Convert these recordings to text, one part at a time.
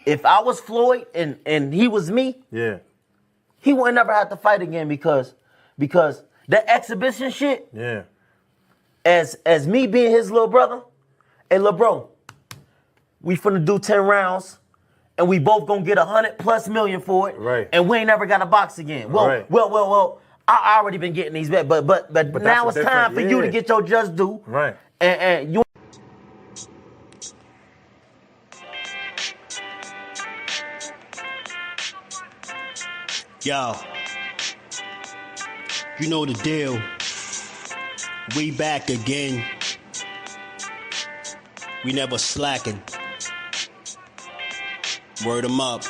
if I was Floyd and he was me, he wouldn't never have to fight again because that exhibition shit. Yeah. As me being his little brother, hey, little bro, we finna do 10 rounds, and we both gonna get $100+ million for it. Right. And we ain't never got to box again. Well, right. well. I already been getting these bets, but now it's time for you to get your just due. Right. And you. Yo, you know the deal. We back again. We never slacking. Word 'em up.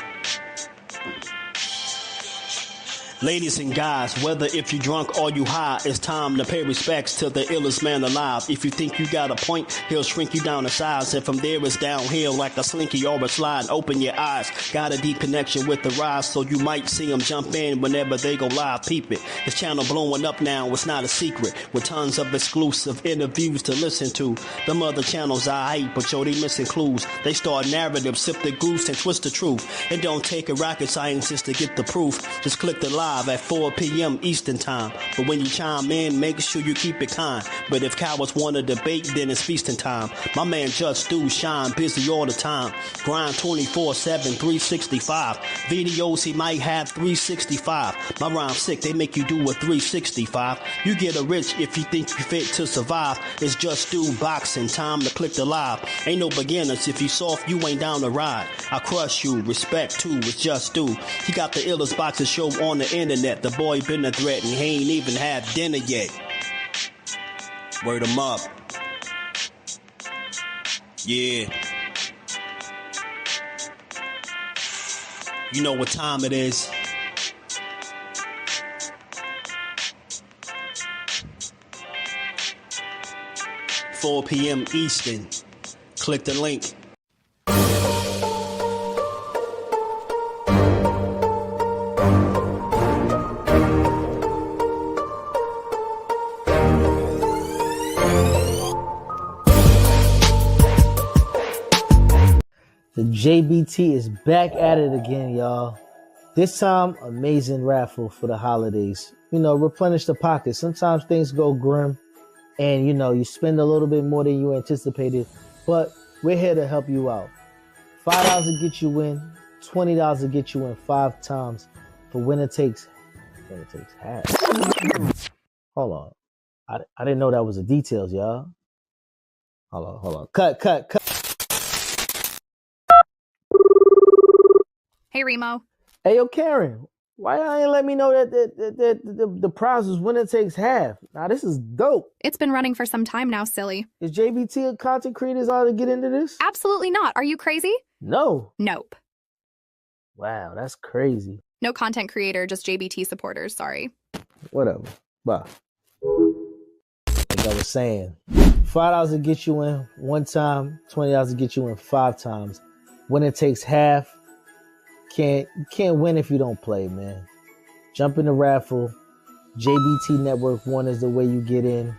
Ladies and guys, whether if you drunk or you high, it's time to pay respects to the illest man alive. If you think you got a point, he'll shrink you down to size. And from there it's downhill like a slinky or a slide. Open your eyes, got a deep connection with the rise, so you might see them jump in whenever they go live. Peep it, this channel blowing up now, it's not a secret. With tons of exclusive interviews to listen to. Them other channels I hate, but yo, they missing clues. They start narratives, sip the goose and twist the truth. It don't take a rocket scientist to get the proof. Just click the live at 4 p.m. Eastern time. But when you chime in, make sure you keep it kind. But if cowards want to debate, then it's feasting time. My man Jusdu shine busy all the time. Grind 24/7, 365. Videos he might have 365. My rhyme sick, they make you do a 365. You get a rich if you think you fit to survive. It's Jusdueboxing, time to click the live. Ain't no beginners, if you soft, you ain't down to ride. I crush you, respect too, it's Jusdu. He got the illest boxing show on the internet. The boy been a threat and he ain't even had dinner yet. Word 'em up. Yeah. You know what time it is. $4 p.m. Eastern. Click the link. The JBT is back at it again, y'all. This time, amazing raffle for the holidays. You know, replenish the pocket. Sometimes things go grim and, you know, you spend a little bit more than you anticipated, but we're here to help you out. $5 to get you in, $20 to get you in 5 times. For winner takes half. Hold on. I didn't know that was the details, y'all. Hold on. Cut. Hey, Remo. Hey, yo, Karen, why y'all ain't let me know that the prize was winner takes half? Now, this is dope. It's been running for some time now, silly. Is JBT a content creator ought to get into this? Absolutely not. Are you crazy? No. Nope. Wow, that's crazy. No content creator, just JBT supporters, sorry. Whatever. Bye. Like I was saying, $5 to get you in 1 time, $20 to get you in 5 times. Winner takes half. You can't win if you don't play, man. Jump in the raffle. JBT Network 1 is the way you get in.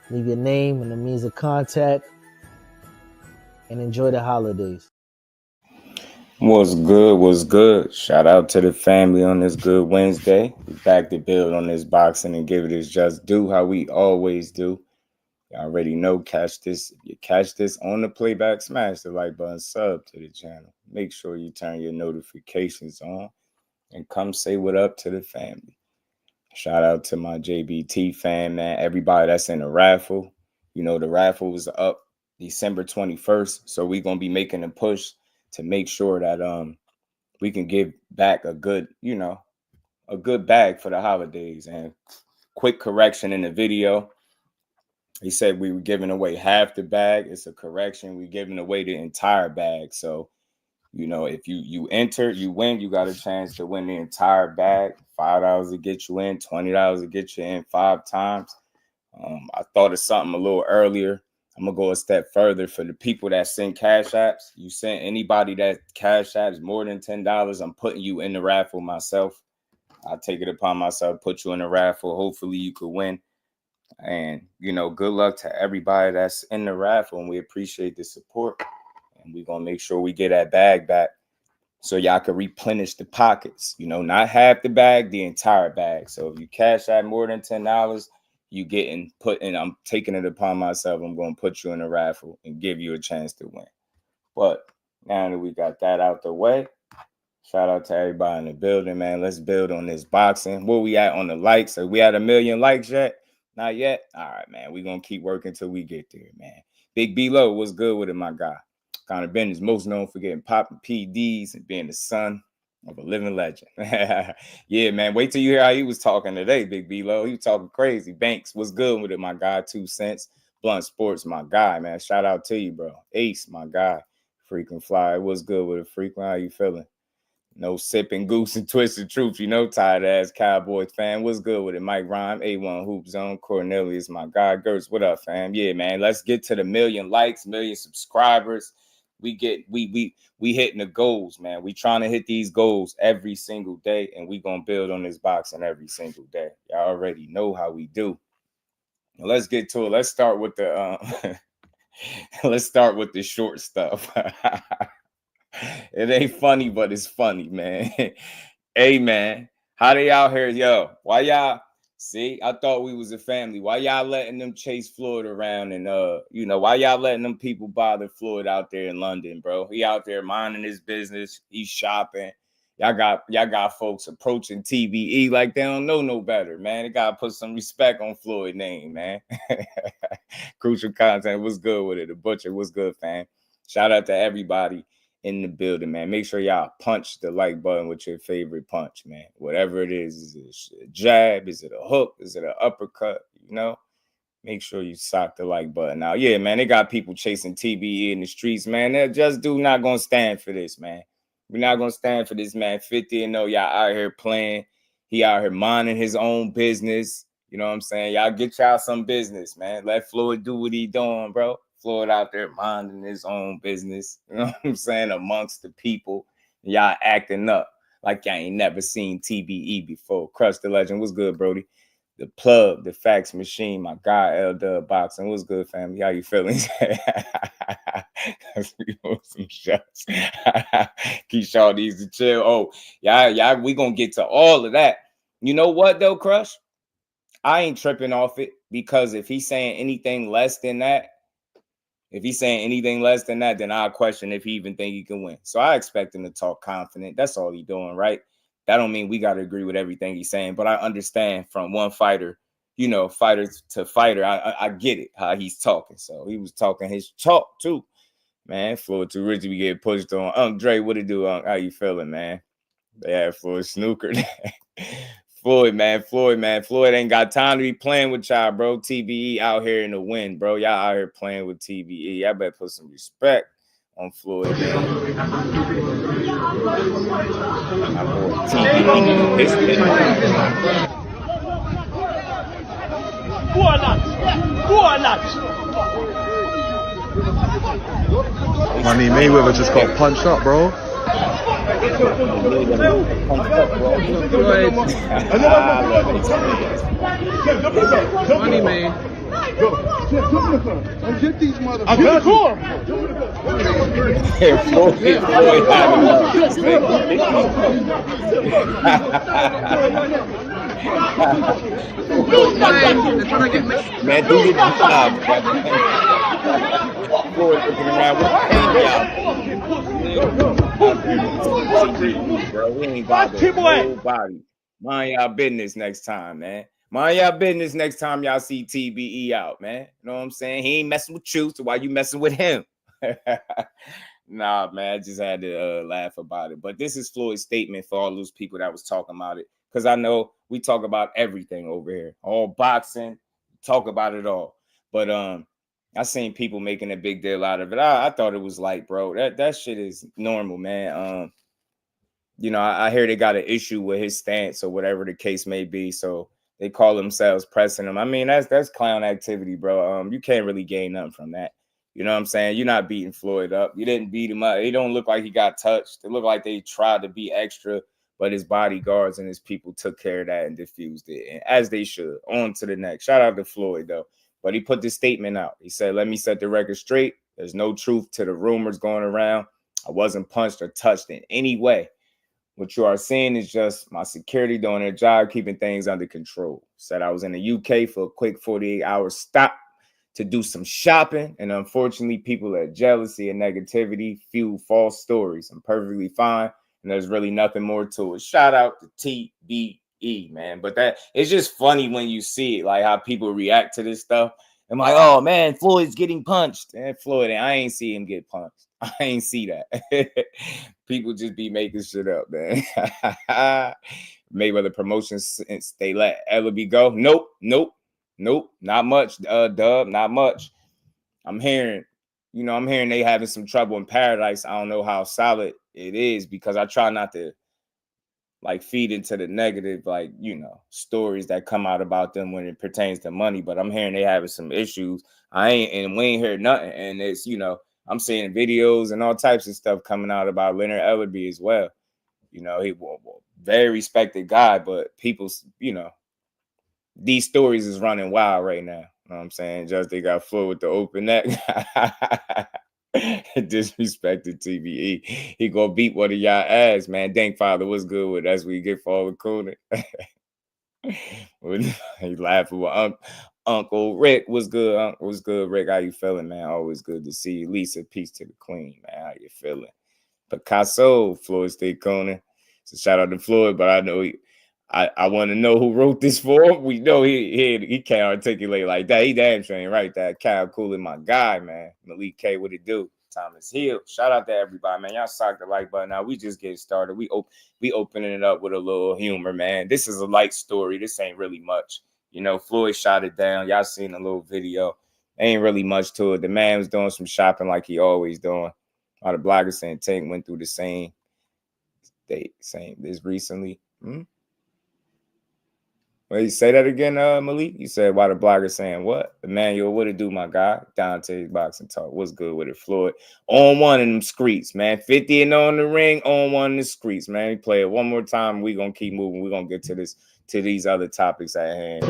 Leave your name and the means of contact. And enjoy the holidays. What's good? Shout out to the family on this good Wednesday. We back to build on this boxing and give it its just due how we always do. You already know, catch this. If you catch this on the playback, smash the like button, sub to the channel. Make sure you turn your notifications on and come say what up to the family. Shout out to my JBT fan, man. Everybody that's in the raffle. You know, the raffle was up December 21st. So we're going to be making a push to make sure that we can give back a good bag for the holidays. And quick correction in the video. He said we were giving away half the bag. It's a correction. We're giving away the entire bag. So, you know, if you enter, you win, you got a chance to win the entire bag. $5 to get you in, $20 to get you in 5 times. I thought of something a little earlier. I'm going to go a step further for the people that send cash apps. You send anybody that cash apps more than $10, I'm putting you in the raffle myself. I'll take it upon myself, put you in the raffle. Hopefully you could win. And, you know, good luck to everybody that's in the raffle. And we appreciate the support. And we're going to make sure we get that bag back. so y'all can replenish the pockets. You know, not half the bag, the entire bag. So if you cash out more than $10, you getting put in. I'm taking it upon myself. I'm going to put you in a raffle and give you a chance to win. But now that we got that out the way, shout out to everybody in the building, man. Let's build on this boxing. Where we at on the likes? Are we at 1 million likes yet? Not yet? All right, man. We're going to keep working till we get there, man. Big B-Lo, what's good with it, my guy? Conor Benn is most known for getting popping PDs and being the son of a living legend. Yeah, man. Wait till you hear how he was talking today, Big B-Lo. He was talking crazy. Banks, what's good with it, my guy? 2 cents. Blunt Sports, my guy, man. Shout out to you, bro. Ace, my guy. Freaking Fly. What's good with it, Frequent? How you feeling? No sipping goose and twisted truth, you know, tired ass Cowboys fan. What's good with it? Mike Rhyme, A1 Hoop Zone, Cornelius, my guy. Gertz, what up, fam? Yeah, man. Let's get to the 1 million likes, 1 million subscribers. We hitting the goals, man. We trying to hit these goals every single day, and we gonna build on this boxing every single day. Y'all already know how we do. Now let's get to it. Let's start with the short stuff. It ain't funny, but it's funny, man. Hey, man, how they out here? Yo, why y'all see? I thought we was a family. Why y'all letting them chase Floyd around? And why y'all letting them people bother Floyd out there in London, bro? He out there minding his business. He's shopping. Y'all got folks approaching TBE like they don't know no better, man. They gotta put some respect on Floyd's name, man. Crucial content. What's good with it? The Butcher, what's good, fam? Shout out to everybody in the building, man. Make sure y'all punch the like button with your favorite punch, man. Whatever it is it a jab? Is it a hook? Is it an uppercut? You know, make sure you sock the like button out. Yeah, man, they got people chasing TBE in the streets, man. They're just not gonna stand for this, man. We're not gonna stand for this, man. 50 and 0, y'all out here playing. He out here minding his own business. You know what I'm saying? Y'all get y'all some business, man. Let Floyd do what he doing, bro. Floyd out there minding his own business. You know what I'm saying? Amongst the people. Y'all acting up like y'all ain't never seen TBE before. Crush the Legend. What's good, Brody? The plug, the fax machine, my guy, LWBoxing. What's good, family? How you feeling? Some shots. Keyshawn needs to chill. Oh, y'all, we gonna get to all of that. You know what, though, Crush? I ain't tripping off it, because if he's saying anything less than that, then I'll question if he even think he can win. So I expect him to talk confident. That's all he's doing, right? That don't mean we got to agree with everything he's saying, but I understand from one fighter, fighter to fighter, I get it, how he's talking. So he was talking his talk too. Man, Floyd too rich to be getting pushed on. Dre, what it do? How you feeling, man? Yeah, Floyd snookered. Floyd ain't got time to be playing with y'all, bro. TBE out here in the wind, bro. Y'all out here playing with TBE. Y'all better put some respect on Floyd, man. My boy TBE is Money Mayweather just got punched up, bro. Money, man. Get these motherfuckers. I got Floyd. Man, do your job. Floyd looking around with bro. We ain't bothering nobody. Mind y'all business next time, man. Mind y'all business next time y'all see TBE out, man. You know what I'm saying? He ain't messing with you, so why you messing with him? Nah, man, I just had to laugh about it. But this is Floyd's statement for all those people that was talking about it, because I know we talk about everything over here. All boxing, talk about it all. But I seen people making a big deal out of it. I thought it was light, bro. That shit is normal, man. I hear they got an issue with his stance or whatever the case may be. So they call themselves pressing him. I mean, that's clown activity, bro. You can't really gain nothing from that. You know what I'm saying? You're not beating Floyd up. You didn't beat him up. It don't look like he got touched. It looked like they tried to be extra, but his bodyguards and his people took care of that and diffused it, and as they should. On to the next. Shout out to Floyd, though. But he put this statement out. He said, let me set the record straight. There's no truth to the rumors going around. I wasn't punched or touched in any way. What you are seeing is just my security doing their job, keeping things under control. Said I was in the UK for a quick 48-hour stop to do some shopping. And unfortunately, people let jealousy and negativity fuel false stories. I'm perfectly fine. And there's really nothing more to it. Shout out to TBE, man. But that it's just funny when you see it, like how people react to this stuff. I'm like, oh man, Floyd's getting punched. And Floyd, I ain't see him get punched. I ain't see that. People just be making shit up, man. Mayweather promotions since they let Ellaby go. Nope, not much. Dub, not much. I'm hearing they having some trouble in Paradise. I don't know how solid it is because I try not to like feed into the negative, like, stories that come out about them when it pertains to money. But I'm hearing they having some issues. We ain't heard nothing. And it's, I'm seeing videos and all types of stuff coming out about Leonard Ellaby as well. He very respected guy, but people, these stories is running wild right now. You know what I'm saying? Just they got Floyd with the open neck. Disrespected TBE. He gonna beat one of y'all ass, man. Dank Father, what's good with that's what you get for all the cooning. He laughing with Uncle Rick. What's good? What's good, Rick? How you feeling, man? Always good to see you. Lisa, peace to the queen, man. How you feeling? Picasso, Floyd stay coning. So shout out to Floyd, but I know I want to know who wrote this for him. We know he can't articulate like that. He damn sure ain't right. That Cal Coolin, my guy, man. Malik K, what it do? Thomas Hill. Shout out to everybody, man. Y'all sock the like button. Now we just getting started. We opening it up with a little humor, man. This is a light story. This ain't really much. Floyd shot it down. Y'all seen a little video. Ain't really much to it. The man was doing some shopping like he always doing. A lot of bloggers saying Tank went through the same this recently. Well, you say that again, Malik? You said why the blogger saying what? Emmanuel, what it do, my guy? Dante's Boxing Talk. What's good with it, Floyd? On one in them streets, man. 50 and on the ring, on one in the streets, man. We play it one more time. We're gonna keep moving. We're gonna get to these other topics at hand.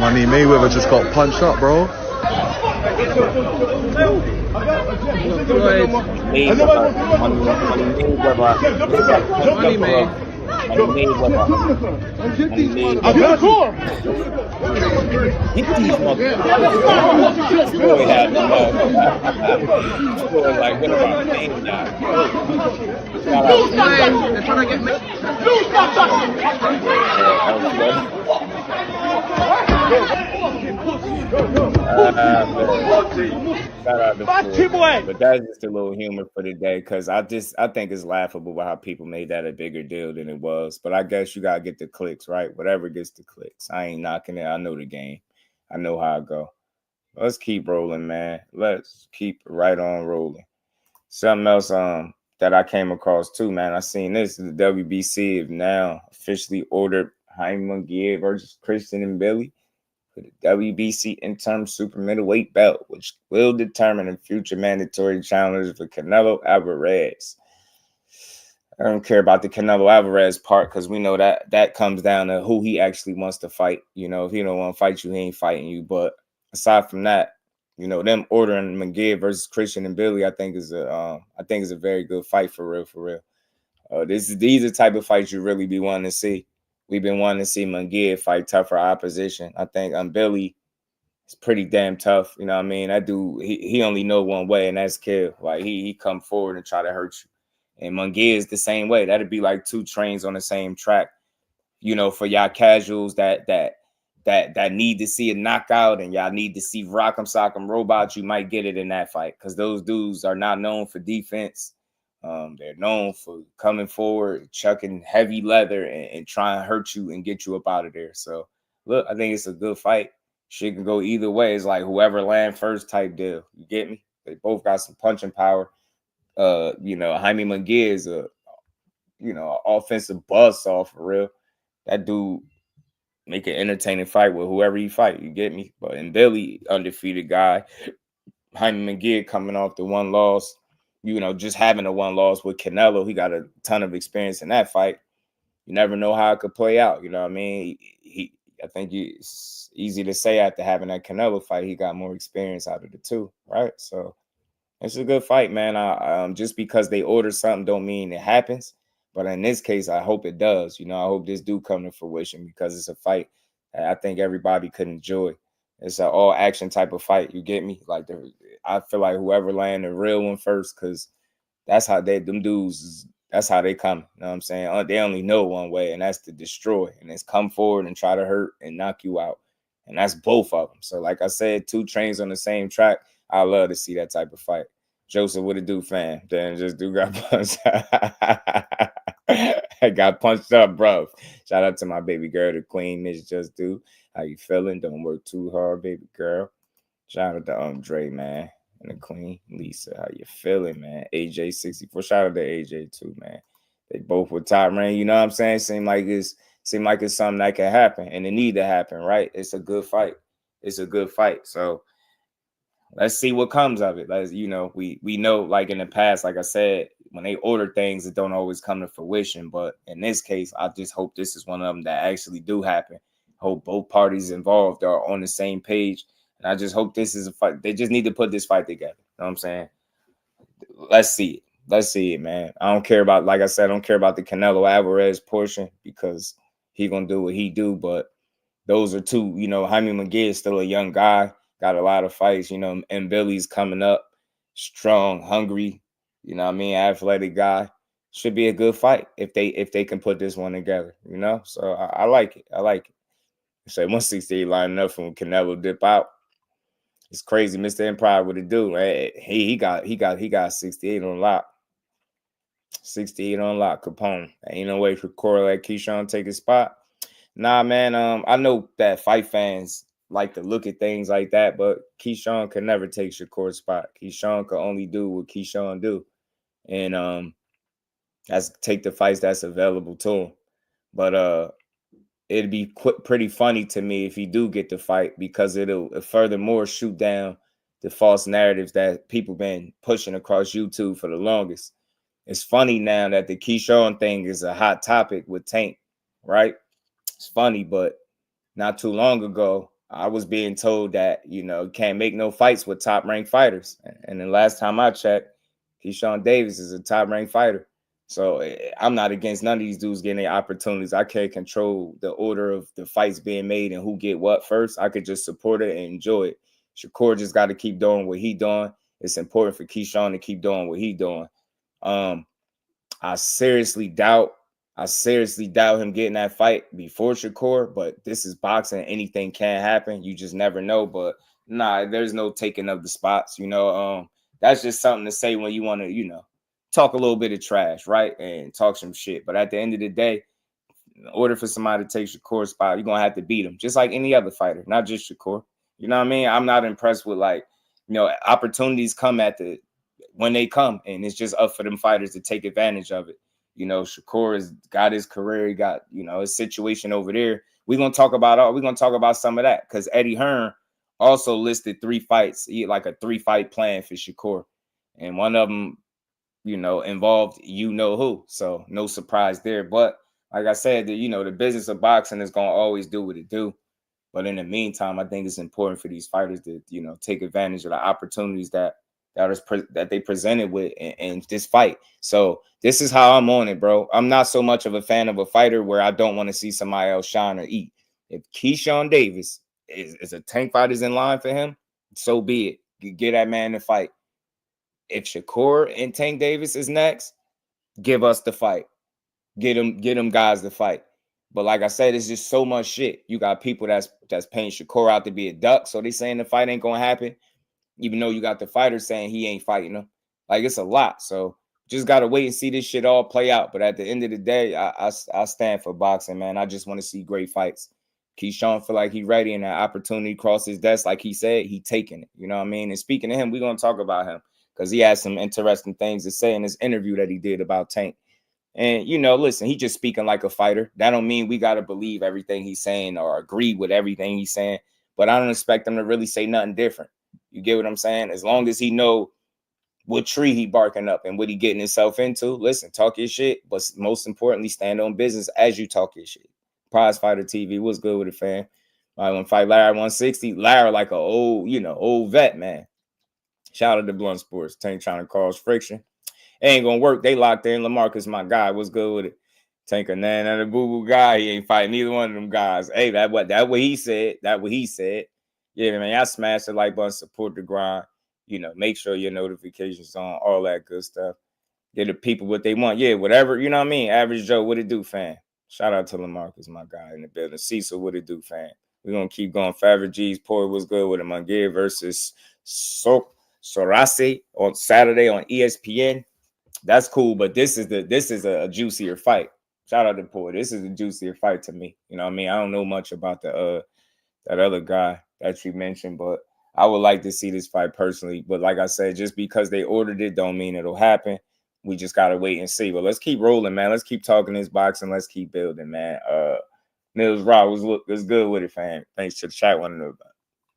Money Mayweather just got punched up, bro. But that's just a little humor for the day because I think it's laughable how people made that a bigger deal than it was. But I guess you gotta get the clicks, right? Whatever gets the clicks. I ain't knocking it. I know the game. I know how it go. Let's keep rolling, man. Let's keep right on rolling. Something else that I came across too, man. I seen this. The WBC have now officially ordered Jaime Munguia versus Christian and Billy for the WBC interim super middleweight belt, which will determine the future mandatory challenge for Canelo Alvarez. I don't care about the Canelo Alvarez part because we know that comes down to who he actually wants to fight. If he don't want to fight you, he ain't fighting you. But aside from that, them ordering Munguia versus Christian and Billy, I think is a very good fight for real. These are the type of fights you really be wanting to see. We've been wanting to see Munguia fight tougher opposition. I think Billy is pretty damn tough. You know what I mean? That dude, he only know one way, and that's kill. Like he come forward and try to hurt you. And Munguia is the same way. That'd be like two trains on the same track. For y'all casuals that need to see a knockout and y'all need to see Rock'em Sock'em Robot, you might get it in that fight because those dudes are not known for defense. They're known for coming forward, chucking heavy leather and trying to hurt you and get you up out of there. So, look, I think it's a good fight. Shit can go either way. It's like whoever land first type deal. You get me? They both got some punching power. Jaime Munguia is a offensive buzzsaw for real. That dude make an entertaining fight with whoever he fight. You get me? But in Billy, undefeated guy. Jaime Munguia coming off the one loss. just having a one loss with Canelo, he got a ton of experience in that fight. You never know how it could play out. You know what I mean? I think it's easy to say after having that Canelo fight, he got more experience out of the two, right? So it's a good fight, man. Just because they order something don't mean it happens. But in this case, I hope it does. I hope this do come to fruition because it's a fight that I think everybody could enjoy. It's an all action type of fight. You get me? Like I feel like whoever land the real one first, because that's how them dudes. That's how they come. You know what I'm saying? They only know one way, and that's to destroy. And it's come forward and try to hurt and knock you out. And that's both of them. So, like I said, 2 trains on the same track. I love to see that type of fight. Joseph, what it do, fam? Then just got punched. I got punched up, bro. Shout out to my baby girl, the queen, Miss Just Do. How you feeling? Don't work too hard, baby girl. Shout out to Dre, man. And the queen, Lisa. How you feeling, man? AJ64. Shout out to AJ too, man. They both were top rank. You know what I'm saying? Seem like it's something that can happen, and it need to happen, right? It's a good fight. It's a good fight. So let's see what comes of it. We know, like in the past, like I said, when they order things, it don't always come to fruition. But in this case, I just hope this is one of them that actually do happen. Hope both parties involved are on the same page. And I just hope this is a fight. They just need to put this fight together. You know what I'm saying? Let's see it. Let's see it, man. I don't care about, like I said, I don't care about the Canelo Alvarez portion because he gonna do what he do. But those are two, Jaime McGee is still a young guy, got a lot of fights, and Billy's coming up, strong, hungry, athletic guy. Should be a good fight if they can put this one together, So I like it. I like it. So 168 lining up from Canelo dip out. It's crazy. Mr. Empire, what it do? He got 68 on lock. 68 on lock, Capone. Ain't no way for correlate Keyshawn take his spot. Nah, man. I know that fight fans like to look at things like that, but Keyshawn can never take Shakur's spot. Keyshawn can only do what Keyshawn do, and that's take the fights that's available to him. But it'd be pretty funny to me if he do get the fight because it'll furthermore shoot down the false narratives that people been pushing across YouTube for the longest. It's funny now that the Keyshawn thing is a hot topic with Tank, right? It's funny, but not too long ago, I was being told that, you can't make no fights with top-ranked fighters. And the last time I checked, Keyshawn Davis is a top-ranked fighter. So I'm not against none of these dudes getting their opportunities. I can't control the order of the fights being made and who get what first. I could just support it and enjoy it. Shakur just got to keep doing what he doing. It's important for Keyshawn to keep doing what he doing. I seriously doubt him getting that fight before Shakur, but this is boxing. Anything can happen. You just never know. But nah, there's no taking of the spots. That's just something to say when you want to, talk a little bit of trash, right? And talk some shit. But at the end of the day, in order for somebody to take Shakur's spot, you're going to have to beat him, just like any other fighter, not just Shakur. You know what I mean? I'm not impressed with, opportunities come when they come, and it's just up for them fighters to take advantage of it. Shakur has got his career, he got, his situation over there. We're going to talk about some of that because Eddie Hearn also listed 3 fights. He had like a 3-fight plan for Shakur. And one of them, involved who. So no surprise there. But like I said, the business of boxing is going to always do what it do. But in the meantime, I think it's important for these fighters to, take advantage of the opportunities that they presented with in this fight. So this is how I'm on it, bro. I'm not so much of a fan of a fighter where I don't want to see somebody else shine or eat. If Keyshawn Davis is a Tank fight is in line for him, so be it. You get that man to fight. If Shakur and Tank Davis is next, give us the fight. Get them guys to fight. But like I said, it's just so much shit. You got people that's paying Shakur out to be a duck, so they saying the fight ain't gonna happen, even though you got the fighter saying he ain't fighting them. Like, it's a lot. So just gotta wait and see this shit all play out. But at the end of the day, I stand for boxing, man. I just want to see great fights. Keyshawn feel like he ready, and that opportunity cross his desk, like he said, he taking it. You know what I mean? And speaking of him, we're gonna talk about him because he has some interesting things to say in this interview that he did about Tank. And, listen, he just speaking like a fighter. That don't mean we got to believe everything he's saying or agree with everything he's saying. But I don't expect him to really say nothing different. You get what I'm saying? As long as he know what tree he barking up and what he getting himself into. Listen, talk your shit, but most importantly, stand on business as you talk your shit. Prize Fighter TV, what's good with it, fam? I want to fight Larry 160. Larry like a old vet, man. Shout out to Blunt Sports. Tank trying to cause friction. It ain't gonna work. They locked in. Lamarcus, my guy. What's good with it? Tank a nan and a boo-boo guy. He ain't fighting neither one of them guys. Hey, that what he said. That what he said. Yeah, man. Y'all smash the like button, support the grind. You know, make sure your notifications on, all that good stuff. Get the people what they want. Yeah, whatever. You know what I mean? Average Joe, what it do, fam? Shout out to Lamarcus, my guy in the building. Cecil, what it do, fam? We're gonna keep going. Favorite G's, Poy was good with him. Munguia versus Sorase on Saturday on ESPN. That's cool, but this is a juicier fight. Shout out to Poy. This is a juicier fight to me. You know what I mean? I don't know much about the that other guy that you mentioned, but I would like to see this fight personally. But like I said, just because they ordered it don't mean it'll happen. We just gotta wait and see. But let's keep rolling, man. Let's keep talking this boxing. Let's keep building, man. Mills Raw was good with it, fam. Thanks to the chat, one of the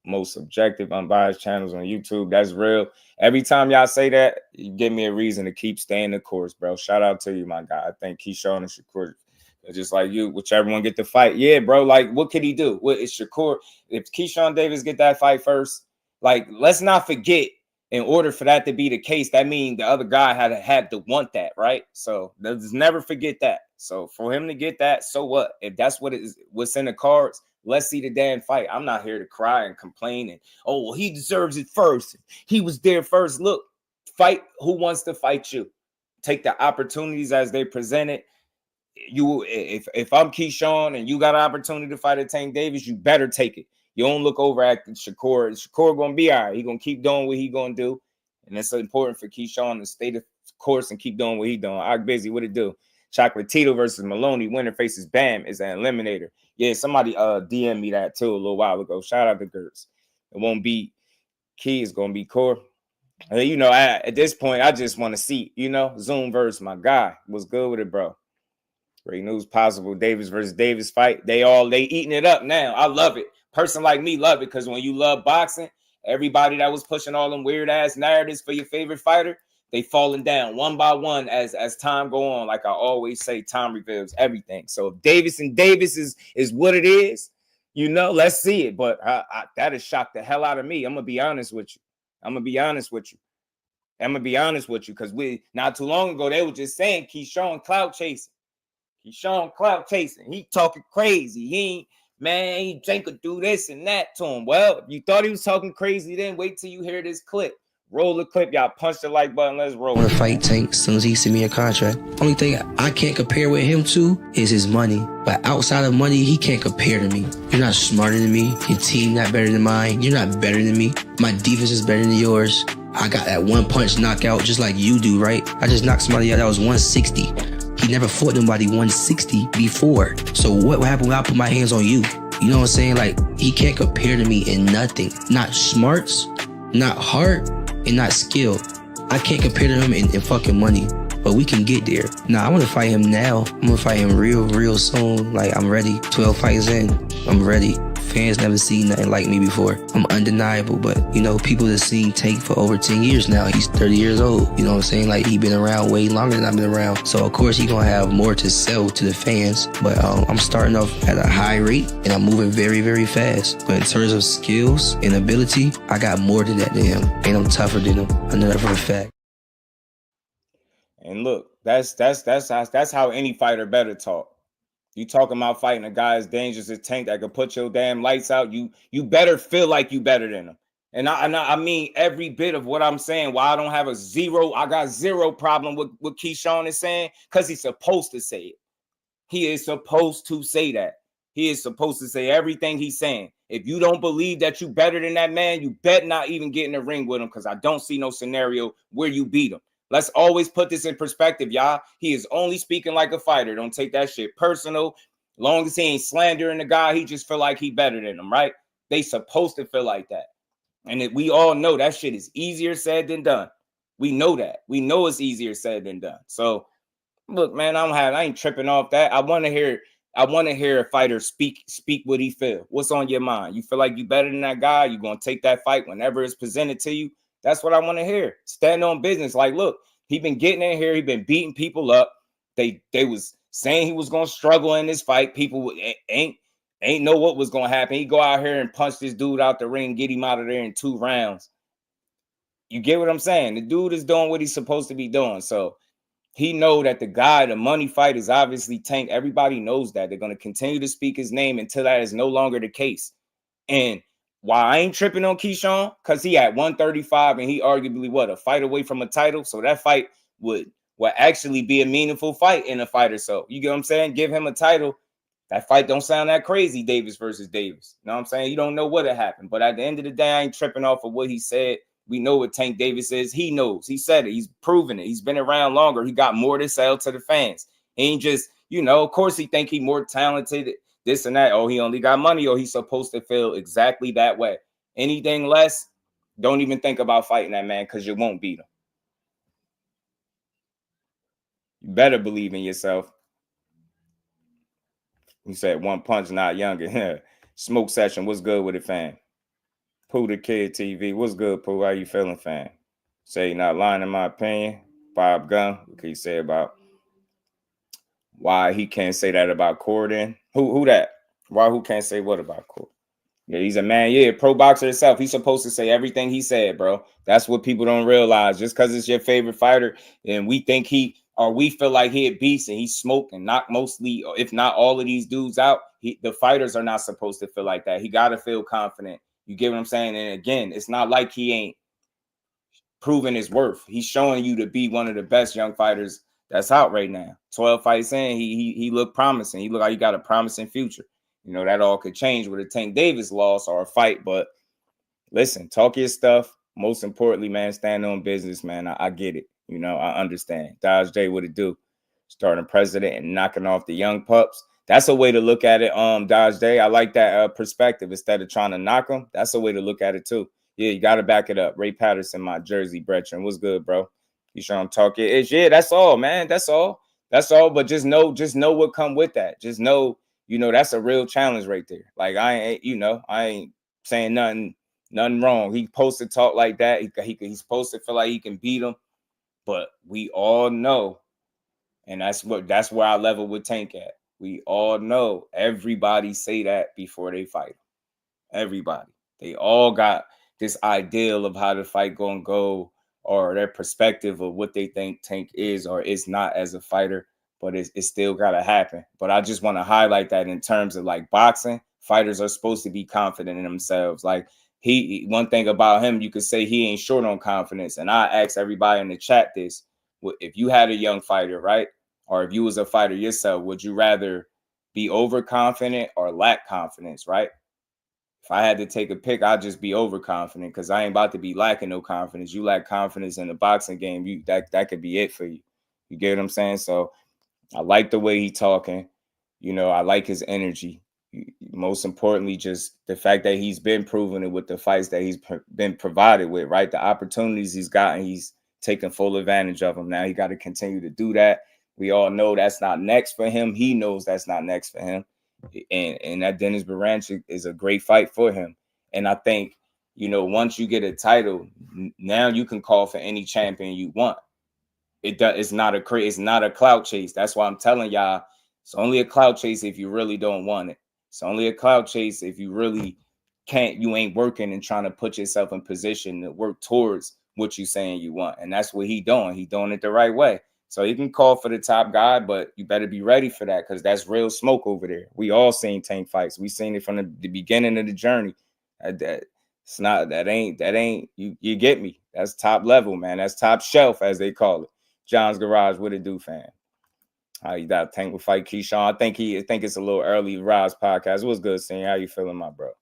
most objective, unbiased channels on YouTube. That's real. Every time y'all say that, you give me a reason to keep staying the course, bro. Shout out to you, my guy. I think Keyshawn and Shakur, just like you, whichever one get the fight. Yeah, bro. Like, what could he do? What is Shakur? If Keyshawn Davis get that fight first, like, let's not forget. In order for that to be the case, that means the other guy had to want that, right? So let's never forget that. So for him to get that, so what? If that's what's in the cards, let's see the damn fight. I'm not here to cry and complain and, oh, well, he deserves it first. He was there first. Look, fight who wants to fight you. Take the opportunities as they present it. You, if I'm Keyshawn and you got an opportunity to fight a Tank Davis, you better take it. You don't look over at Shakur. Shakur gonna be all right. He gonna keep doing what he gonna do, and it's important for Keyshawn to stay the course and keep doing what he doing. I'm busy. What it do? Chocolatito versus Maloney. Winner faces Bam is an eliminator. Yeah, somebody DM me that too a little while ago. Shout out to Gertz. It won't be Key. It's gonna be Core. You know, at this point, I just want to see. You know, Zoom versus my guy. What's good with it, bro? Great news possible. Davis versus Davis fight. They eating it up now. I love it. Person like me love it because when you love boxing, everybody that was pushing all them weird ass narratives for your favorite fighter, they falling down one by one as time go on. Like I always say, time reveals everything. So if Davis and Davis is what it is, you know, let's see it. But that has shocked the hell out of me. I'm gonna be honest with you. Because we not too long ago they were just saying Keyshawn clout chasing. He talking crazy. He ain't could do this and that to him. Well, if you thought he was talking crazy, then wait till you hear this clip. Roll the clip. Y'all punch the like button. Let's roll. I want to fight Tank as soon as he send me a contract. Only thing I can't compare with him to is his money. But outside of money, he can't compare to me. You're not smarter than me. Your team not better than mine. You're not better than me. My defense is better than yours. I got that one punch knockout just like you do, right? I just knocked somebody out that was 160. He never fought nobody 160 before. So what happened when I put my hands on you? You know what I'm saying? Like, he can't compare to me in nothing. Not smarts, not heart, and not skill. I can't compare to him in fucking money. But we can get there. Nah, I want to fight him now. I'm going to fight him real soon. Like, I'm ready. 12 fights in. I'm ready. Fans never seen nothing like me before. I'm undeniable, but, you know, people that seen Tank for over 10 years now. He's 30 years old. You know what I'm saying? Like, he been around way longer than I've been around. So, of course, he gonna have more to sell to the fans. But I'm starting off at a high rate, and I'm moving very fast. But in terms of skills and ability, I got more than that than him. And I'm tougher than him. I know that for a fact. And look, that's how any fighter better talk. You talking about fighting a guy as dangerous as Tank that could put your damn lights out. You better feel like you better than him. And I mean every bit of what I'm saying. Why I don't have I got zero problem with what Keyshawn is saying, because he's supposed to say it. He is supposed to say that. He is supposed to say everything he's saying. If you don't believe that you better than that man, you bet not even get in the ring with him, because I don't see no scenario where you beat him. Let's always put this in perspective, y'all. He is only speaking like a fighter. Don't take that shit personal. Long as he ain't slandering the guy, he just feel like he better than him, right? They supposed to feel like that. And we all know that shit is easier said than done. We know that. We know it's easier said than done. So, look, man, I ain't tripping off that. I want to hear a fighter speak what he feel. What's on your mind? You feel like you better than that guy? You going to take that fight whenever it's presented to you? That's what I want to hear. Stand on business. Like, look, he been getting in here. He been beating people up. They was saying he was going to struggle in this fight. People ain't know what was going to happen. He go out here and punch this dude out the ring, get him out of there in 2 rounds. You get what I'm saying? The dude is doing what he's supposed to be doing. So he know that the money fight is obviously Tank. Everybody knows that. They're going to continue to speak his name until that is no longer the case. And why I ain't tripping on Keyshawn, because he at 135 and he arguably, a fight away from a title. So that fight would actually be a meaningful fight in a fight or so. You get what I'm saying? Give him a title. That fight don't sound that crazy, Davis versus Davis. You know what I'm saying? You don't know what happened. But at the end of the day, I ain't tripping off of what he said. We know what Tank Davis is. He knows. He said it. He's proven it. He's been around longer. He got more to sell to the fans. He ain't just, of course he think he more talented, this and that. Oh, he only got money, or he's supposed to feel exactly that way. Anything less, don't even think about fighting that man, because you won't beat him. You better believe in yourself. He said one punch, not younger. Smoke session. What's good with it, fam? Pooh the Kid TV. What's good, Pooh? How you feeling, fam? Say not lying in my opinion. Bob Gunn. What can you say about why he can't say that about Corden? Who that? Why who can't say what about Corden? Yeah, he's a man. Yeah, pro boxer himself. He's supposed to say everything he said, bro. That's what people don't realize. Just because it's your favorite fighter and we think we feel like he a beast and he smoked and knocked mostly, if not all of these dudes out, the fighters are not supposed to feel like that. He got to feel confident. You get what I'm saying? And again, it's not like he ain't proven his worth. He's showing you to be one of the best young fighters that's out right now. 12 fights in, he looked promising. He looked like he got a promising future. That all could change with a Tank Davis loss or a fight. But listen, talk your stuff. Most importantly, man, stand on business, man. I get it. I understand. Dodge J, what it do? Starting president and knocking off the young pups. That's a way to look at it. Dodge Day. I like that perspective. Instead of trying to knock them, that's a way to look at it too. Yeah, you got to back it up. Ray Patterson, my Jersey brethren. What's good, bro? You sure I'm talking? Yeah, that's all, man. That's all. But just know what come with that. Just know, that's a real challenge right there. Like I ain't saying nothing wrong. He supposed to talk like that. He's supposed to feel like he can beat him. But we all know, and that's where I level with Tank at. We all know everybody say that before they fight. Everybody. They all got this ideal of how the fight gonna go, or their perspective of what they think Tank is or is not as a fighter, but it's still gotta happen. But I just want to highlight that in terms of like boxing, fighters are supposed to be confident in themselves. Like one thing about him, you could say he ain't short on confidence. And I ask everybody in the chat this: if you had a young fighter, right? Or if you was a fighter yourself, would you rather be overconfident or lack confidence, right? If I had to take a pick, I'd just be overconfident, because I ain't about to be lacking no confidence. You lack confidence in the boxing game, that could be it for you. You get what I'm saying? So I like the way he talking. I like his energy. Most importantly, just the fact that he's been proving it with the fights that he's been provided with, right? The opportunities he's gotten, he's taking full advantage of them. Now he got to continue to do that. We all know that's not next for him. He knows that's not next for him. And that Dennis Baranchik is a great fight for him. And I think, once you get a title, now you can call for any champion you want. It's not a clout chase. That's why I'm telling y'all, it's only a clout chase if you really don't want it. It's only a clout chase if you really you ain't working and trying to put yourself in position to work towards what you're saying you want. And that's what he doing. He doing it the right way. So you can call for the top guy, but you better be ready for that, because that's real smoke over there. We all seen Tank fights. We seen it from the beginning of the journey. You get me. That's top level, man. That's top shelf, as they call it. John's Garage, what it do, fam? How you got Tank will fight Keyshawn? I think it's a little early. Rise podcast. What's good, seeing? How you feeling, my bro?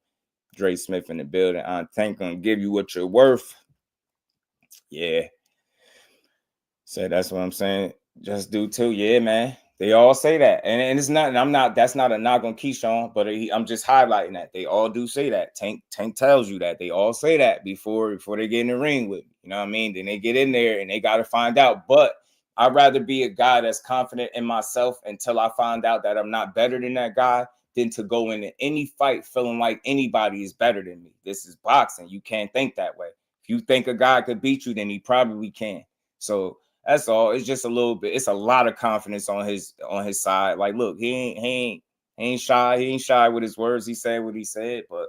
Dre Smith in the building. Tank gonna give you what you're worth. Yeah. So that's what I'm saying. Just do too. Yeah, man. They all say that. And it's not, that's not a knock on Keyshawn, but I'm just highlighting that. They all do say that. Tank tells you that. They all say that before they get in the ring with me. You know what I mean? Then they get in there and they got to find out. But I'd rather be a guy that's confident in myself until I find out that I'm not better than that guy than to go into any fight feeling like anybody is better than me. This is boxing. You can't think that way. If you think a guy could beat you, then he probably can. So that's all. It's just a little bit. It's a lot of confidence on his side. Like, look, he ain't shy. He ain't shy with his words. He said what he said, but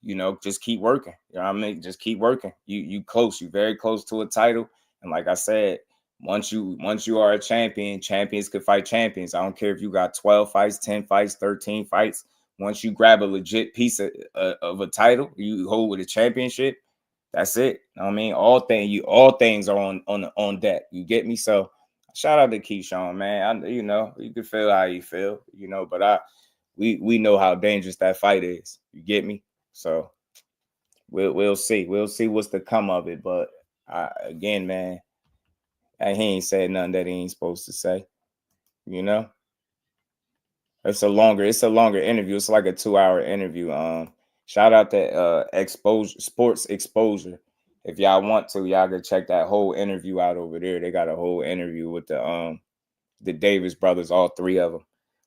you know, just keep working. You know what I mean? Just keep working. You close. You very close to a title. And like I said, once you are a champion, champions could fight champions. I don't care if you got 12 fights, 10 fights, 13 fights. Once you grab a legit piece of a title, you hold with a championship. That's it. You know what I mean? All things are on deck. You get me? So shout out to Keyshawn, man. You know, you can feel how you feel, you know, but we know how dangerous that fight is. You get me? So we'll see. We'll see what's to come of it. But again, man, he ain't said nothing that he ain't supposed to say. You know? It's a longer interview. It's like a 2-hour interview. Shout out to Sports Exposure. If y'all want to, y'all can check that whole interview out over there. They got a whole interview with the Davis brothers, all three of them,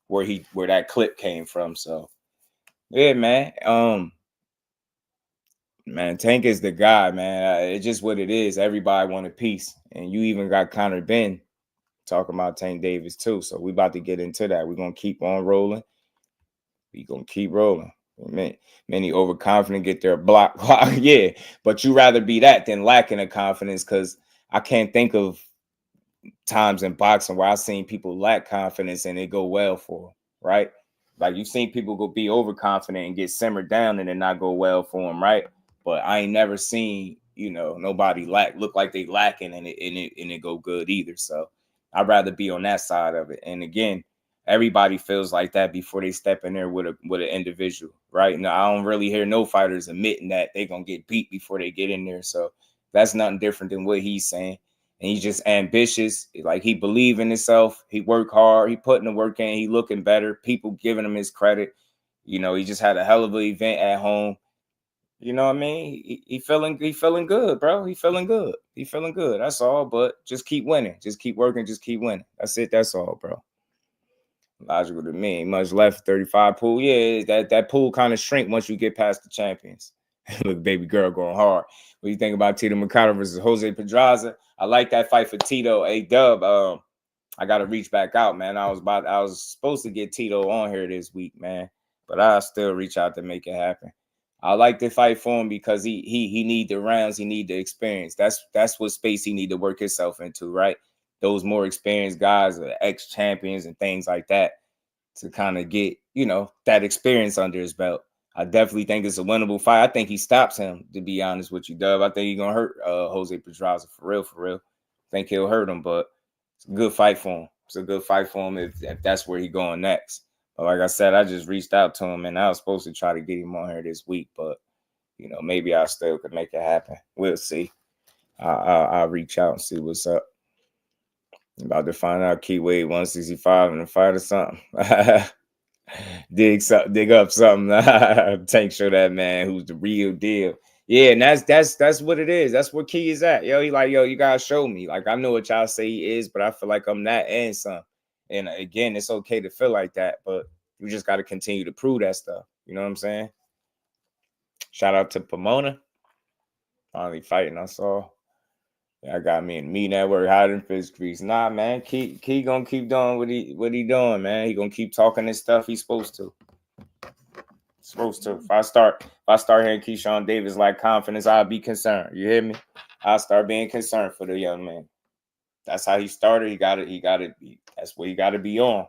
where that clip came from. So yeah, man. Man, Tank is the guy, man. It's just what it is. Everybody want a piece, and you even got Conor Benn talking about Tank Davis too. So we about to get into that. We're gonna keep on rolling. We gonna keep rolling. Many overconfident get their block. Yeah, but you rather be that than lacking of confidence, because I can't think of times in boxing where I've seen people lack confidence and it go well for them, right? Like you've seen people go be overconfident and get simmered down and it not go well for them, right? But I ain't never seen, you know, nobody look like they lacking and it go good either. So I'd rather be on that side of it. And again, everybody feels like that before they step in there with an individual, right? Now, I don't really hear no fighters admitting that they're going to get beat before they get in there. So that's nothing different than what he's saying. And he's just ambitious. Like, he believe in himself. He work hard. He putting the work in. He looking better. People giving him his credit. You know, he just had a hell of an event at home. You know what I mean? He feeling good, bro. He feeling good. He feeling good. That's all. But just keep winning. Just keep working. Just keep winning. That's it. That's all, bro. Logical to me. Much left 35 pool. Yeah, that pool kind of shrink once you get past the champions. Look, baby girl going hard. What do you think about Tito Mercado versus Jose Pedraza? I like that fight for Tito. A-Dub, I got to reach back out, man. I was supposed to get Tito on here this week, man. But I'll still reach out to make it happen. I like the fight for him because he need the rounds. He need the experience. That's what space he need to work himself into, right? Those more experienced guys, ex-champions and things like that, to kind of get, you know, that experience under his belt. I definitely think it's a winnable fight. I think he stops him, to be honest with you, Dub. I think he's going to hurt Jose Pedraza for real. I think he'll hurt him, but it's a good fight for him. It's a good fight for him if that's where he's going next. But like I said, I just reached out to him, and I was supposed to try to get him on here this week, but, you know, maybe I still could make it happen. We'll see. I'll reach out and see what's up. I'm about to find out Key weighed 165 in the fight or something. dig up something. Tank show that man who's the real deal. Yeah, and that's what it is. That's where Key is at. Yo, he like, yo, you gotta show me. Like, I know what y'all say he is, but I feel like I'm that and some. And again, it's okay to feel like that, but you just got to continue to prove that stuff. You know what I'm saying? Shout out to Pomona. Finally fighting, I saw. Yeah, I got me in the meat network, hiding fish grease. Nah, man, Key gonna keep doing what he doing, man. He gonna keep talking this stuff he's supposed to. If I start hearing Keyshawn Davis like confidence, I'll be concerned. You hear me? I'll start being concerned for the young man. That's how he started. He got to be. That's what he got to be on.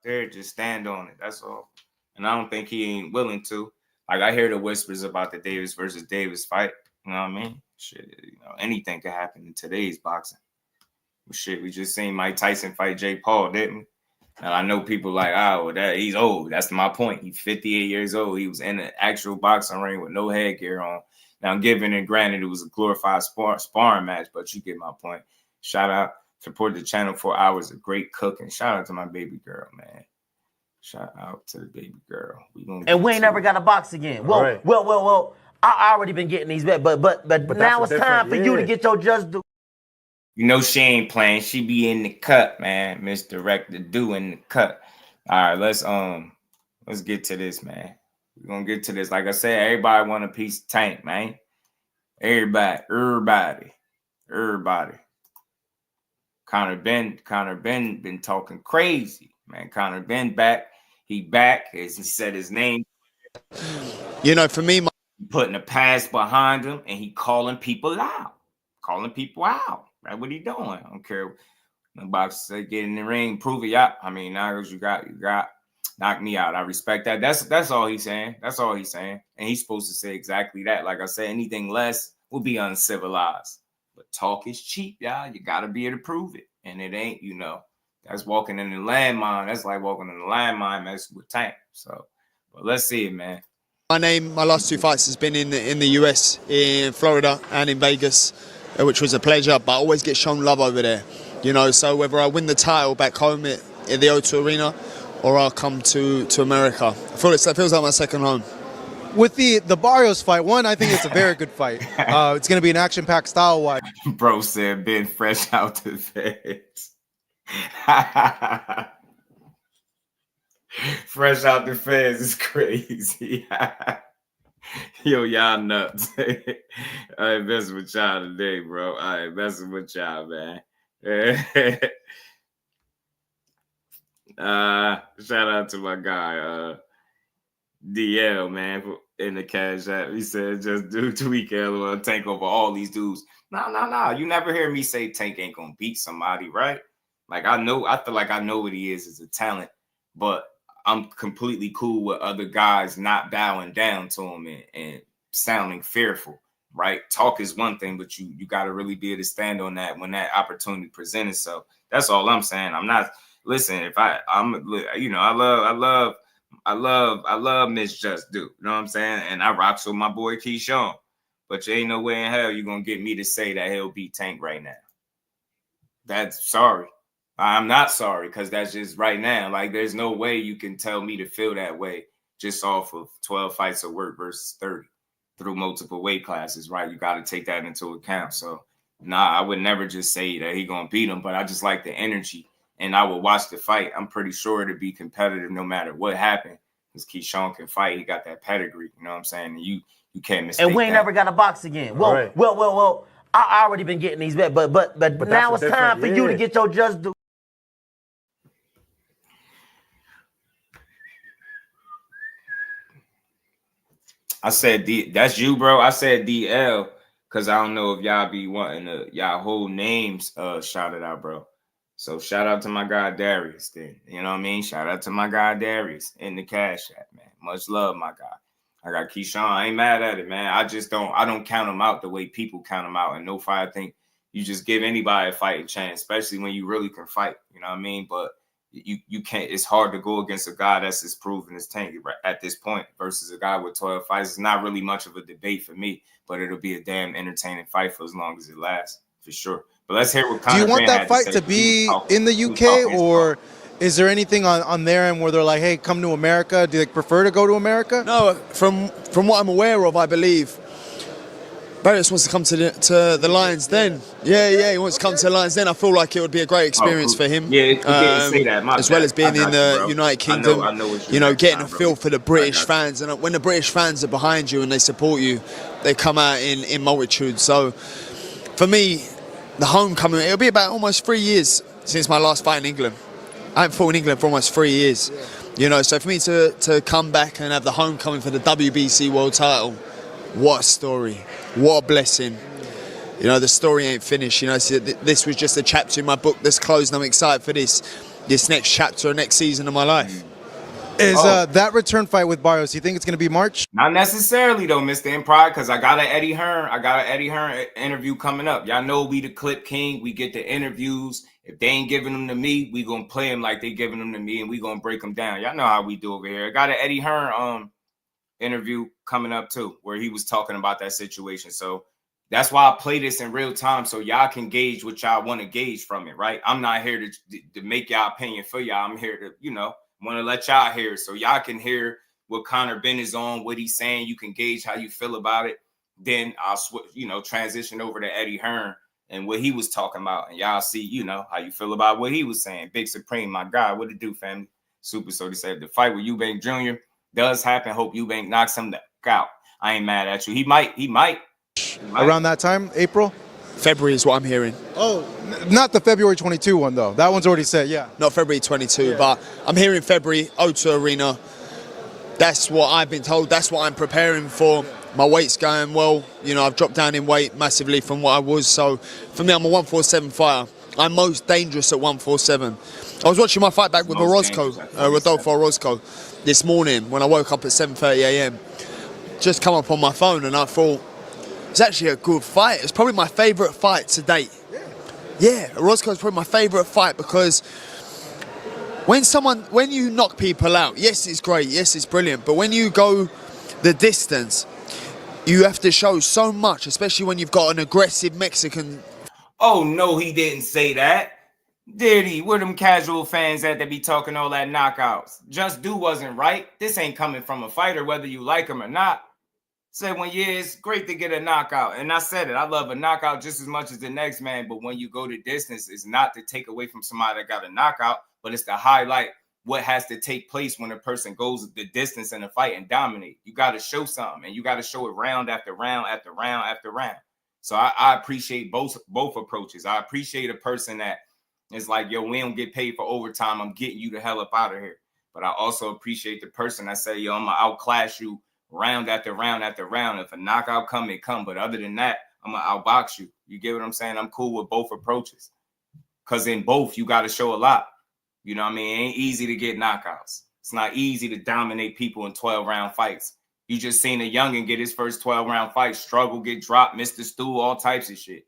There, just stand on it. That's all. And I don't think he ain't willing to. Like, I hear the whispers about the Davis versus Davis fight. You know what I mean? Shit, you know, anything could happen in today's boxing. But shit, we just seen Mike Tyson fight Jake Paul, didn't we? And I know people like, he's old. That's my point. He's 58 years old. He was in an actual boxing ring with no headgear on. Now, given and granted, it was a glorified sparring match, but you get my point. Shout out, support the channel for hours of great cooking. Shout out to my baby girl, man. Shout out to the baby girl. And we ain't never got to box again. Well, right. well. I already been getting these back, but now it's time for you to get your just due. You know she ain't playing. She be in the cut, man. Miss Director Do in the cut. All right, let's get to this, man. We're gonna get to this. Like I said, everybody want a piece of Tank, man. Everybody. Conor Benn been talking crazy, man. Conor Benn back. He back, as he said his name. You know, for me, putting a pass behind him, and he calling people out. Right? What he doing? I don't care. The boxer say get in the ring, prove it out. I mean, now you got knock me out. I respect that. That's all he's saying. And he's supposed to say exactly that. Like I said, anything less will be uncivilized. But talk is cheap, y'all. You gotta be able to prove it. And it ain't, that's walking in the landmine. That's like walking in the landmine mess with Tank. So, but let's see it, man. My last 2 fights has been in the US, in Florida and in Vegas, which was a pleasure, but I always get shown love over there. So whether I win the title back home at the O2 Arena or I'll come to America, it feels like my second home. With the Barrios fight, I think it's a very good fight. It's going to be an action-packed style-wise. Bro said Ben fresh out the feds. Fresh out the feds is crazy. Yo, y'all nuts. I ain't messing with y'all today, bro. I ain't messing with y'all, man. Shout out to my guy, DL, man, in the cash app. He said, just do tweak LOL, Tank over all these dudes. No. You never hear me say Tank ain't gonna beat somebody, right? Like, I feel like I know what he is as a talent, but I'm completely cool with other guys not bowing down to him and sounding fearful, right? Talk is one thing, but you got to really be able to stand on that when that opportunity presents itself. That's all I'm saying. I'm not, listen, I love Miss Just Do, you know what I'm saying? And I rocks with my boy Keyshawn, but you ain't no way in hell you're going to get me to say that he'll beat Tank right now. That's sorry. I'm not sorry, because that's just right now. Like, there's no way you can tell me to feel that way just off of 12 fights of work versus 30 through multiple weight classes, right? You got to take that into account. So, I would never just say that he going to beat him, but I just like the energy, and I will watch the fight. I'm pretty sure it'll be competitive no matter what happened, because Keyshawn can fight. He got that pedigree, you know what I'm saying? And you can't mistake and we ain't that. never got to box again. Well, I already been getting these back, but now it's time for you to get your Just Do. I said that's you, bro. I said DL because I don't know if y'all be wanting y'all whole names shouted out, bro. So shout out to my guy Darius then. You know what I mean? Shout out to my guy Darius in the cash app, man. Much love, my guy. I got Keyshawn. I ain't mad at it, man. I don't count him out the way people count him out. And no fight, I think you just give anybody a fighting chance, especially when you really can fight. You know what I mean? But you can't. It's hard to go against a guy that's as proven as Tank at this point versus a guy with 12 fights. It's not really much of a debate for me, but it'll be a damn entertaining fight for as long as it lasts, for sure. But let's hear what Conor Do you want Benn that fight to be in the UK, or is there anything on their end where they're like, hey, come to America? Do they prefer to go to America? No, from what I'm aware of, I believe Barrios wants to come to the Lions Den. Yeah, he wants to come to the Lions Den. I feel like it would be a great experience for him. Yeah, say that. As well as being in the United Kingdom, I know getting a feel for the British fans. And when the British fans are behind you and they support you, they come out in multitudes. So for me, the homecoming, it'll be about almost 3 years since my last fight in England. I haven't fought in England for almost 3 years. So for me to come back and have the homecoming for the WBC world title, what a story. What a blessing. The story ain't finished. So this was just a chapter in my book that's closed, and I'm excited for this next chapter, next season of my life. Is that return fight with Barrios, you think it's going to be March? Not necessarily, though, Mr. Empire, because I got an Eddie Hearn interview coming up. Y'all know we the clip king. We get the interviews. If they ain't giving them to me, we going to play them like they giving them to me, and we going to break them down. Y'all know how we do over here. I got an Eddie Hearn interview coming up too, where he was talking about that situation. So that's why I play this in real time, so y'all can gauge what y'all want to gauge from it, right? I'm not here to make y'all opinion for y'all. I'm here to, want to let y'all hear it, so y'all can hear what Conor Benn is on, what he's saying. You can gauge how you feel about it. Then I'll transition over to Eddie Hearn and what he was talking about, and y'all see, how you feel about what he was saying. Big Supreme, my guy, what it do, family? Super. So they said the fight with Eubank Jr., does happen, hope Eubank knocks him out. I ain't mad at you. He might. Around that time, April? February is what I'm hearing. Oh, not the February 22 one, though. That one's already set, yeah. Not February 22, but I'm hearing February, O2 Arena. That's what I've been told. That's what I'm preparing for. My weight's going well. You know, I've dropped down in weight massively from what I was. So for me, I'm a 147 fighter. I'm most dangerous at 147. I was watching my fight back with Rodolfo Orozco this morning when I woke up at 7:30 a.m. Just come up on my phone and I thought, it's actually a good fight. It's probably my favourite fight to date. Yeah, Orozco is probably my favourite fight because when you knock people out, yes, it's great, yes, it's brilliant, but when you go the distance, you have to show so much, especially when you've got an aggressive Mexican. Oh, no, he didn't say that. Did he? Where them casual fans at that be talking all that knockouts? Just Do wasn't right. This ain't coming from a fighter, whether you like him or not. Said when, yeah, it's great to get a knockout. And I said it, I love a knockout just as much as the next man. But when you go the distance, it's not to take away from somebody that got a knockout, but it's to highlight what has to take place when a person goes the distance in a fight and dominate. You got to show something, and you got to show it round after round after round after round. So I appreciate both approaches. I appreciate a person that is like, yo, we don't get paid for overtime. I'm getting you the hell up out of here. But I also appreciate the person that say, yo, I'm going to outclass you round after round after round. If a knockout come, it come. But other than that, I'm going to outbox you. You get what I'm saying? I'm cool with both approaches. Because in both, you got to show a lot. You know what I mean? It ain't easy to get knockouts. It's not easy to dominate people in 12-round fights. You just seen a youngin' get his first 12-round fight, struggle, get dropped, miss the stool, all types of shit.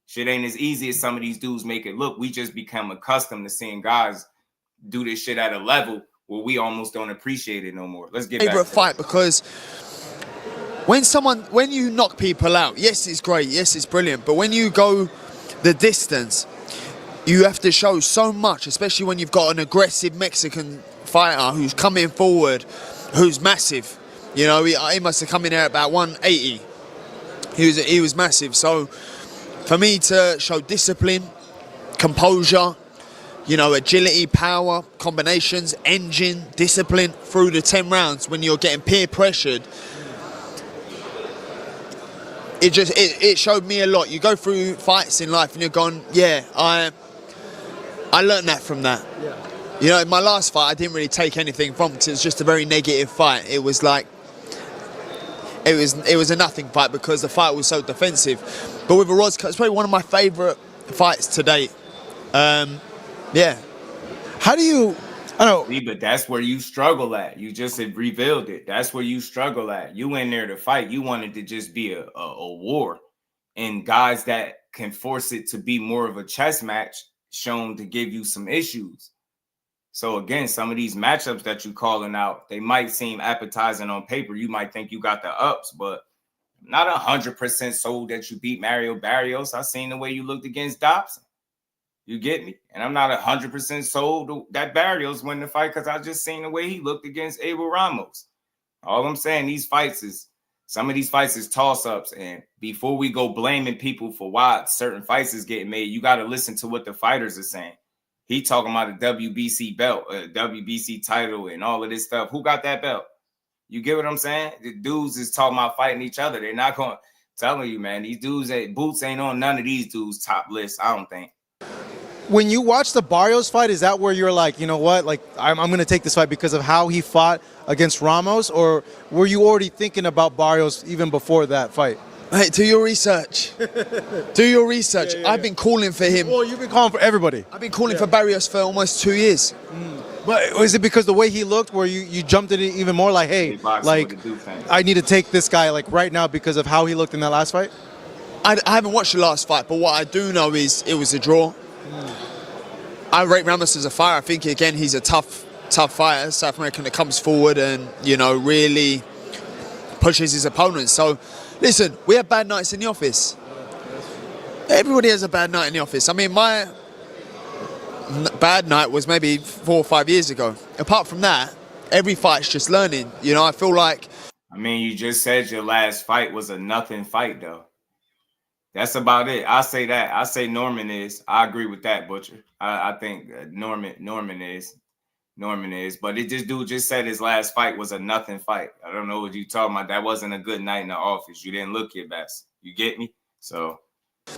Shit ain't as easy as some of these dudes make it look. We just become accustomed to seeing guys do this shit at a level where we almost don't appreciate it no more. Let's get back to fight because when you knock people out, yes, it's great, yes, it's brilliant, but when you go the distance, you have to show so much, especially when you've got an aggressive Mexican fighter who's coming forward, who's massive. You know, he must have come in there at about 180. He was massive. So for me to show discipline, composure, you know, agility, power, combinations, engine, discipline through the 10 rounds when you're getting peer pressured, it showed me a lot. You go through fights in life and you're going, yeah, I learned that from that. Yeah. You know, in my last fight, I didn't really take anything from it because it was just a very negative fight. It was like, it was a nothing fight because the fight was so defensive. But with Orozco, it's probably one of my favourite fights to date. Yeah. How do you, I don't know. See, but that's where you struggle at. You just had revealed it. That's where you struggle at. You in there to fight. You wanted to just be a war. And guys that can force it to be more of a chess match shown to give you some issues. So again, some of these matchups that you calling out, they might seem appetizing on paper. You might think you got the ups, but not 100% sold that you beat Mario Barrios. I seen the way you looked against Dobson. You get me? And I'm not 100% sold that Barrios win the fight because I just seen the way he looked against Abel Ramos. All I'm saying, some of these fights is toss-ups. And before we go blaming people for why certain fights is getting made, you got to listen to what the fighters are saying. He talking about a WBC belt, a WBC title, and all of this stuff. Who got that belt? You get what I'm saying? The dudes is talking about fighting each other. They're not going to tell you, man. These dudes, Boots ain't on none of these dudes' top lists, I don't think. When you watch the Barrios fight, is that where you're like, you know what, like I'm going to take this fight because of how he fought against Ramos, or were you already thinking about Barrios even before that fight? Hey, do your research. Do your research. Yeah. I've been calling for him. Well, you've been calling for everybody. I've been calling for Barrios for almost 2 years. But is it because the way he looked where you jumped in it even more like, hey, like I need to take this guy like right now because of how he looked in that last fight? I haven't watched the last fight, but what I do know is it was a draw. I rate Ramos as a fighter. I think, again, he's a tough fighter, South American that comes forward and, you know, really pushes his opponents. So, listen, we have bad nights in the office. Everybody has a bad night in the office. I mean, my bad night was maybe 4 or 5 years ago. Apart from that, every fight's just learning. You know, I feel like... I mean, you just said your last fight was a nothing fight, though. That's about it. I say that. I say Norman is. I agree with that, Butcher. I think Norman is. Norman is. But this dude just said his last fight was a nothing fight. I don't know what you talking about. That wasn't a good night in the office. You didn't look your best. You get me? So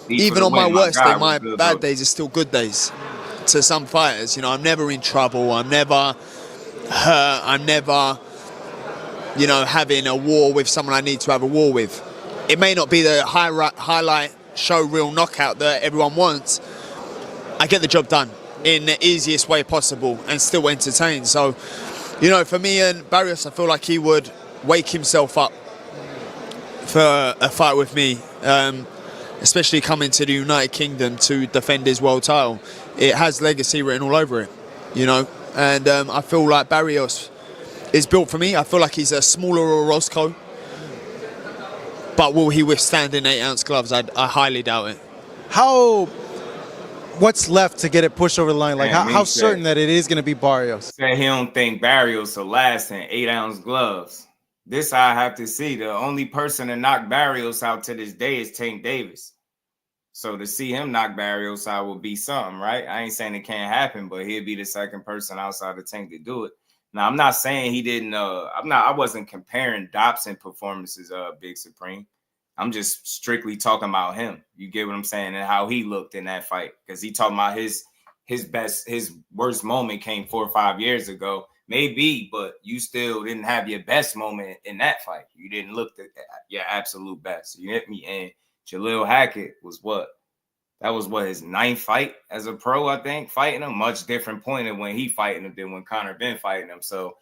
even on my worst day, my good, bad bro. days are still good days to some fighters. You know, I'm never in trouble. I'm never hurt. I'm never, you know, having a war with someone I need to have a war with. It may not be the highlight show reel knockout that everyone wants. I get the job done in the easiest way possible and still entertain. So, you know, for me and Barrios, I feel like he would wake himself up for a fight with me, especially coming to the United Kingdom to defend his world title. It has legacy written all over it, you know, and I feel like Barrios is built for me. I feel like he's a smaller Orozco, but will he withstand in 8-ounce gloves? I highly doubt it. What's left to get it pushed over the line? Like, how certain that it is going to be Barrios? Said he don't think Barrios will last in 8-ounce gloves. This I have to see. The only person to knock Barrios out to this day is Tank Davis. So to see him knock Barrios out would be something, right? I ain't saying it can't happen, but he'd be the second person outside of Tank to do it. Now, I'm not saying he didn't. I wasn't comparing Dobson performances, Big Supreme. I'm just strictly talking about him. You get what I'm saying, and how he looked in that fight, because he talking about his worst moment came 4 or 5 years ago. Maybe, but you still didn't have your best moment in that fight. You didn't look at your absolute best. You hit me. And Jalil Hackett was what? That was what, his 9th fight as a pro, I think, fighting him. Much different point of when he fighting him than when Conor Benn fighting him. So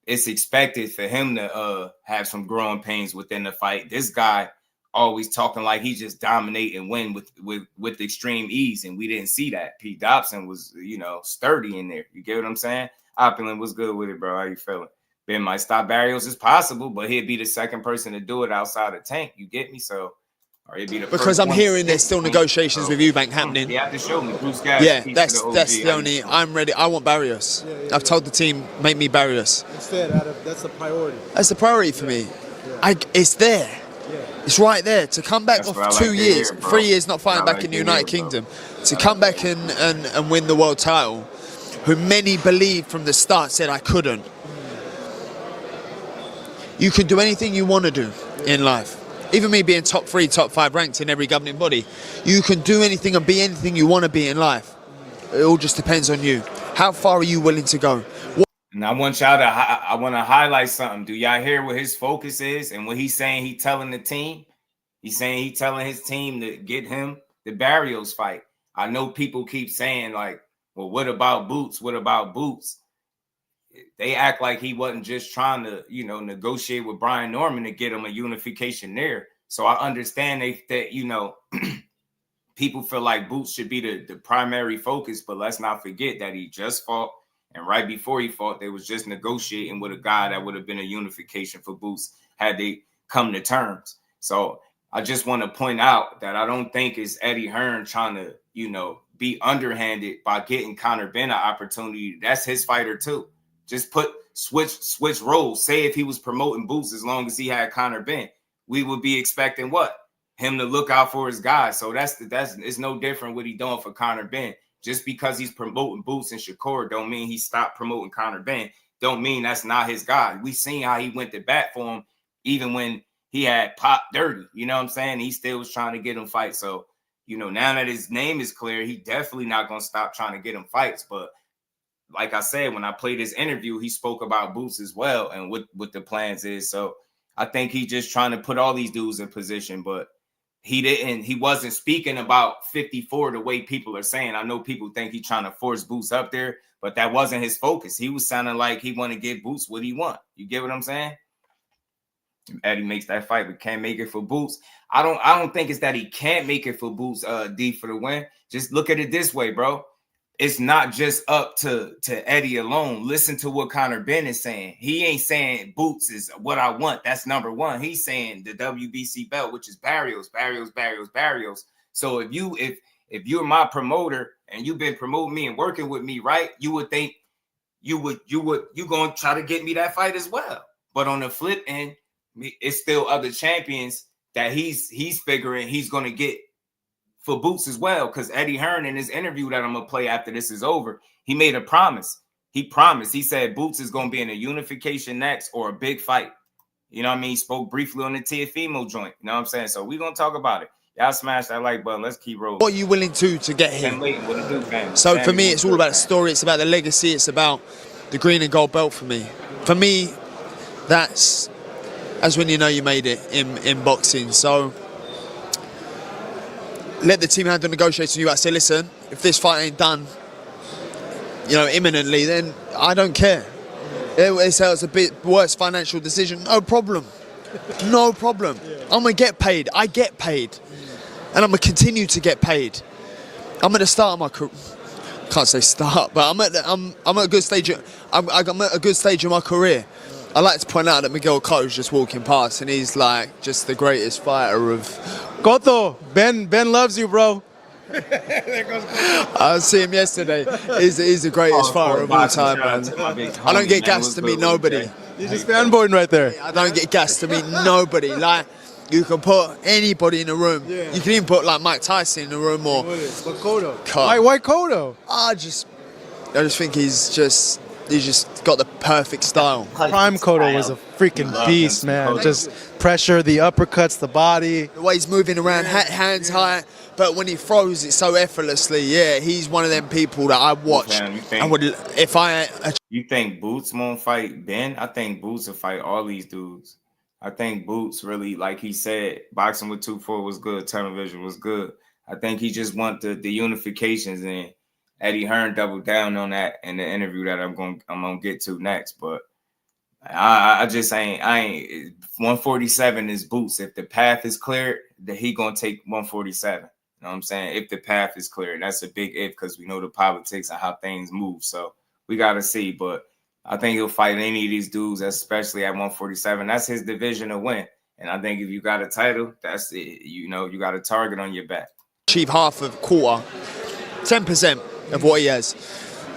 it's expected for him to have some growing pains within the fight. This guy always talking like he just dominate and win with extreme ease, and we didn't see that. Pete Dobson was, you know, sturdy in there. You get what I'm saying? Opulent was good with it, bro. How you feeling? Ben might stop Barrios. It's possible, but he'd be the second person to do it outside of Tank. You get me? So, or he'd be the because I'm hearing there's still negotiations with Eubank happening. You have to show me. Bruce Gass, yeah, that's the only. I'm ready. I want Barrios. I've told the team, make me Barrios. Instead, that's the priority. That's the priority for me. It's there. It's right there. To come back off 2 years, 3 years not fighting back in the United Kingdom, to come back and win the world title, who many believed from the start said I couldn't. You can do anything you want to do in life. Even me being top 3, top 5 ranked in every governing body, you can do anything and be anything you want to be in life. It all just depends on you. How far are you willing to go? And I want y'all to, I want to highlight something. Do y'all hear what his focus is and what he's saying? He telling the team. He's saying he telling his team to get him the Barrios fight. I know people keep saying like, well, what about Boots? What about Boots? They act like he wasn't just trying to, you know, negotiate with Brian Norman to get him a unification there. So I understand that, you know, people feel like Boots should be the primary focus, but let's not forget that he just fought. And right before he fought, they was just negotiating with a guy that would have been a unification for Boots had they come to terms. So I just want to point out that I don't think it's Eddie Hearn trying to, you know, be underhanded by getting Conor Benn an opportunity. That's his fighter too. Just switch roles. Say if he was promoting Boots as long as he had Conor Benn, we would be expecting what? Him to look out for his guys. So that's it's no different what he doing for Conor Benn. Just because he's promoting Boots and Shakur don't mean he stopped promoting Conor Benn. Don't mean that's not his guy. We seen how he went to bat for him even when he had Pop dirty. You know what I'm saying? He still was trying to get him fights. So, you know, now that his name is clear, he definitely not going to stop trying to get him fights. But like I said, when I played his interview, he spoke about Boots as well and what the plans is. So I think he just trying to put all these dudes in position, but he wasn't speaking about 54 the way people are saying. I know people think he's trying to force Boots up there, but that wasn't his focus. He was sounding like he want to get Boots what he want. You get what I'm saying? Eddie makes that fight, but can't make it for Boots. I don't think it's that he can't make it for Boots, D, for the win. Just look at it this way, bro. It's not just up to Eddie alone. Listen to what Conor Benn is saying. He ain't saying Boots is what I want. That's number one. He's saying the WBC belt, which is Barrios. So if you're my promoter and you've been promoting me and working with me, right? You would think you gonna try to get me that fight as well. But on the flip end, it's still other champions that he's figuring he's gonna get for Boots as well, because Eddie Hearn in his interview that I'm gonna play after this is over, he made a promise. He promised. He said Boots is going to be in a unification next or a big fight. You know what I mean? He spoke briefly on the Tiafimo joint. You know what I'm saying? So we're going to talk about it. Y'all smash that like button. Let's keep rolling. What are you willing to get here? So for me, it's all about the story. It's about the legacy. It's about the green and gold belt for me. For me, that's when you know you made it in boxing. So let the team handle negotiating you. I say, listen, if this fight ain't done, you know, imminently, then I don't care. It's a bit worse financial decision. No problem. No problem. I'm going to get paid. I get paid. And I'm going to continue to get paid. I'm at the start of my career. Can't say start, but I'm at a good stage. I'm at a good stage of my career. I like to point out that Miguel Cotto's just walking past, and he's like just the greatest fighter of. Cotto, Ben loves you, bro. I see him yesterday. He's the greatest fighter of all time, man. I don't get gassed to meet nobody. You're just fanboying right there. I don't get gassed to meet nobody. Like, you can put anybody in the room. Yeah. You can even put like Mike Tyson in the room or. But Cotto. Why Cotto? I just think he's just got the perfect style. Prime Cotto was a freaking beast, man. Just pressure, the uppercuts, the body. The way he's moving around, hands high, but when he throws it so effortlessly, yeah, he's one of them people that I watch. You think Boots won't fight Ben? I think Boots will fight all these dudes. I think Boots really, like he said, boxing with 2-4 was good, television was good. I think he just want the unifications, and Eddie Hearn doubled down on that in the interview that I'm gonna get to next. But I just ain't 147 is Boots. If the path is cleared, then he gonna take 147. You know what I'm saying? If the path is cleared, that's a big if because we know the politics and how things move. So we gotta see. But I think he'll fight any of these dudes, especially at 147. That's his division to win. And I think if you got a title, that's it. You know, you got a target on your back. Achieve half of quarter, 10% of what he has.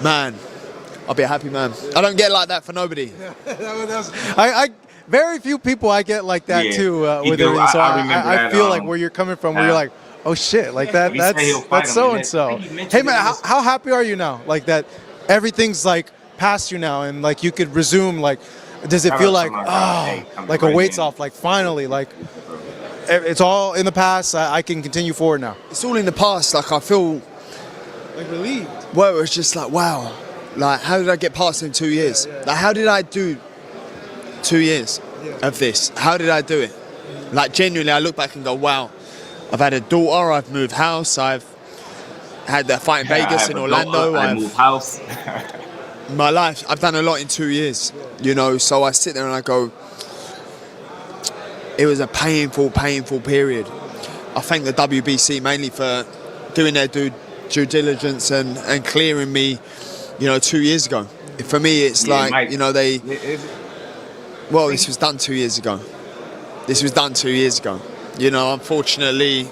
Man, I'll be a happy man. I don't get like that for nobody. I very few people I get like that too with everything. So I feel like where you're coming from, where you're like, oh shit, like that's so and so. Hey man, how happy are you now? Like that, everything's like past you now, and like you could resume. Like, does it feel like like a weight's off? Like finally, like it's all in the past. I can continue forward now. It's all in the past. Like I feel like relieved. Well, it's just like wow. Like how did I get past in 2 years? Like how did I do 2 years of this? How did I do it? Like genuinely, I look back and go, wow. I've had a daughter. I've moved house. I've had that fight in Vegas, in Orlando. I've moved house. My life, I've done a lot in 2 years, you know, so I sit there and I go, it was a painful period. I thank the WBC mainly for doing their due diligence and clearing me, you know, 2 years ago. For me, it's like, Mike, you know, this was done 2 years ago. This was done 2 years ago. You know, unfortunately.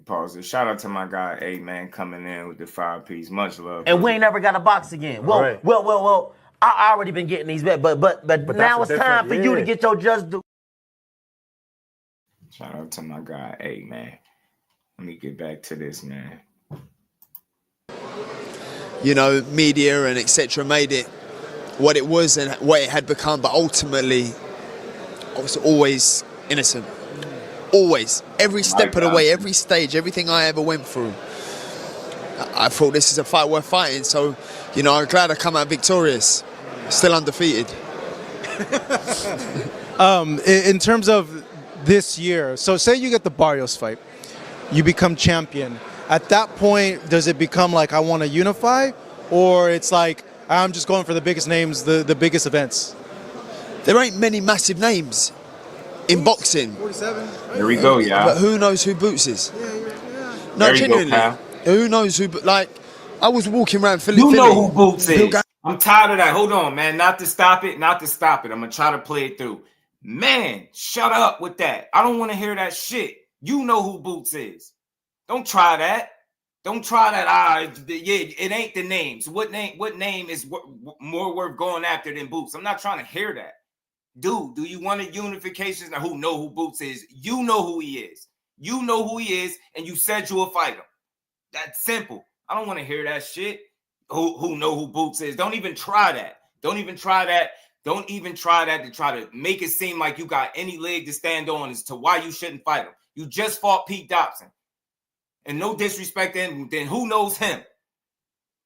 Pause it. Shout out to my guy, A-Man, coming in with the 5-piece. Much love. And we ain't never got to box again. Well, I already been getting these bets, but now it's time for you to get your just due. Shout out to my guy, A-Man. Let me get back to this, man. You know, media and etc. made it what it was and what it had become, but ultimately, I was always innocent. Always. Every step of the way, every stage, everything I ever went through. I thought this is a fight worth fighting, so, you know, I'm glad I come out victorious. Still undefeated. In terms of this year, so say you get the Barrios fight, you become champion. At that point, does it become like I want to unify, or it's like I'm just going for the biggest names, the biggest events? There ain't many massive names in boxing. 47. Here we go, yeah. But who knows who Boots is? No, there genuinely. Who knows who? Like, I was walking around Philly. You know who Boots is. I'm tired of that. Hold on, man. Not to stop it. I'm gonna try to play it through. Man, shut up with that. I don't want to hear that shit. You know who Boots is. Don't try that. Don't try that. It ain't the names. What name is more worth going after than Boots? I'm not trying to hear that. Dude, do you want a unification? Now, who know who Boots is? You know who he is. You know who he is, and you said you will fight him. That's simple. I don't want to hear that shit. who know who Boots is. Don't even try that. Don't even try that. Don't even try that to try to make it seem like you got any leg to stand on as to why you shouldn't fight him. You just fought Pete Dobson. And no disrespect, then who knows him?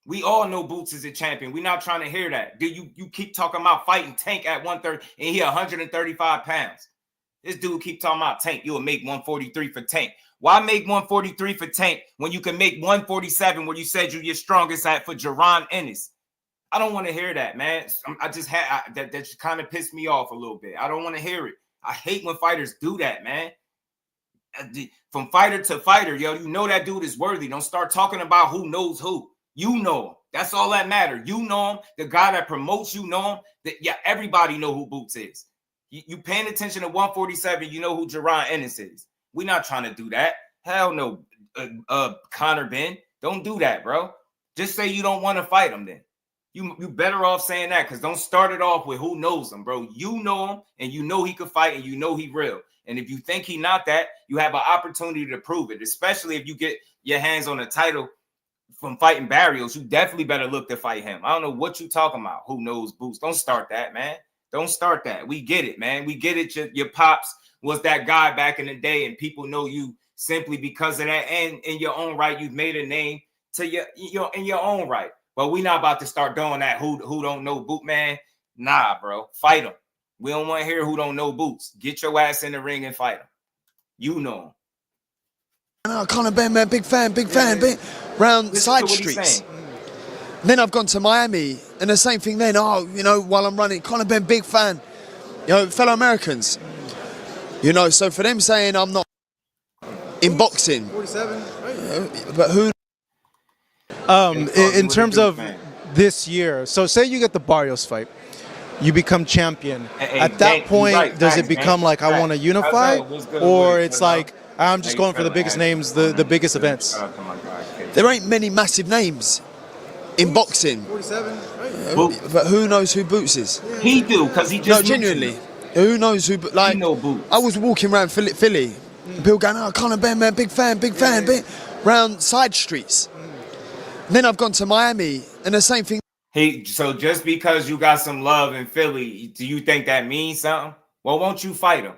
We all know Boots is a champion. We're not trying to hear that. You keep talking about fighting Tank at 130 and he 135 pounds. This dude keep talking about Tank. You'll make 143 for Tank. Why make 143 for Tank when you can make 147 where you said you're your strongest at for Jaron Ennis? I don't want to hear that, man. That just kind of pissed me off a little bit. I don't want to hear it. I hate when fighters do that, man. From fighter to fighter, yo, you know that dude is worthy. Don't start talking about who knows who. You know him. That's all that matters. You know him. The guy that promotes you know him. Yeah, everybody know who Boots is. You paying attention to 147, you know who Jaron Ennis is. We're not trying to do that. Hell no, Conor Benn. Don't do that, bro. Just say you don't want to fight him then. You better off saying that, because don't start it off with who knows him, bro. You know him, and you know he could fight, and you know he real. And if you think he not that, you have an opportunity to prove it, especially if you get your hands on a title from fighting Barrios. You definitely better look to fight him. I don't know what you talking about. Who knows Boots? Don't start that, man. Don't start that. We get it, man. We get it. Your pops was that guy back in the day, and people know you simply because of that. And in your own right, you've made a name to in your own right. But we not about to start doing that. Who don't know Boot, man? Nah, bro. Fight him. We don't want to hear who don't know Boots. Get your ass in the ring and fight him. You know him. No, Conor Benn, man, big fan. Big round side streets. Then I've gone to Miami, and the same thing then. Oh, you know, while I'm running, Conor Benn, big fan. You know, fellow Americans. You know, so for them saying I'm not in boxing, 47, but who? In terms of this year, so say you get the Barrios fight, you become champion. At that point, does it become like I want to unify, or it's like I'm just going for the biggest names, the biggest events? There ain't many massive names in boxing. 47, but who knows who Boots is? He do, because he just genuinely. Who knows who? Like, he know Boots. I was walking around Philly, people going, "Oh, Conor Benn, man, big fan, round side streets." Then I've gone to Miami, and the same thing. So just because you got some love in Philly, do you think that means something? Well, won't you fight him?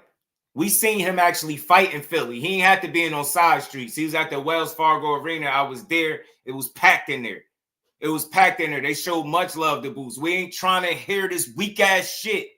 We seen him actually fight in Philly. He ain't had to be in on side streets. He was at the Wells Fargo Arena. I was there. It was packed in there. They showed much love to Boots. We ain't trying to hear this weak ass shit.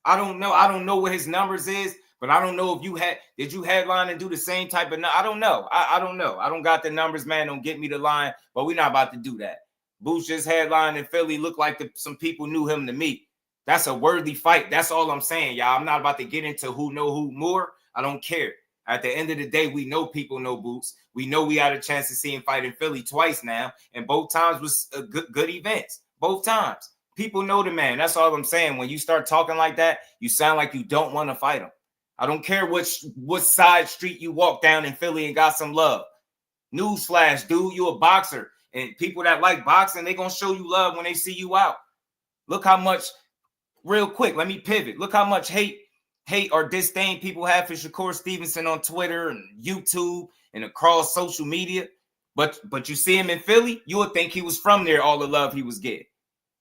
I don't know what his numbers is, but I don't know if did you headline and do the same type of, I don't know. I don't know. I don't got the numbers, man. Don't get me the line, but we're not about to do that. Boots just headline in Philly. Looked like some people knew him to me. That's a worthy fight. That's all I'm saying, y'all. I'm not about to get into who know who more. I don't care. At the end of the day, we know people know Boots. We know we had a chance to see him fight in Philly twice now, and both times was good events. Both times. People know the man. That's all I'm saying. When you start talking like that, you sound like you don't want to fight him. I don't care what side street you walk down in Philly and got some love. Newsflash, dude, you a boxer. And people that like boxing, they going to show you love when they see you out. Look how much, real quick, let me pivot. Look how much hate or disdain people have for Shakur Stevenson on Twitter and YouTube and across social media. But you see him in Philly, you would think he was from there, all the love he was getting.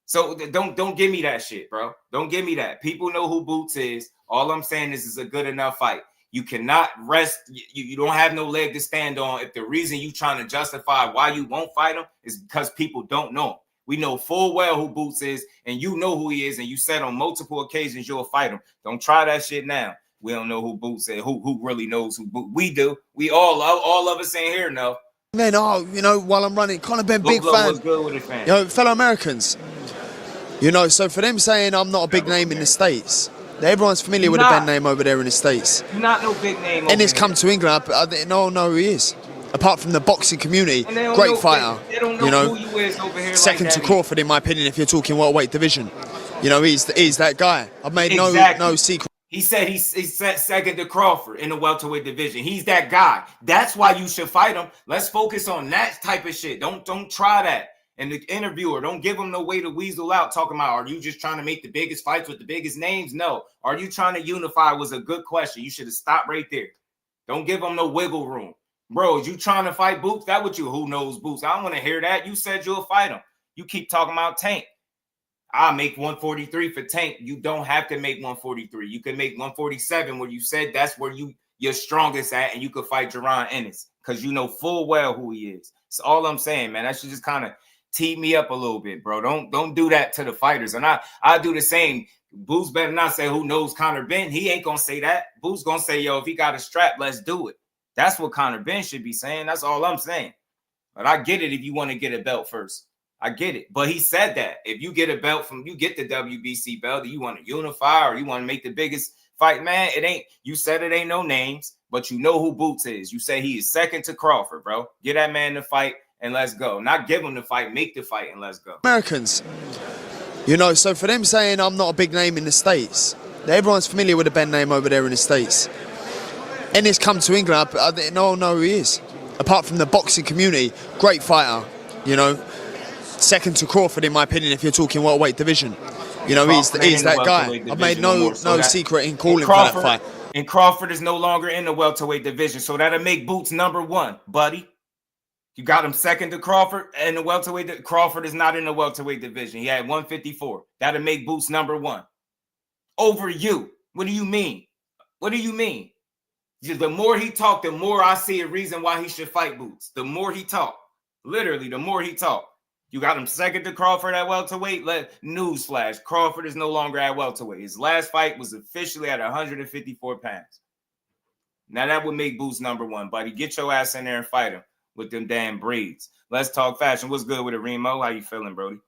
So don't give me that shit, bro. Don't give me that. People know who Boots is. All I'm saying is it's a good enough fight. You cannot rest. You don't have no leg to stand on if the reason you trying to justify why you won't fight him is because people don't know him. We know full well who Boots is, and you know who he is, and you said on multiple occasions you'll fight him. Don't try that shit now. We don't know who Boots is. Who really knows who Boots? We do. We all of us in here know. Man, you know, while I'm running, Conor Benn, big fan. What's good with it, fan? You know, fellow Americans. You know, so for them saying I'm not a big name in the States, everyone's familiar with the Benn name over there in the States. You're not no big name. And he's come to England, but no one know who he is. Apart from the boxing community, great fighter. They don't know who you is over here. Second to Crawford, in my opinion, if you're talking welterweight division. You know, he's that guy. I've made no secret. He said he's second to Crawford in the welterweight division. He's that guy. That's why you should fight him. Let's focus on that type of shit. Don't try that. And the interviewer, don't give him no way to weasel out talking about, are you just trying to make the biggest fights with the biggest names? No. Are you trying to unify was a good question. You should have stopped right there. Don't give him no wiggle room. Bro, is you trying to fight Boots? That what you, who knows Boots? I don't want to hear that. You said you'll fight him. You keep talking about Tank. I'll make 143 for Tank. You don't have to make 143. You can make 147 where you said that's where you're strongest at, and you could fight Jaron Ennis because you know full well who he is. That's all I'm saying, man. That should just kind of tee me up a little bit, bro. Don't do that to the fighters. And I do the same. Boo's better not say who knows Conor Benn. He ain't gonna say that. Boo's gonna say, yo, if he got a strap, let's do it. That's what Conor Benn should be saying. That's all I'm saying. But I get it if you want to get a belt first. I get it. But he said that if you get a belt you get the WBC belt, you want to unify or you want to make the biggest fight, man, it ain't, you said it ain't no names, but you know who Boots is. You say he is second to Crawford, bro. Get that man to fight and let's go. Not give him the fight, make the fight and let's go. Americans, you know, so for them saying I'm not a big name in the States, everyone's familiar with the Ben name over there in the States. Ennis come to England, no one know who he is. Apart from the boxing community, great fighter, you know. Second to Crawford, in my opinion, if you're talking welterweight division. You know, he's that guy. I've made no secret in calling for that fight. And Crawford is no longer in the welterweight division, so that'll make Boots #1, buddy. You got him second to Crawford, and the welterweight. Crawford is not in the welterweight division. He had 154. That'll make Boots #1 over you. What do you mean? What do you mean? The more he talked, the more I see a reason why he should fight Boots. The more he talked, literally, the more he talked. You got him second to Crawford at welterweight. Newsflash: Crawford is no longer at welterweight. His last fight was officially at 154 pounds. Now that would make Boots #1, buddy. Get your ass in there and fight him with them damn breeds. Let's talk fashion. What's good with it, Remo? How you feeling, Brody?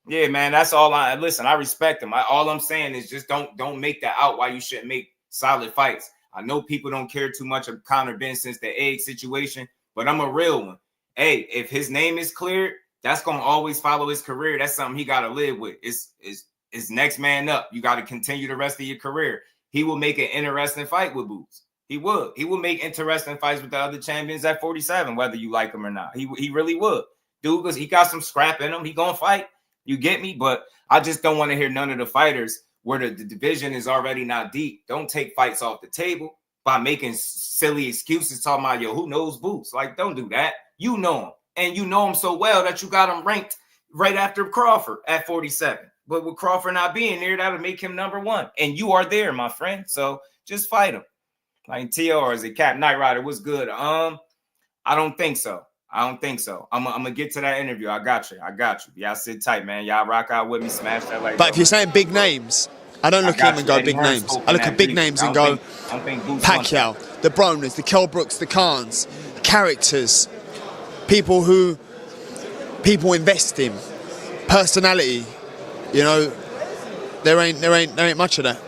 Yeah, man, that's all listen, I respect him. All I'm saying is just don't make that out why you shouldn't make solid fights. I know people don't care too much of Conor Benn since the egg situation, but I'm a real one. Hey, if his name is cleared, that's going to always follow his career. That's something he got to live with. It's next man up. You got to continue the rest of your career. He will make an interesting fight with Boots. He would. He will make interesting fights with the other champions at 47, whether you like him or not. He really would. Dude, because he got some scrap in him. He going to fight. You get me? But I just don't want to hear none of the fighters where the division is already not deep. Don't take fights off the table by making silly excuses talking about, yo, who knows Boots? Like, don't do that. You know him. And you know him so well that you got him ranked right after Crawford at 47. But with Crawford not being there, that would make him #1. And you are there, my friend. So just fight him. Like TR, is it Cap Knight Rider? What's good? I don't think so. I'm gonna get to that interview. I got you. Y'all sit tight, man. Y'all rock out with me. Smash that like. But if you're saying big names, I don't look at him and go big names. I look at big names and go Pacquiao, the Broners, the Kell Brooks, the Khans, characters. People who people invest in, personality, you know, there ain't much of that.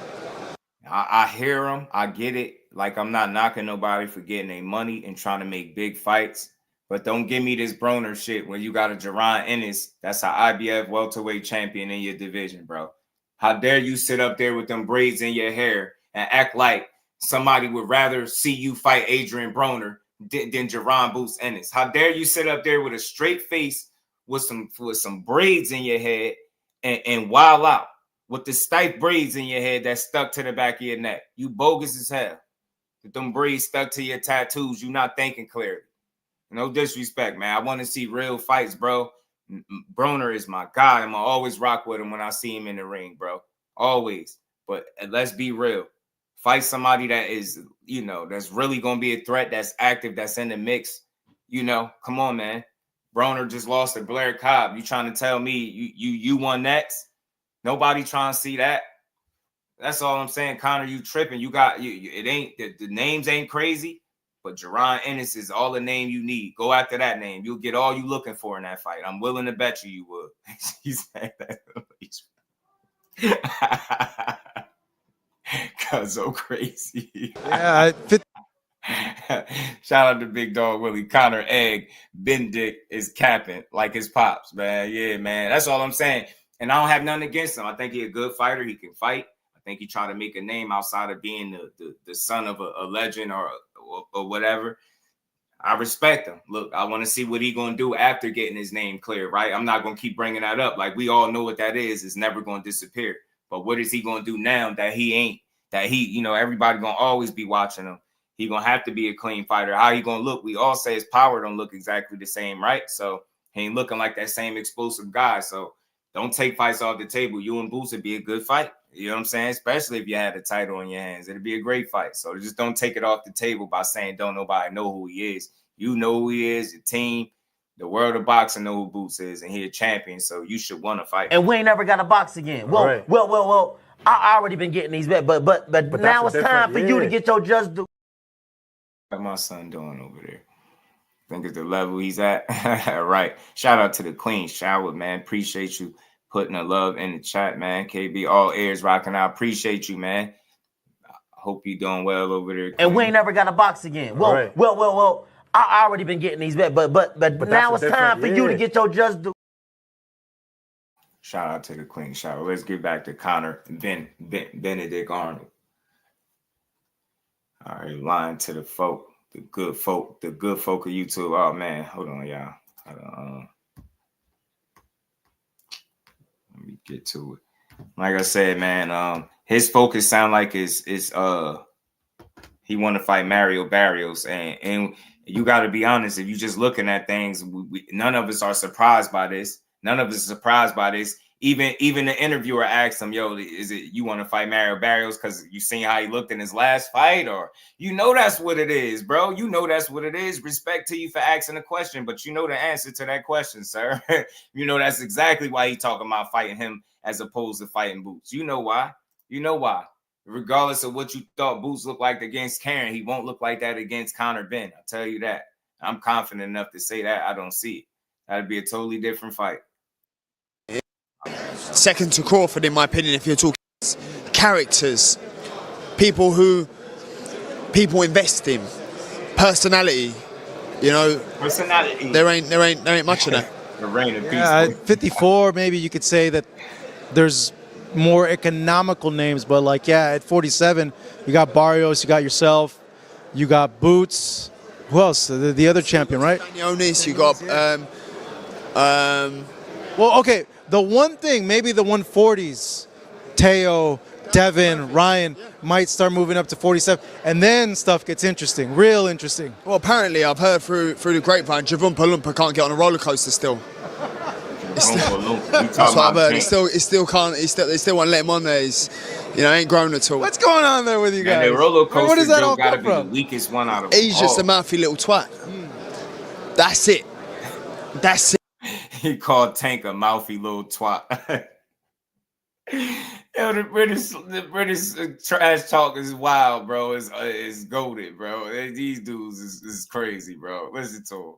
I hear them, I get it. Like, I'm not knocking nobody for getting their money and trying to make big fights, but don't give me this Broner shit when you got a Jaron Ennis that's an IBF welterweight champion in your division, bro. How dare you sit up there with them braids in your hair and act like somebody would rather see you fight Adrian Broner than Jaron Boots Ennis. How dare you sit up there with a straight face with some braids in your head and wild out with the stiff braids in your head that stuck to the back of your neck. You bogus as hell. With them braids stuck to your tattoos, you not thinking clearly. No disrespect, man. I want to see real fights, bro. Broner is my guy. I'm going to always rock with him when I see him in the ring, bro. Always. But let's be real. Fight somebody that is, you know, that's really going to be a threat, that's active, that's in the mix. You know, come on, man. Broner just lost to Blair Cobb. You trying to tell me you won next? Nobody trying to see that. That's all I'm saying. Conor, you tripping. You got it ain't the names ain't crazy, but Jaron Ennis is all the name you need. Go after that name. You'll get all you looking for in that fight. I'm willing to bet you would. He said that. Cause so crazy. Yeah, shout out to Big Dog Willie. Conor Egg Bendick is capping like his pops, man. Yeah, man. That's all I'm saying. And I don't have nothing against him. I think he's a good fighter. He can fight. I think he tried to make a name outside of being the son of a legend or whatever. I respect him. Look, I want to see what he's going to do after getting his name cleared, right? I'm not going to keep bringing that up. Like, we all know what that is. It's never going to disappear. But what is he going to do now that he ain't? That he, you know, everybody going to always be watching him. He going to have to be a clean fighter. How he going to look? We all say his power don't look exactly the same, right? So He ain't looking like that same explosive guy. So don't take fights off the table. You and Boots would be a good fight. You know what I'm saying? Especially if you had a title in your hands. It'd be a great fight. So just don't take it off the table by saying don't nobody know who he is. You know who he is, your team, the world of boxing know who Boots is, and he's a champion, so you should want to fight. And we ain't never got to box again. Well, right. well, I already been getting these bets, but now it's time for you to get your just due. What my son doing over there? I think it's the level he's at. Right. Shout out to the Queen Shower, man. Appreciate you putting the love in the chat, man. KB, all ears rocking out. Appreciate you, man. I hope you doing well over there, Queen. And we ain't never got to box again. Well, right. well, I already been getting these bets, but now it's time for you to get your just due. Shout out to the Queen Shower. Let's get back to Conor Benedict Arnold. All right, lying to the folk, the good folk of YouTube. Oh man, hold on, y'all. Let me get to it. Like I said, man, his focus sound like is he want to fight Mario Barrios, and you got to be honest. If you just looking at things, none of us are surprised by this. None of us are surprised by this. Even the interviewer asked him, "Yo, is it you want to fight Mario Barrios because you seen how he looked in his last fight, or you know that's what it is, bro? You know that's what it is. Respect to you for asking the question, but you know the answer to that question, sir. You know that's exactly why he talking about fighting him as opposed to fighting Boots. You know why? You know why? Regardless of what you thought Boots looked like against Karen, he won't look like that against Conor Benn. I'll tell you that. I'm confident enough to say that. I don't see it. That'd be a totally different fight. Second to Crawford, in my opinion, if you're talking characters, people invest in, personality, you know. Personality. There ain't much of that. The reign of peace. 54, maybe you could say that there's more economical names, but like, yeah, at 47, you got Barrios, you got yourself, you got Boots. Who else? The other champion, right? Danionis, you got. Well, okay. The one thing, maybe the 140s, Teo, Devin, Ryan might start moving up to 47, and then stuff gets interesting, real interesting. Well, apparently, I've heard through the grapevine, Javon Palumpa can't get on a roller coaster still. That's what I've heard. They still won't let him on there. He's, ain't grown at all. What's going on there with you guys? And the roller coaster, where does that all come from? The weakest one out of all. He's just a mouthy little twat. That's it. That's it. He called Tank a mouthy little twat. Yo, the British trash talk is wild, bro. It's goated, bro. These dudes is crazy, bro. Listen to him.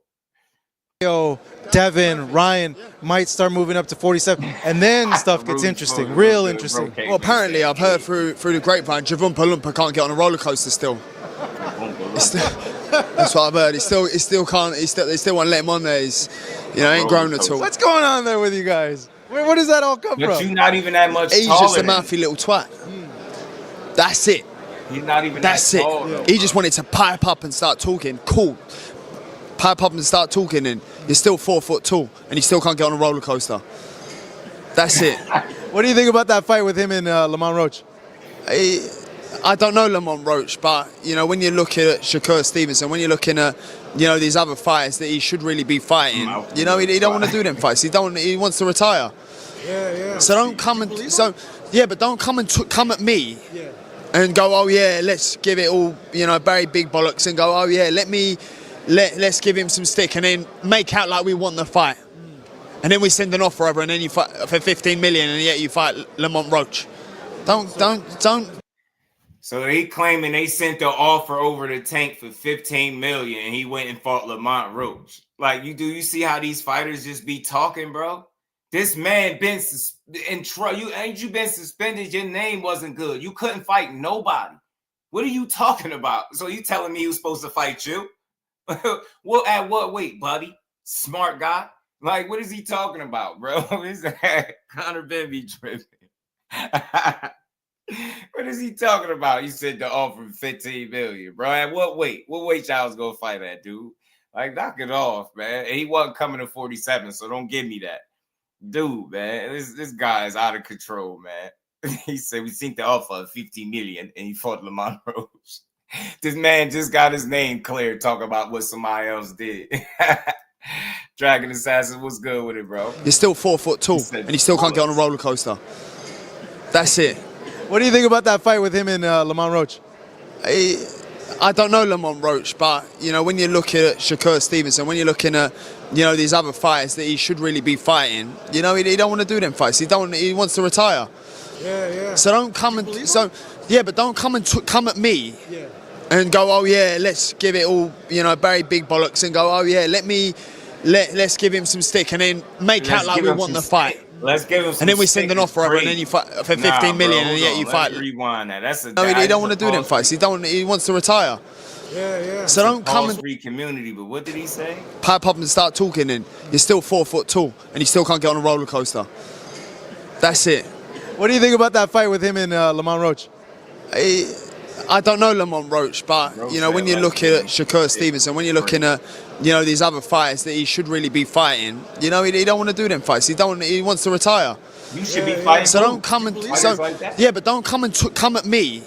Yo, Devin, Ryan might start moving up to 47, and then stuff gets interesting, real interesting. Well, apparently, I've heard through the grapevine, Javon Palumpa can't get on a roller coaster still. That's what I've heard. He still can't. They still won't let him on there. He's, ain't grown at all. What's going on there with you guys? Where does that all come from? But you're not even that much He's taller. Just a mouthy little twat. That's it. He's not even That's that it. tall, though, he just wanted to pipe up and start talking. Cool. Pipe up and start talking, and you're still 4 foot tall, and you still can't get on a roller coaster. That's it. What do you think about that fight with him and Lamont Roach? I don't know Lamont Roach, but when you look at Shakur Stevenson, when you're looking at these other fighters that he should really be fighting, he don't want to do them fights. He wants to retire. Yeah. So don't come and but don't come and come at me and go, oh yeah, let's give it all very big bollocks and go, oh yeah, let's give him some stick and then make out like we want the fight. And then we send an offer over and then you fight for 15 million and yet you fight Lamont Roach. Don't. So they claiming they sent the offer over to Tank for 15 million and he went and fought Lamont Roach. Like, you see how these fighters just be talking, bro? This man been in trouble. You been suspended? Your name wasn't good. You couldn't fight nobody. What are you talking about? So you telling me he was supposed to fight you? Well, at what weight, buddy? Smart guy. Like, what is he talking about, bro? Is that Conor Benn be tripping? What is he talking about? You said the offer 15 million, bro. At what weight? What weight y'all was gonna fight at, dude? Like, knock it off, man. And he wasn't coming to 47, so don't give me that. Dude, man, this guy is out of control, man. He said we seen the offer of 50 million and he fought Lamont Roach. This man just got his name cleared talking about what somebody else did. Dragon Assassin, what's good with it, bro? You're still 4 foot tall, and you still can't get on a roller coaster. That's it. What do you think about that fight with him and Lamont Roach? I don't know Lamont Roach, but you know, when you're looking at Shakur Stevenson, when you're looking at, you know, these other fighters that he should really be fighting, you know, he don't want to do them fights. He wants to retire. Yeah. So don't come and but don't come and come at me. Yeah. And go, oh yeah, let's give it all, you know, Barry Big Bollocks, and go, oh yeah, let's give him some stick, and then make out like we want the fight. Let's give him some and then we send an offer over, and then you fight for 15 million, and yet you fight. Rewind that. That's a. No, he don't want to do them fights. He wants to retire. Yeah. So don't come and free community. But what did he say? pipe up and start talking, and you're still 4 foot tall, and you still can't get on a roller coaster. That's it. What do you think about that fight with him and Lamont Roach? I don't know Lamont Roach, but you know, when you're looking at Shakur Stevenson, when you're looking at, you know, these other fighters that he should really be fighting, you know, he don't want to do them fights. He wants to retire. You should be fighting. So don't come and but don't come and come at me.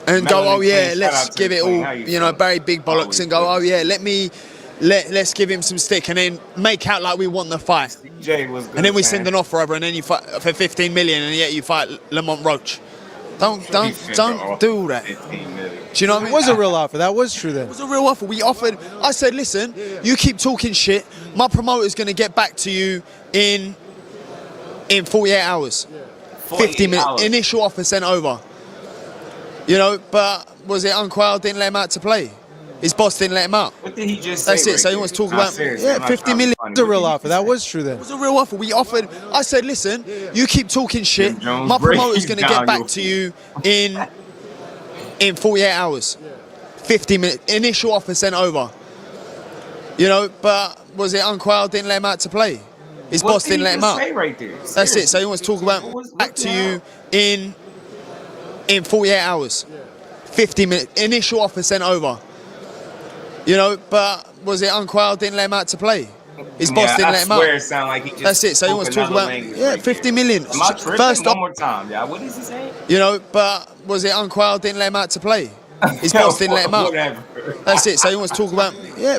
And go, oh yeah, let's give it all, you know, Barry Big Bollocks, and go, oh yeah, let's give him some stick, and then make out like we want the fight. And then we send an offer over, and then you fight for 15 million, and yet you fight Lamont Roach. Don't do that. Do you know what I mean? It was a real offer. That was true then. It was a real offer. We offered. I said, listen, you keep talking shit. My promoter's going to get back to you in 48 hours. 50 minutes. Initial offer sent over. You know, but was it Unquell didn't let him out to play? His boss didn't let him out. What did he just say? That's it. So he wants to talk about 50 million. It was a real offer. That was true then. It was a real offer. We offered. I said, listen, you keep talking shit. My promoter's going to get back to you in 48 hours. 50 minutes. Initial offer sent over. You know, but was it Unquell didn't let him out to play? His boss didn't let him out. Right there? That's it. So he wants to talk about back to you in 48 hours. 50 minutes. Initial offer sent over. You know, but was it Unquell didn't let him out to play? His boss didn't let him out. It sound like he just that's it. So he wants to talk about 50 million. Am I tripping? First One more time, yeah. What is he saying? You know, but was it Unquell didn't let him out to play? His boss didn't let him out. That's it. So he wants to talk about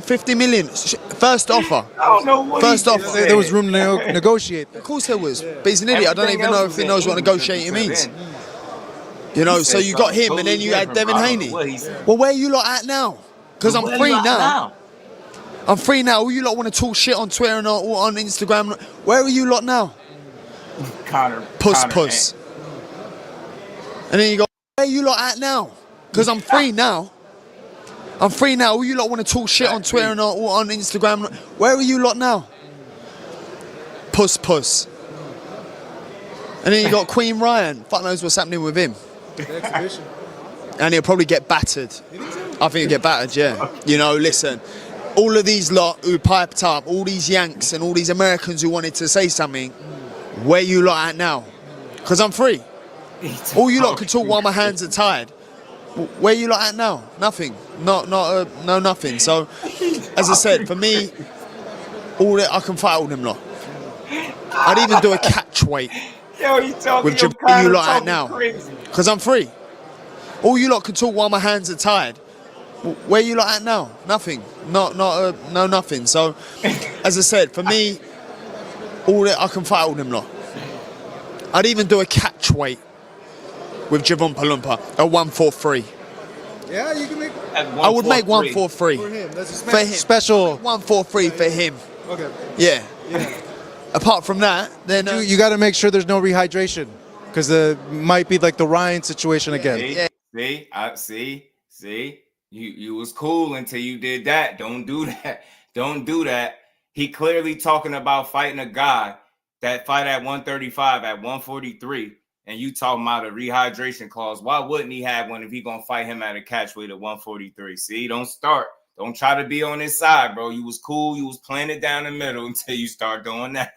50 million. First offer. I don't know what First offer. There was room to negotiate. Of course there was. But he's an idiot. I don't even know if he knows what negotiating means. You know, so you got him, and then you had Devin Haney. Well, where are you lot at now? Because I'm free now. I'm free now. All you lot want to talk shit on Twitter or on Instagram. Where are you lot now? Conor. Puss. And then you go, where are you lot at now? Because I'm free now. I'm free now. All you lot want to talk shit on Twitter or on Instagram. Where are you lot now? Puss. And then you got Queen Ryan. Fuck knows what's happening with him. And he'll probably get battered. I think he'll get battered, yeah. You know, listen, all of these lot who piped up, all these Yanks and all these Americans who wanted to say something, where you lot at now? Because I'm free. All you lot can talk while my hands are tied. Where you lot at now? Nothing. No, nothing. So, as I said, for me, I can fight all them lot. I'd even do a catch weight with Japan you lot at now. Because I'm free. All you lot can talk while my hands are tied. Where you lot at now? Nothing. No, nothing. So, as I said, for me, I can fight all them lot. I'd even do a catch weight with Javon Palumpa at 143. Yeah, you can make. I would make 143 for him. That's for him. Special 143 for him. Okay. Yeah. Apart from that, then you got to make sure there's no rehydration, because it might be like the Ryan situation again. See. You was cool until you did that. Don't do that. Don't do that. He clearly talking about fighting a guy that fight at 135, at 143, and you talking about a rehydration clause. Why wouldn't he have one if he gonna fight him at a catch weight at 143? See, don't start. Don't try to be on his side, bro. You was cool. You was playing it down the middle until you start doing that.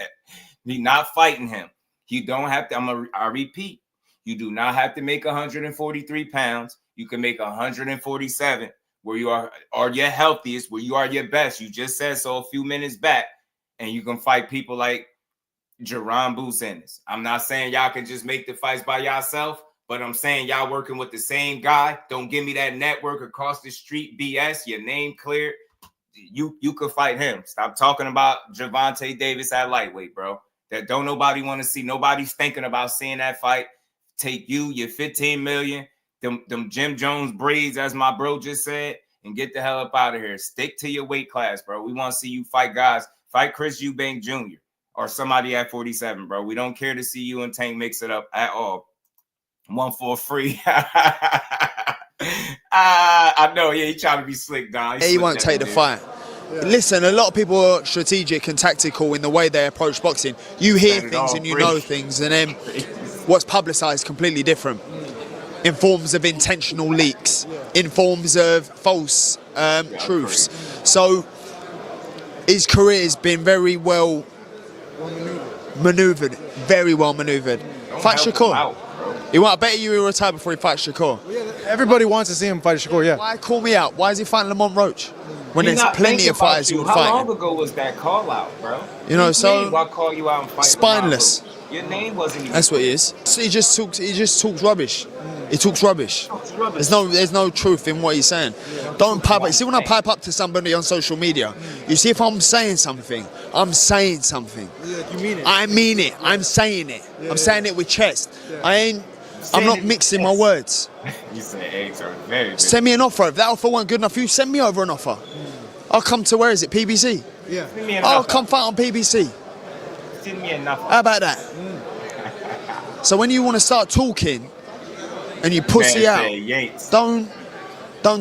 He not fighting him. You don't have to. I repeat. You do not have to make 143 pounds. You can make 147, where you are your healthiest, where you are your best. You just said so a few minutes back, and you can fight people like Jerron Boots. I'm not saying y'all can just make the fights by yourself, but I'm saying y'all working with the same guy. Don't give me that network across the street BS. Your name cleared. you could fight him. Stop talking about Gervonta Davis at lightweight, bro. That don't nobody want to see. Nobody's thinking about seeing that fight. Take your 15 million, them Jim Jones breeds, as my bro just said, and get the hell up out of here. Stick to your weight class, bro. We want to see you fight guys. Fight Chris Eubank Jr. or somebody at 47, bro. We don't care to see you and Tank mix it up at all. One for free. I know, yeah, he trying to be slick, Don. He won't take the fight. Yeah. Listen, a lot of people are strategic and tactical in the way they approach boxing. You hear things and you know things, and then what's publicized completely different in forms of intentional leaks, in forms of false truths. So his career has been very well maneuvered, very well maneuvered. Fight Shakur. I bet you will retire before he fights Shakur. Everybody wants to see him fight Shakur, yeah. Why call me out? Why is he fighting Lamont Roach? When there's plenty of fighters who would fight him. How long ago was that call out, bro? You know, so I call you out and fight spineless. Your name wasn't even. That's what he is. So he just talks rubbish. He talks rubbish. There's no truth in what he's saying. Don't pipe up. You see, when I pipe up to somebody on social media, you see, if I'm saying something, I'm saying something. Yeah, you mean it. I mean it. I'm saying it. I'm saying it with chest. I'm not mixing my words. You say eggs are very good. Send me an offer. If that offer weren't good enough, you send me over an offer. I'll come to, where is it, PBC? Yeah. I'll come fight on PBC. Send me enough. How about that? So when you want to start talking and you pussy out, don't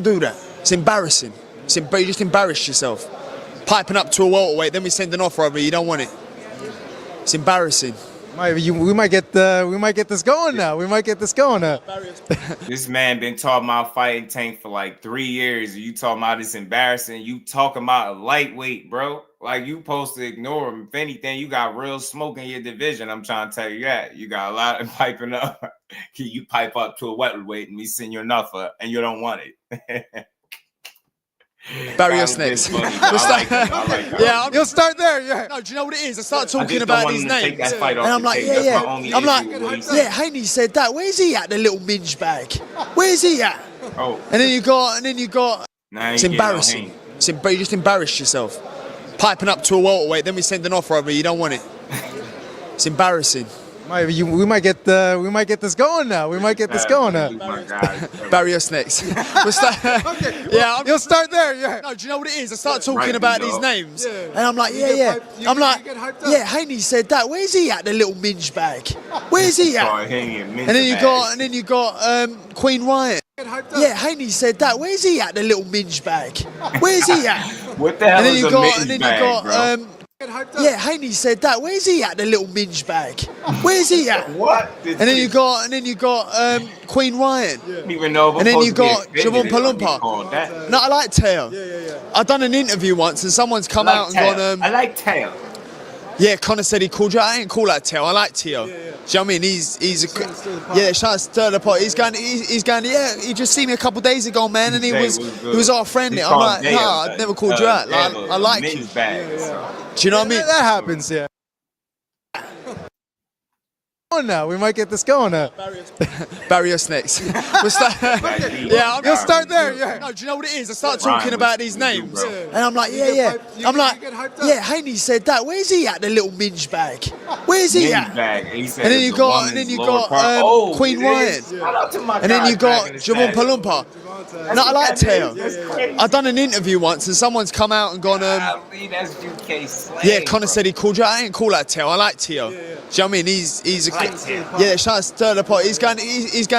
do that. It's embarrassing. You just embarrass yourself. Piping up to a welterweight, then we send an offer over, you don't want it. It's embarrassing. We might get this going now. This man been talking about fighting Tank for like 3 years. You talking about it's embarrassing. You talking about a lightweight, bro. Like, you supposed to ignore him. If anything, you got real smoke in your division. I'm trying to tell you that. You got a lot of piping up. You pipe up to a welterweight and we send you enough and you don't want it. Barrios next. Yeah, you'll start there. Yeah. No, do you know what it is? I start talking about these names, and I'm like, yeah. Haney said that. Where's he at? The little minge bag. Where's he at? Oh. And then you got. It's embarrassing. You just embarrass yourself. Piping up to a welterweight, then we send an offer over. You don't want it. It's embarrassing. We might get this going now. Barrios next. Yeah, you'll start there. Yeah. No, do you know what it is? I start talking about these names, and I'm like, yeah. Haney said that. Where's he at? The little minge bag. Where's he at? And then you got Queen Ryan. Yeah, Haney said that. Where's he at? The little minge bag. Where's he at? What the hell is a minge bag, bro? Yeah, Haney said that. Where's he at? The little minge bag. Where's he at? What? And then you got Queen Ryan. Even know. And then you got Javon Palumpa. No, I like Teo. Yeah. I've done an interview once and someone's come out and gone. I like Teo. Yeah, Conor said he called you. I ain't call that Teo. I like Teo. Do you know what I mean? He's trying to stir the pot. He's going. Yeah, he just seen me a couple days ago, man, and he was all friendly. I'm like, nah, I've never called you out. Like, I like you. Do you know what I mean? That happens, yeah. Now we might get this going now. Barrios next. You'll start there. Yeah. No, do you know what it is? I start talking about these names, and I'm like, yeah. Haney said that. Where's he at? The little minge bag. Where's he at? And then you got Queen Ryan, and then you got Javon Palumpa. No, I like Teo. I've done an interview once and someone's come out and gone. Yeah, Conor said he called you. I ain't call that Teo. I like Teo. Do you know what I mean? He's trying to stir the pot. He's going.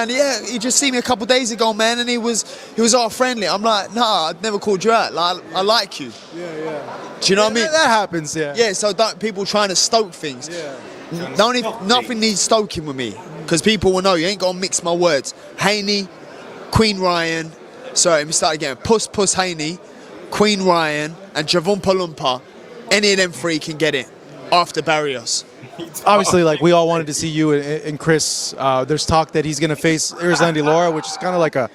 Yeah, he just seen me a couple days ago, man, and he was all friendly. I'm like, nah, I've never called you out. Like, I like you. Yeah. Do you know what I mean? That happens, yeah. Yeah, so people trying to stoke things. Yeah. Nothing needs stoking with me, because people will know you ain't gonna mix my words. Haney, Queen Ryan. Sorry, let me start again. Puss Haney, Queen Ryan, and Javon Palumpa. Any of them three can get it after Barrios. Obviously, like, we all wanted to see you and Chris. There's talk that he's going to face Erislandy Lara, which is kind of like a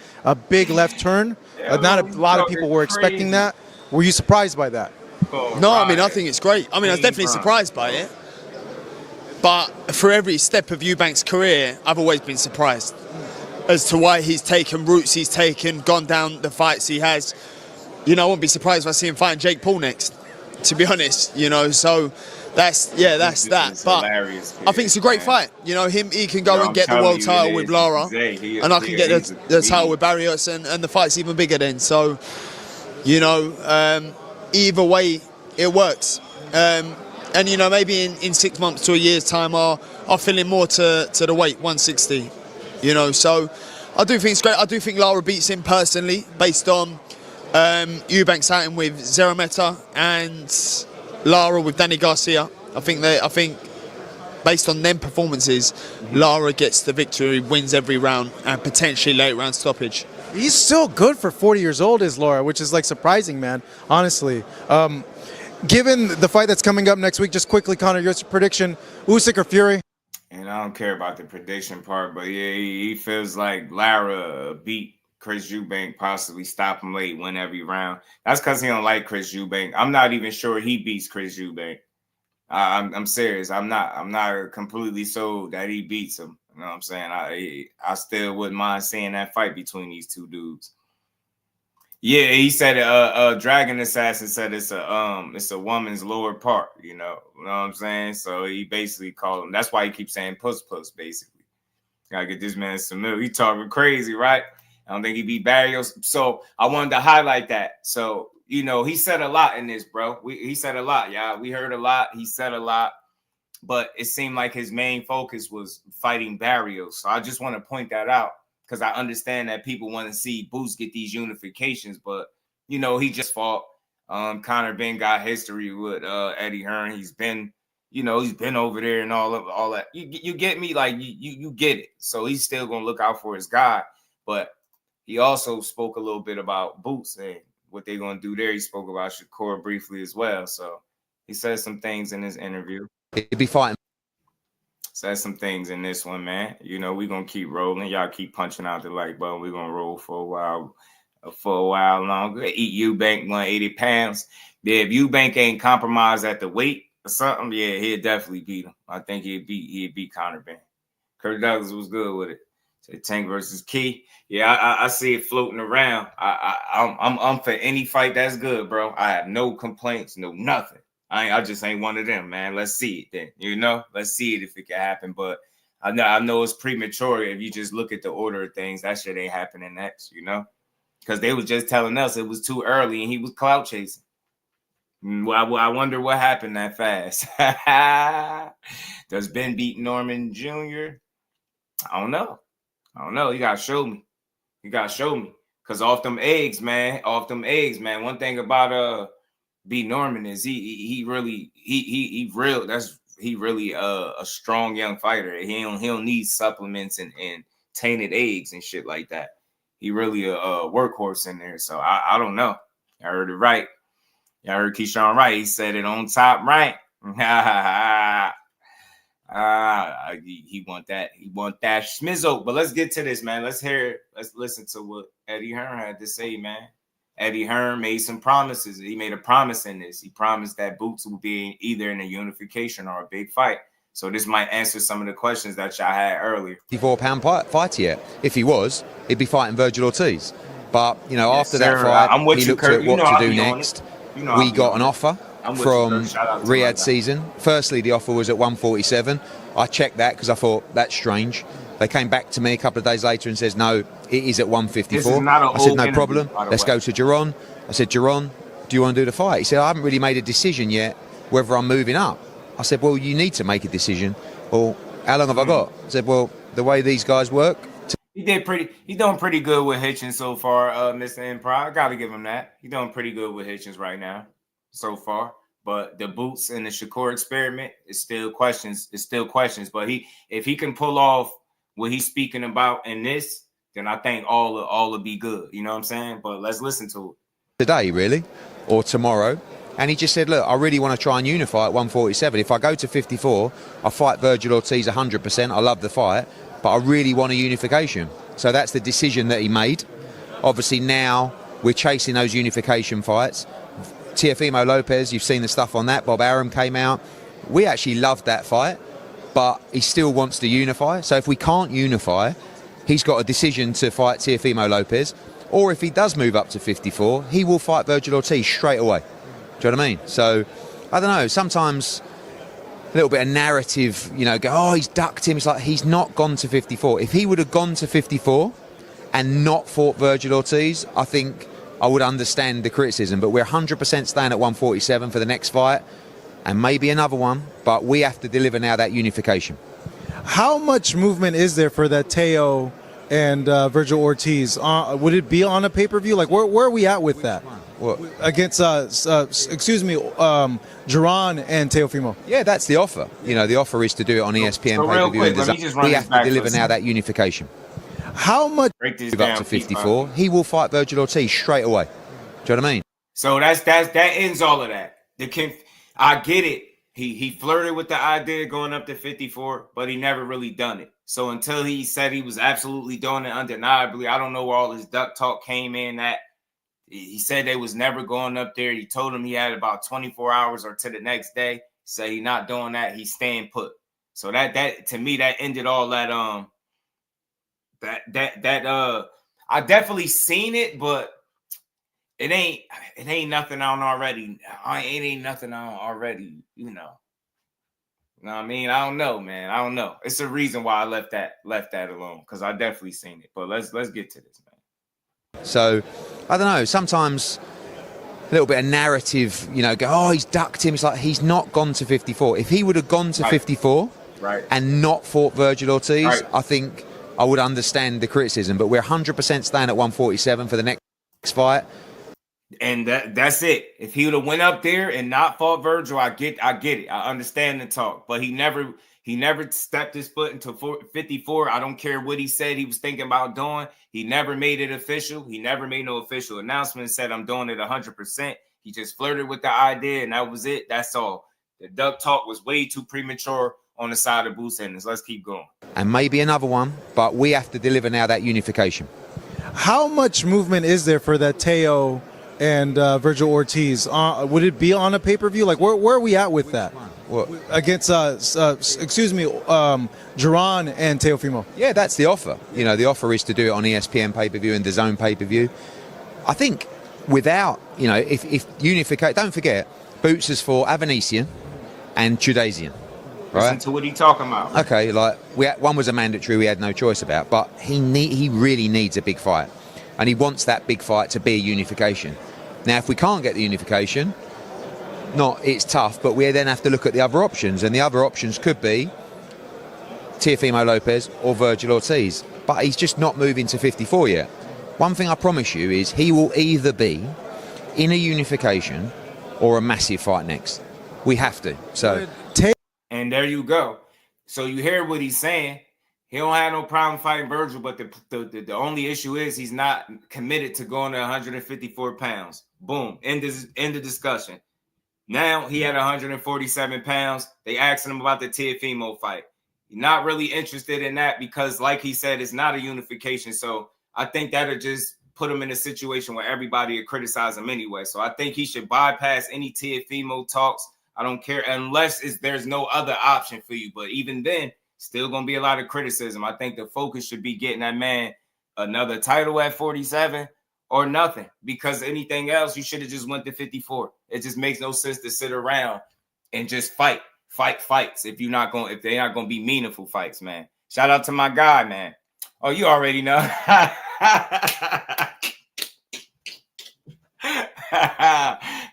big left turn. Not a lot of people were expecting that. Were you surprised by that? No, I mean, I think it's great. I mean, I was definitely surprised by it. But for every step of Eubank's career, I've always been surprised as to why he's taken routes he's taken, gone down the fights he has. I wouldn't be surprised if I see him fighting Jake Paul next, to be honest, so that's that. But I think it's a great fight. He can go and get the world title with Lara, and I can get the title with Barrios, and the fight's even bigger then. So, either way, it works. And maybe in 6 months to a year's time, I'll fill in more to the weight 160. So I do think it's great. I do think Lara beats him personally, based on Eubank starting with Zerometa and Lara with Danny Garcia. I think based on them performances, Lara gets the victory, wins every round, and potentially late round stoppage. He's still good for 40 years old, is Lara, which is like surprising, man, honestly. Given the fight that's coming up next week, just quickly, Conor, your prediction, Usyk or Fury? And I don't care about the prediction part, but yeah, he feels like Lara beat Chris Eubank, possibly stop him late, win every round. That's because he don't like Chris Eubank. I'm not even sure he beats Chris Eubank. I'm serious. I'm not completely sold that he beats him. You know what I'm saying? I still wouldn't mind seeing that fight between these two dudes. Yeah, he said Dragon Assassin said it's a woman's lower part, you know what I'm saying? So he basically called him. That's why he keeps saying puss, basically. Gotta get this man some milk. He talking crazy, right? I don't think he beat Barrios. So I wanted to highlight that. So, he said a lot in this, bro. He said a lot, y'all. We heard a lot. He said a lot. But it seemed like his main focus was fighting Barrios. So I just want to point that out, because I understand that people want to see Boots get these unifications. But, he just fought. Conor Benn got history with Eddie Hearn. He's been over there and all that. You get me? Like, you get it. So he's still going to look out for his guy. But he also spoke a little bit about Boots and what they're going to do there. He spoke about Shakur briefly as well. So he said some things in his interview. He'd be fighting. Said some things in this one, man. We're going to keep rolling. Y'all keep punching out the like button. We're going to roll for a while longer. Eat Eubank 180 pounds. Yeah, if Eubank ain't compromised at the weight or something, yeah, he'd definitely beat him. I think he'd beat Conor Benn. Kirk Douglas was good with it. So Tank versus Key. Yeah, I see it floating around. I'm for any fight that's good, bro. I have no complaints, no nothing. I just ain't one of them, man. Let's see it then, Let's see it if it can happen. But I know it's premature if you just look at the order of things. That shit ain't happening next, Because they was just telling us it was too early and he was clout chasing. Well, I wonder what happened that fast. Does Ben beat Norman Jr.? I don't know. You gotta show me. Because off them eggs, man. One thing about B Norman is he really a strong young fighter. He don't need supplements and tainted eggs and shit like that. He really a workhorse in there. So I don't know. I heard it right. I heard Keyshawn right. He said it on top right. He want that. He want that schmizzo. But let's get to this, man. Let's hear it. Let's listen to what Eddie Hearn had to say, man. Eddie Hearn made some promises. He made a promise in this. He promised that Boots will be either in a unification or a big fight. So this might answer some of the questions that y'all had earlier. 54-pound fighter yet. If he was, he'd be fighting Virgil Ortiz. But, after that fight, he looked at what to do next. We got an offer from Riyadh season. Firstly, the offer was at 147. I checked that because I thought, that's strange. They came back to me a couple of days later and says, no, it is at 154. I said, no problem. Let's go to Giron. I said, Giron, do you want to do the fight? He said, I haven't really made a decision yet whether I'm moving up. I said, well, you need to make a decision. Well, how long have I got? I said, well, the way these guys work. He's doing pretty good with Hitchens so far, Mr. Empire. I got to give him that. He's doing pretty good with Hitchens right now so far. But the Boots and the Shakur experiment is still questions. But if he can pull off what he's speaking about in this, then I think all will be good. You know what I'm saying? But let's listen to it. Today, really, or tomorrow. And he just said, look, I really want to try and unify at 147. If I go to 54, I fight Virgil Ortiz 100%. I love the fight, but I really want a unification. So that's the decision that he made. Obviously now we're chasing those unification fights. Teofimo Lopez, you've seen the stuff on that. Bob Arum came out. We actually loved that fight, but he still wants to unify. So if we can't unify, he's got a decision to fight Teofimo Lopez. Or if he does move up to 54, he will fight Virgil Ortiz straight away. Do you know what I mean? So, I don't know, sometimes a little bit of narrative, you know, go, oh, he's ducked him. It's like, he's not gone to 54. If he would have gone to 54 and not fought Virgil Ortiz, I think I would understand the criticism. But we're 100% staying at 147 for the next fight, and maybe another one, but we have to deliver now that unification. How much movement is there for that Teo and Virgil Ortiz? Would it be on a pay-per-view? Like, where are we at with that? What? Against, Duran and Teofimo. Yeah, that's the offer. You know, the offer is to do it on ESPN pay-per-view. We have to deliver now that unification. How much? Move up to 54, he will fight Virgil Ortiz straight away. Do you know what I mean? So that ends all of that. I get it. He flirted with the idea of going up to 54, but he never really done it. So until he said he was absolutely doing it undeniably, I don't know where all his duck talk came in at. He said they was never going up there. He told him he had about 24 hours or to the next day. Say he not doing that. He's staying put. So that to me, that ended all that I definitely seen it, but it ain't nothing on already. It ain't nothing on already, you know. You know what I mean? I don't know, man. I don't know. It's a reason why I left that alone, because I definitely seen it. But let's get to this, man. So, I don't know, sometimes a little bit of narrative, you know, go, oh, he's ducked him. It's like, he's not gone to 54. If he would have gone to 54 and not fought Virgil Ortiz, I think I would understand the criticism. But we're 100% staying at 147 for the next fight. And that's it. If he would have went up there and not fought Virgil, I get it. I understand the talk. But he never stepped his foot into 54. I don't care what he said he was thinking about doing. He never made it official. He never made no official announcement and said, I'm doing it 100%. He just flirted with the idea, and that was it. That's all. The duck talk was way too premature on the side of Boots Ennis. Let's keep going. And maybe another one, but we have to deliver now that unification. How much movement is there for that Teo and Virgil Ortiz? Would it be on a pay-per-view? Like, where are we at with that? What? Against, Duran and Teofimo. Yeah, that's the offer. You know, the offer is to do it on ESPN pay-per-view and the Zone pay-per-view. I think without, you know, if unification, don't forget, Boots is for Avanesian and Chudazian. Right? Listen to what he talking about. Okay, like, one was a mandatory we had no choice about, but he really needs a big fight. And he wants that big fight to be a unification. Now, if we can't get the unification, it's tough, but we then have to look at the other options, and the other options could be Teofimo Lopez or Virgil Ortiz, but he's just not moving to 54 yet. One thing I promise you is he will either be in a unification or a massive fight next. We have to. So, and there you go. So you hear what he's saying. He don't have no problem fighting Virgil, but the only issue is he's not committed to going to 154 pounds. Boom. End of discussion. Now he had 147 pounds. They asked him about the Teofimo fight. He's not really interested in that because, like he said, it's not a unification. So I think that'll just put him in a situation where everybody will criticize him anyway. So I think he should bypass any Teofimo talks. I don't care unless there's no other option for you. But even then, still going to be a lot of criticism. I think the focus should be getting that man another title at 47 or nothing, because anything else, you should have just went to 54. It just makes no sense to sit around and just fight fights if they're not going to be meaningful fights, man. Shout out to my guy, man. Oh, you already know.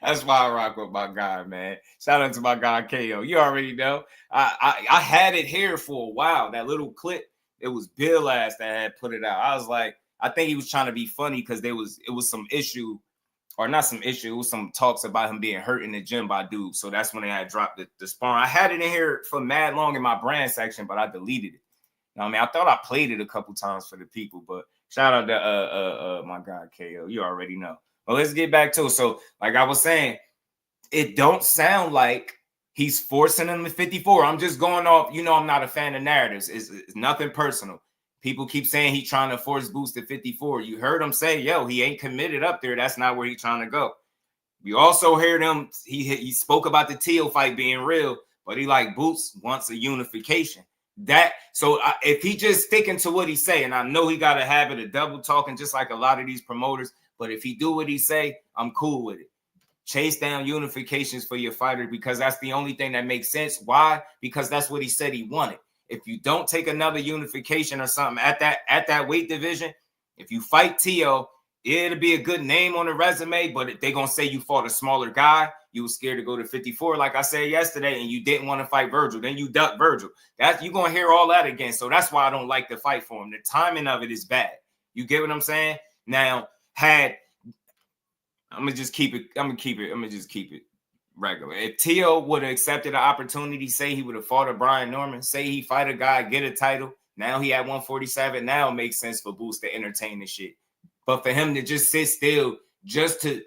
That's why I rock with my guy, man. Shout out to my guy KO. You already know. I had it here for a while. That little clip, it was Bill Ass that had put it out. I was like, I think he was trying to be funny because it was some issue, or not some issue. It was some talks about him being hurt in the gym by dudes. So that's when they had dropped the sparring. I had it in here for mad long in my brand section, but I deleted it. You know what I mean? I thought I played it a couple times for the people, but shout out to my guy KO. You already know. But let's get back to it. So, like I was saying, it don't sound like he's forcing him to 54. I'm just going off. You know, I'm not a fan of narratives. It's nothing personal. People keep saying he's trying to force Boots to 54. You heard him say, yo, he ain't committed up there. That's not where he's trying to go. We also heard him. He spoke about the Teal fight being real, but he like Boots wants a unification. If he just sticking to what he say, and I know he got a habit of double talking, just like a lot of these promoters, but if he do what he say, I'm cool with it. Chase down unifications for your fighter because that's the only thing that makes sense. Why? Because that's what he said he wanted. If you don't take another unification or something at that weight division, if you fight T.O., it'll be a good name on the resume, but they're going to say you fought a smaller guy. You were scared to go to 54, like I said yesterday, and you didn't want to fight Virgil. Then you ducked Virgil. You're going to hear all that again. So that's why I don't like the fight for him. The timing of it is bad. You get what I'm saying? Now, I'm going to just keep it regular. If T.O. would have accepted the opportunity, say he would have fought a Brian Norman, say he fight a guy, get a title. Now he at 147. Now it makes sense for Boost to entertain this shit. But for him to just sit still, just to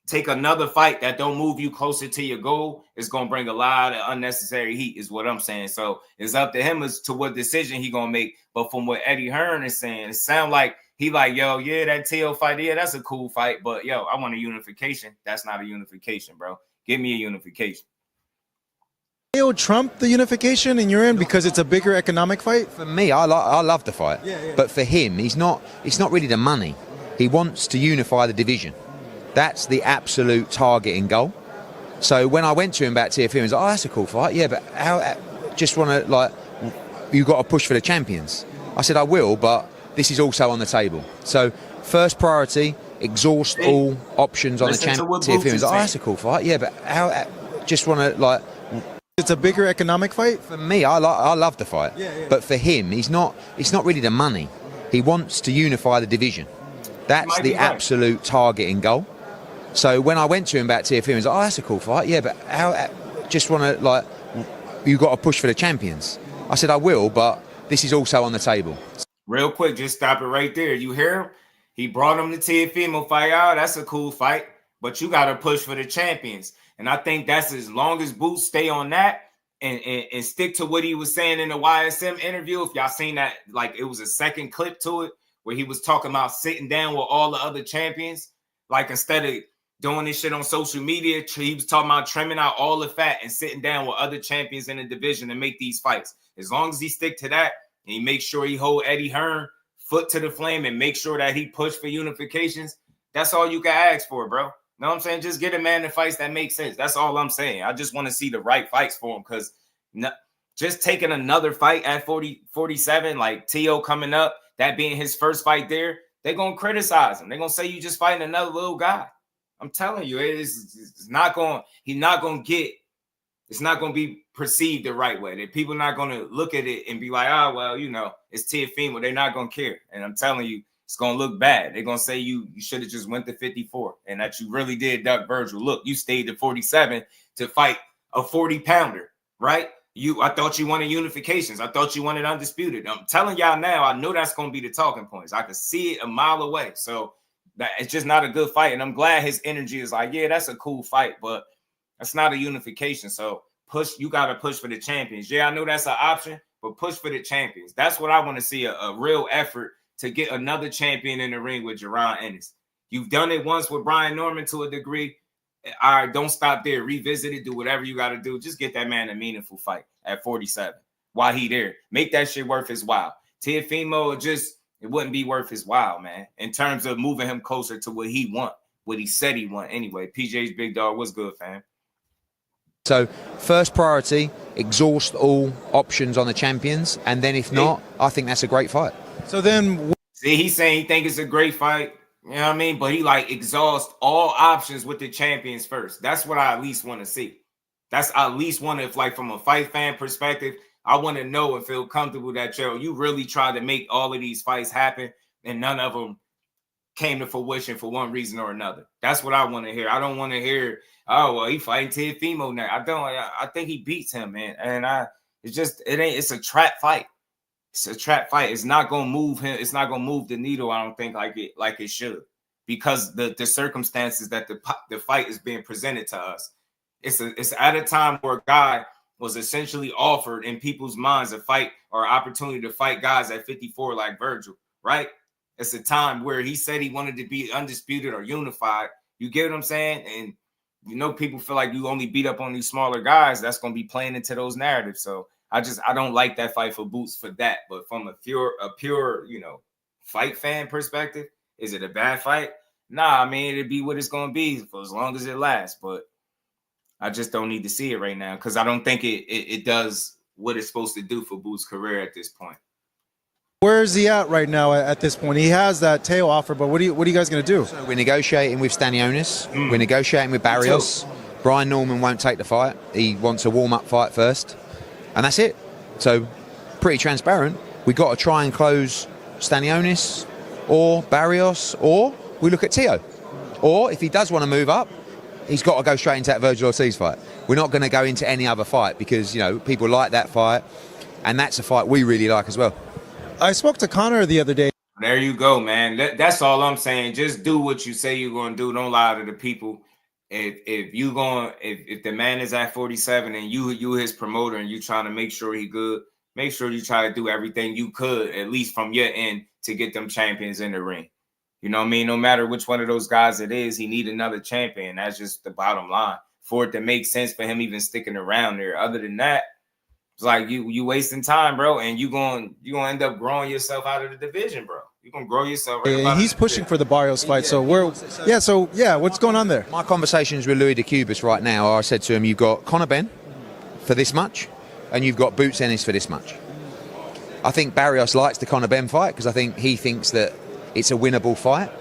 take another fight that don't move you closer to your goal, is going to bring a lot of unnecessary heat, is what I'm saying. So it's up to him as to what decision he going to make. But from what Eddie Hearn is saying, it sounds like he like, yo, yeah, that T.O. fight, yeah, that's a cool fight. But, yo, I want a unification. That's not a unification, bro. Give me a unification. T.O. trump the unification in your end because it's a bigger economic fight? For me, I love the fight. Yeah. But for him, it's not really the money. He wants to unify the division. That's the absolute target and goal. So when I went to him about TFM, he was like, oh, that's a cool fight. Yeah, but just want to, like, you got to push for the champions. I said, I will, but this is also on the table. So first priority, exhaust all options on the champions. TFM was like, oh, that's a cool fight. Yeah, but just want to, like... It's a bigger economic fight? For me, I love the fight. Yeah. But for him, it's not really the money. He wants to unify the division. That's the absolute target and goal. So when I went to him about TFM, he was like, oh, that's a cool fight. Yeah, but just want to, like, you got to push for the champions. I said, I will, but this is also on the table. Real quick, just stop it right there. You hear him? He brought him to TFM fight. Oh, that's a cool fight, but you got to push for the champions. And I think that's as long as Boots stay on that and stick to what he was saying in the YSM interview. If y'all seen that, like, it was a second clip to it where he was talking about sitting down with all the other champions. Like, instead of doing this shit on social media, he was talking about trimming out all the fat and sitting down with other champions in the division and make these fights. As long as he stick to that and he make sure he hold Eddie Hearn foot to the flame and make sure that he push for unifications, that's all you can ask for, bro. Know what I'm saying? Just get a man in fights that make sense. That's all I'm saying. I just want to see the right fights for him, because just taking another fight at 47, like T.O. coming up, that being his first fight there, they're going to criticize him. They're going to say you just fighting another little guy. I'm telling you, it's not going to be perceived the right way. That people are not going to look at it and be like, oh, well, you know, it's Teofimo. They're not going to care. And I'm telling you, it's going to look bad. They're going to say you should have just went to 54 and that you really did duck Virgil. Look, you stayed to 47 to fight a 40-pounder, right? I thought you wanted unifications. I thought you wanted undisputed. I'm telling y'all now, I know that's going to be the talking points. I can see it a mile away. So it's just not a good fight. And I'm glad his energy is like, yeah, that's a cool fight, but that's not a unification. So you got to push for the champions. Yeah, I know that's an option, but push for the champions. That's what I want to see, a real effort to get another champion in the ring with Jaron Ennis. You've done it once with Brian Norman to a degree. All right, don't stop there. Revisit it. Do whatever you got to do. Just get that man a meaningful fight at 47 while he there. Make that shit worth his while. Teofimo, it wouldn't be worth his while, man, in terms of moving him closer to what he want, what he said he want anyway. PJ's big dog, what's good, fam? So first priority, exhaust all options on the champions. And then if not, I think that's a great fight. So then... See, he's saying he think it's a great fight. You know what I mean? But he like exhaust all options with the champions first. That's what I at least want to see. That's at least one if, like, from a fight fan perspective, I want to know and feel comfortable that, yo, you really tried to make all of these fights happen and none of them came to fruition for one reason or another. That's what I want to hear. I don't want to hear, oh, well, he fighting Teofimo now. I think he beats him, man. And it's a trap fight. It's a trap fight. It's not going to move him. It's not going to move the needle, I don't think, like it should, because the circumstances that the fight is being presented to us. It's at a time where a guy was essentially offered in people's minds a fight or opportunity to fight guys at 54 like Virgil, right? It's a time where he said he wanted to be undisputed or unified. You get what I'm saying? And, you know, people feel like you only beat up on these smaller guys. That's going to be playing into those narratives. So I don't like that fight for Boots for that. But from a pure, you know, fight fan perspective, is it a bad fight? Nah, I mean, it'd be what it's gonna be for as long as it lasts. But I just don't need to see it right now because I don't think it does what it's supposed to do for Boots' career at this point. Where is he at right now at this point? He has that tail offer, but what are you guys going to do? So we're negotiating with Stanionis. We're negotiating with Barrios. Brian Norman won't take the fight. He wants a warm-up fight first. And that's it. So pretty transparent. We got to try and close Stanionis or Barrios, or we look at Tio. Or if he does want to move up, he's got to go straight into that Virgil Ortiz fight. We're not going to go into any other fight because, you know, people like that fight. And that's a fight we really like as well. I spoke to Conor the other day. There you go, man. That's all I'm saying. Just do what you say you're going to do. Don't lie to the people. If the man is at 47 and you his promoter and you trying to make sure he good, make sure you try to do everything you could, at least from your end, to get them champions in the ring. You know what I mean? No matter which one of those guys it is, he need another champion. That's just the bottom line for it to make sense for him even sticking around there. Other than that, it's like you wasting time, bro, and you gonna end up growing yourself out of the division, bro. You're gonna grow yourself. Right he's pushing for the Barrios fight, so what's going on there? My conversations with Louis DeCubas right now are, I said to him, you've got Conor Benn for this much, and you've got Boots Ennis for this much. I think Barrios likes the Conor Benn fight because I think he thinks that it's a winnable fight.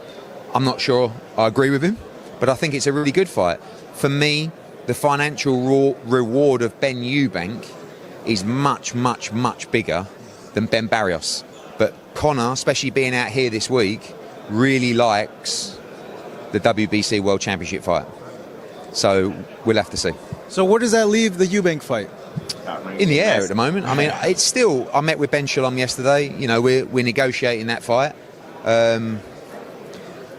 I'm not sure I agree with him, but I think it's a really good fight. For me, the financial reward of Ben Eubank is much, much, much bigger than Ben Barrios. But Conor, especially being out here this week, really likes the WBC World Championship fight. So we'll have to see. So where does that leave the Eubank fight? In the air at the moment. I mean, it's still, I met with Ben Shalom yesterday. You know, we're negotiating that fight.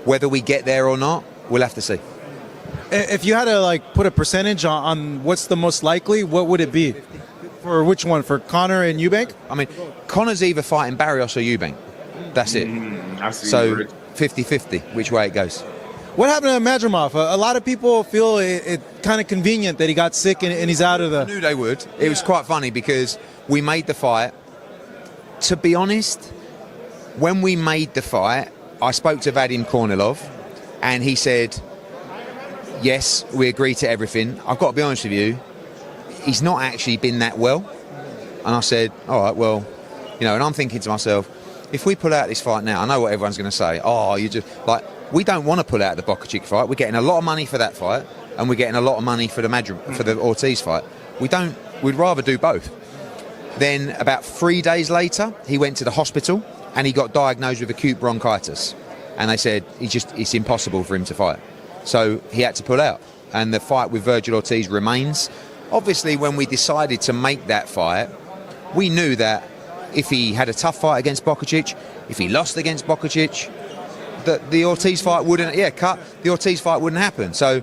Whether we get there or not, we'll have to see. If you had to like put a percentage on what's the most likely, what would it be? For which one? For Conor and Eubank? I mean, Conor's either fighting Barrios or Eubank. That's it. So 50-50, which way it goes. What happened to Madrimov? A lot of people feel it kind of convenient that he got sick and he's out of the... I knew they would. It was quite funny because we made the fight. To be honest, when we made the fight, I spoke to Vadim Kornilov and he said, yes, we agree to everything. I've got to be honest with you, he's not actually been that well. And I said, all right, well, you know, and I'm thinking to myself, if we pull out this fight now, I know what everyone's going to say. Oh, you just, like, we don't want to pull out the Bokacic fight. We're getting a lot of money for that fight, and we're getting a lot of money for the Ortiz fight. We'd rather do both. Then about 3 days later, he went to the hospital, and he got diagnosed with acute bronchitis. And they said, it's impossible for him to fight. So he had to pull out. And the fight with Virgil Ortiz remains. Obviously, when we decided to make that fight, we knew that if he had a tough fight against Bokacic, if he lost against Bokacic, that the Ortiz fight wouldn't, the Ortiz fight wouldn't happen. So,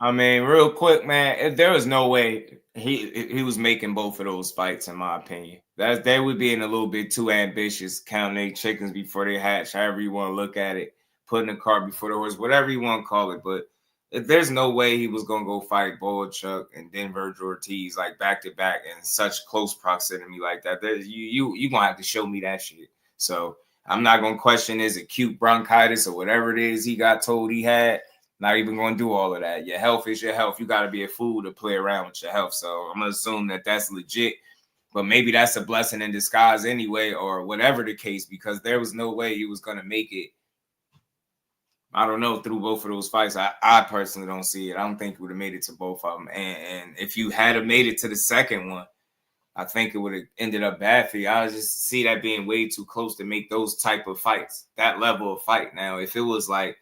I mean, real quick, man, there was no way he was making both of those fights, in my opinion. They would be a little bit too ambitious, counting their chickens before they hatch, however you want to look at it, putting the cart before the horse, whatever you want to call it. But there's no way he was going to go fight Boychuk and then Virgil Ortiz like back to back in such close proximity like that. You going to have to show me that shit. So I'm not going to question his acute bronchitis or whatever it is he got told he had. Not even going to do all of that. Your health is your health. You got to be a fool to play around with your health. So I'm going to assume that that's legit. But maybe that's a blessing in disguise anyway, or whatever the case, because there was no way he was going to make it. I don't know, through both of those fights. I personally don't see it. I don't think he would have made it to both of them. And if you had made it to the second one, I think it would have ended up bad for you. I just see that being way too close to make those type of fights, that level of fight. Now, if it was like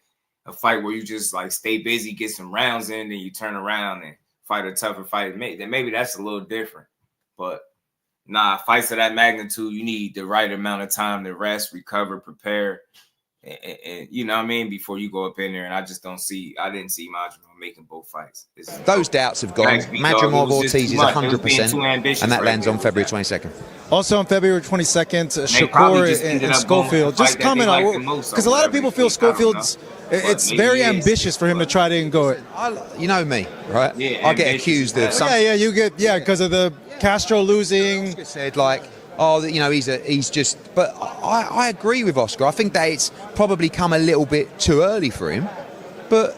a fight where you just like stay busy, get some rounds in, then you turn around and fight a tougher fight, then maybe that's a little different. But nah, fights of that magnitude, you need the right amount of time to rest, recover, prepare. And you know what I mean, before you go up in there, and I didn't see Madrimov making both fights. Those doubts have gone. Madrimov Ortiz is 100%, and that lands on February 22nd. Also on February 22nd, Shakur and Schofield. Just comment on, because a lot of people feel Schofield's, it's very ambitious for him to try to go it. You know me, right? Yeah, I get accused of something. You get, because of the Castro losing. Oscar said like, oh, you know, he's just. But I agree with Oscar. I think that it's probably come a little bit too early for him. But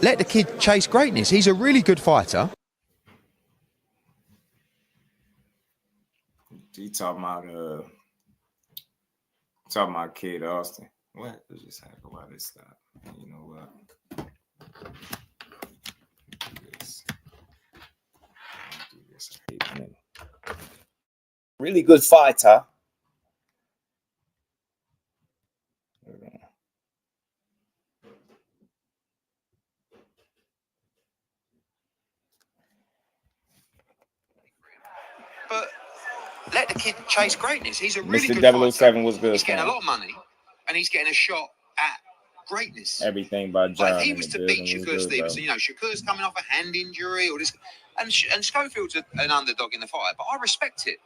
let the kid chase greatness. He's a really good fighter. You talking about Kid Austin? What? Let's just have to let this stop. You know what? Do this. Really good fighter. But let the kid chase greatness. He's a really Mr. good 007 was good. He's getting a lot of money, and he's getting a shot at greatness. Everything by John. Like if he was to beat Shakur Stevenson, you know, Shakur's coming off a hand injury or this, and Schofield's an underdog in the fight, but I respect it.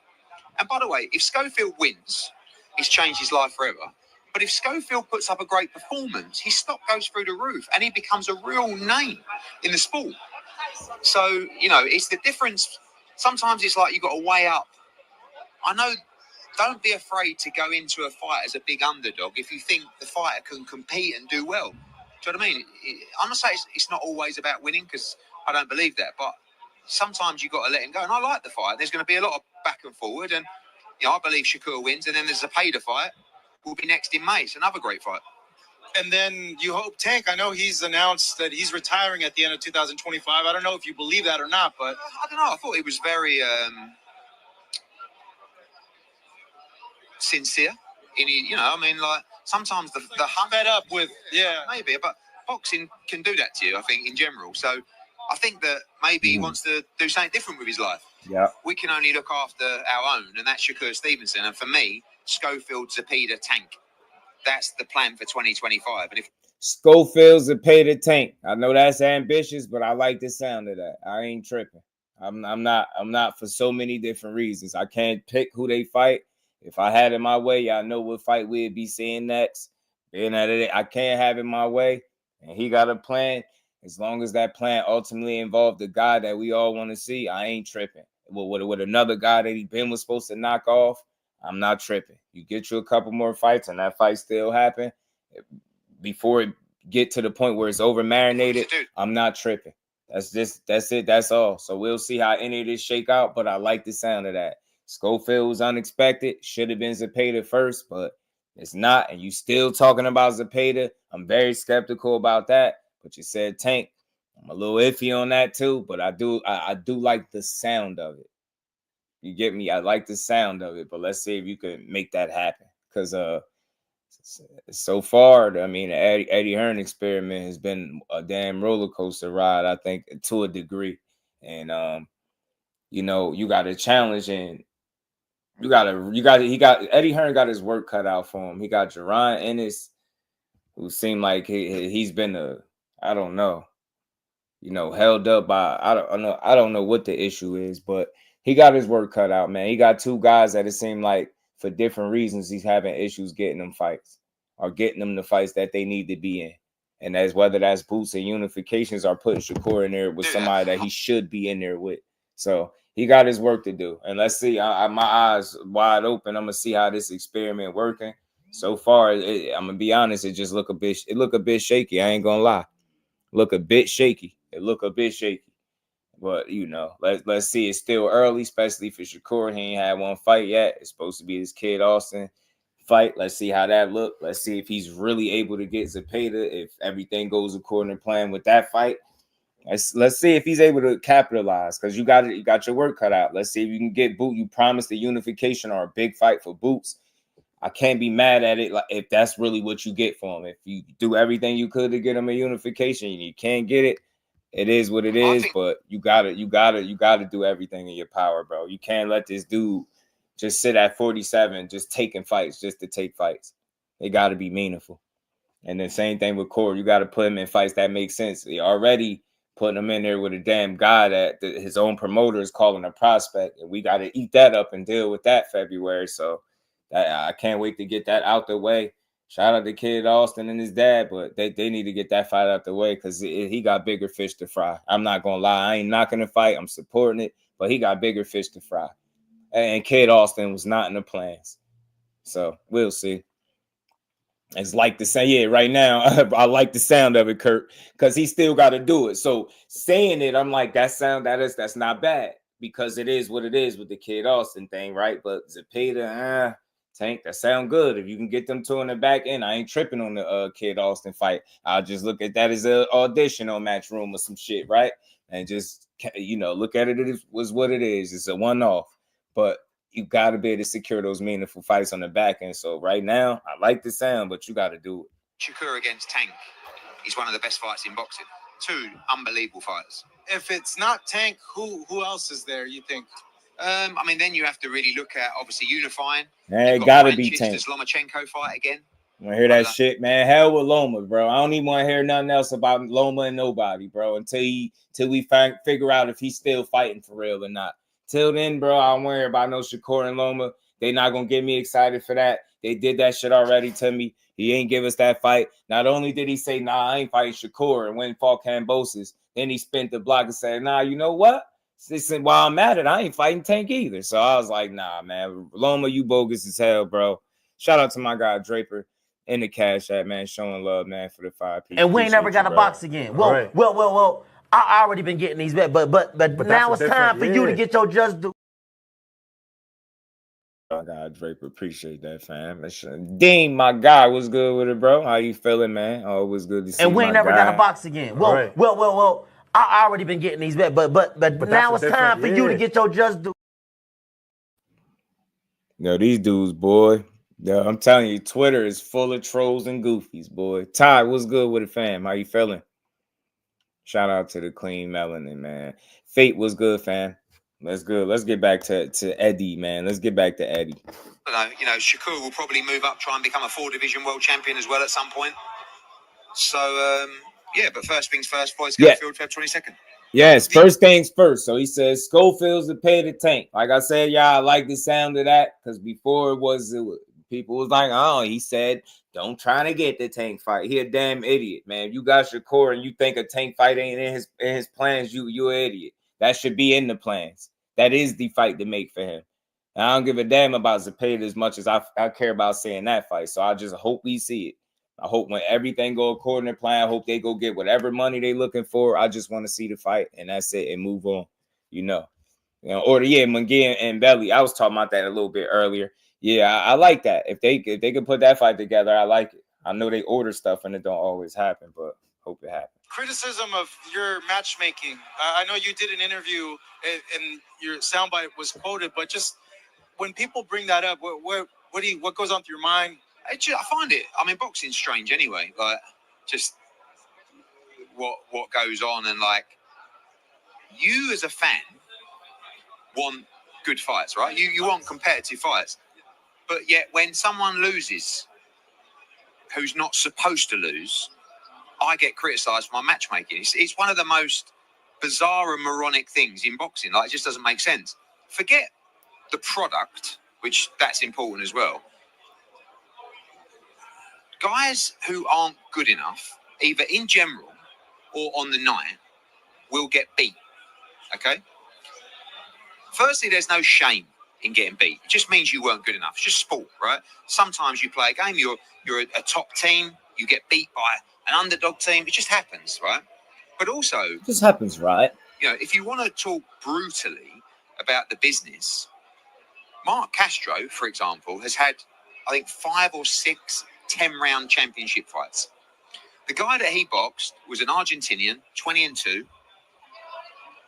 And by the way, if Schofield wins, he's changed his life forever. But if Schofield puts up a great performance, his stock goes through the roof, and he becomes a real name in the sport. So, you know, it's the difference. Sometimes it's like you've got to weigh up. I know, don't be afraid to go into a fight as a big underdog if you think the fighter can compete and do well. Do you know what I mean? I'm not saying it's not always about winning, because I don't believe that, but sometimes you've got to let him go. And I like the fight. There's going to be a lot of back and forward, and you know, I believe Shakur wins, and then there's a Zepeda fight. Will be next in May. It's another great fight. And then you hope Tank. I know he's announced that he's retiring at the end of 2025. I don't know if you believe that or not, but I don't know. I thought it was very sincere. You know, I mean, like sometimes the fed up with maybe, but boxing can do that to you. I think in general. So I think that maybe he wants to do something different with his life. Yeah. We can only look after our own, and that's Shakur Stevenson. And for me, Schofield, Zepeda, Tank. That's the plan for 2025. And if Schofield, Zepeda, Tank. I know that's ambitious, but I like the sound of that. I ain't tripping. I'm not for so many different reasons. I can't pick who they fight. If I had it my way, y'all know what fight we'd be seeing next. Being at it, I can't have it my way, and he got a plan. As long as that plan ultimately involved the guy that we all want to see, I ain't tripping. With another guy that Ben was supposed to knock off, I'm not tripping. You get you a couple more fights, and that fight still happen before it get to the point where it's over marinated. I'm not tripping. That's it. That's all. So we'll see how any of this shake out. But I like the sound of that. Schofield was unexpected. Should have been Zepeda first, but it's not. And you still talking about Zepeda. I'm very skeptical about that. But you said Tank. I'm a little iffy on that too. But I do like the sound of it. You get me? I like the sound of it. But let's see if you can make that happen. Because so far, I mean, the Eddie Hearn experiment has been a damn roller coaster ride, I think, to a degree. And you know, you got a challenge, and Eddie Hearn got his work cut out for him. He got Jerron Ennis, who seemed like he's been I don't know, you know, held up by I don't know what the issue is, but he got his work cut out, man. He got two guys that it seemed like for different reasons he's having issues getting them fights or getting them the fights that they need to be in. And that's whether that's boots and unifications or putting Shakur in there with somebody that he should be in there with. So he got his work to do. And let's see, my eyes wide open. I'm going to see how this experiment working. So far, I'm going to be honest, it look a bit shaky. I ain't going to lie. It look a bit shaky. But, you know, let's see. It's still early, especially for Shakur. He ain't had one fight yet. It's supposed to be this Kid Austin fight. Let's see how that look. Let's see if he's really able to get Zepeda, if everything goes according to plan with that fight. Let's see if he's able to capitalize, because you got your work cut out. Let's see if you can get Boot. You promised the unification or a big fight for Boots. I can't be mad at it like if that's really what you get for him. If you do everything you could to get him a unification and you can't get it, it is what it is. But you gotta do everything in your power, bro. You can't let this dude just sit at 47, just taking fights just to take fights. They gotta be meaningful. And then same thing with Core. You gotta put him in fights that make sense. They already putting him in there with a damn guy that his own promoter is calling a prospect, and we gotta eat that up and deal with that February. So I can't wait to get that out the way. Shout out to Kid Austin and his dad, but they need to get that fight out the way because he got bigger fish to fry. I'm not going to lie. I ain't knocking the fight. I'm supporting it, but he got bigger fish to fry. And Kid Austin was not in the plans. So we'll see. It's like the sound. Yeah, right now, I like the sound of it, Kurt, because he still got to do it. So saying it, I'm like, that's not bad, because it is what it is with the Kid Austin thing, right? But Zepeda, Tank, that sound good. If you can get them two in the back end, I ain't tripping on the Kid Austin fight. I'll just look at that as an audition on Matchroom or some shit, right? And just, look at it as what it is. It's a one-off. But you got to be able to secure those meaningful fights on the back end. So right now, I like the sound, but you got to do it. Shakur against Tank is one of the best fights in boxing. Two unbelievable fights. If it's not Tank, who else is there, you think? Then you have to really look at, obviously, unifying. Man, it got to be Tank. Does Lomachenko fight again? I want to hear that shit, man. Hell with Loma, bro. I don't even want to hear nothing else about Loma and nobody, bro, until we figure out if he's still fighting for real or not. Till then, bro, I don't worry about no Shakur and Loma. They not going to get me excited for that. They did that shit already to me. He ain't give us that fight. Not only did he say, nah, I ain't fighting Shakur and went fought Cambosis, then he spent the block and said, nah, you know what? Listen, while I'm at it, I ain't fighting Tank either. So I was like, nah, man. Loma, you bogus as hell, bro. Shout out to my guy, Draper, in the Cash App, man. Showing love, man, for the 5 people. And we ain't never got to box again. Well. I already been getting these bets, but now it's time for you to get your just due. My God, Draper, appreciate that, fam. Dean, my guy, what's good with it, bro? How you feeling, man? Always good to see you. And we ain't never got to box again. Well. I already been getting these bets, but now it's time for you to get your just due. These dudes, boy. I'm telling you, Twitter is full of trolls and goofies, boy. Ty, what's good with it, fam? How you feeling? Shout out to the Clean Melanin, man. Fate was good, fam. That's good. Let's get back to Eddie, man. Let's get back to Eddie. Shakur will probably move up, try and become a 4-division world champion as well at some point. So, but first things first, Floyd Schofield, Feb 22nd. Yes, first things first. So he says Schofield's to pay the Tank. Like I said, y'all, I like the sound of that, because before people was like, oh, he said, don't try to get the Tank fight. He a damn idiot, man. If you got Shakur and you think a Tank fight ain't in his plans, you an idiot. That should be in the plans. That is the fight to make for him. And I don't give a damn about Zepeda as much as I care about seeing that fight. So I just hope we see it. I hope when everything go according to plan, I hope they go get whatever money they looking for. I just want to see the fight, and that's it, and move on. Munguia and Belly. I was talking about that a little bit earlier. Yeah, I like that. If they could put that fight together, I like it. I know they order stuff and it don't always happen, but hope it happens. Criticism of your matchmaking. I know you did an interview and your soundbite was quoted, but just when people bring that up, what goes on through your mind? I find it. Boxing's strange anyway. Like, just what goes on, and like, you as a fan want good fights, right? You want competitive fights. But yet when someone loses who's not supposed to lose, I get criticised for my matchmaking. It's one of the most bizarre and moronic things in boxing. Like, it just doesn't make sense. Forget the product, which that's important as well. Guys who aren't good enough, either in general or on the night, will get beat, okay? Firstly, there's no shame in getting beat. It just means you weren't good enough. It's just sport, right? Sometimes you play a game, you're a top team, you get beat by an underdog team. It just happens, right? But also, it just happens, right? If you want to talk brutally about the business, Mark Castro, for example, has had, I think, 5 or 6 10-round championship fights. The guy that he boxed was an Argentinian, 20-2.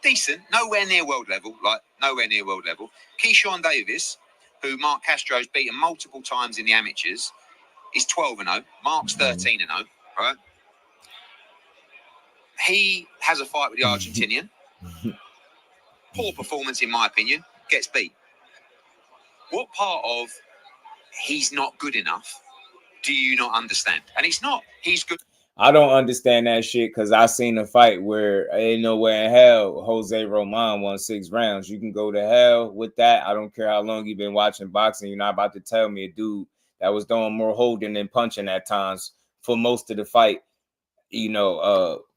Decent, nowhere near world level, Keyshawn Davis, who Mark Castro's beaten multiple times in the amateurs, is 12-0. Mark's 13-0, right? He has a fight with the Argentinian. Poor performance, in my opinion, gets beat. What part of he's not good enough do you not understand? And it's not, he's good. I don't understand that shit, because I seen a fight where ain't nowhere in hell Jose Roman won 6 rounds. You can go to hell with that. I don't care how long you've been watching boxing. You're not about to tell me a dude that was doing more holding than punching at times for most of the fight,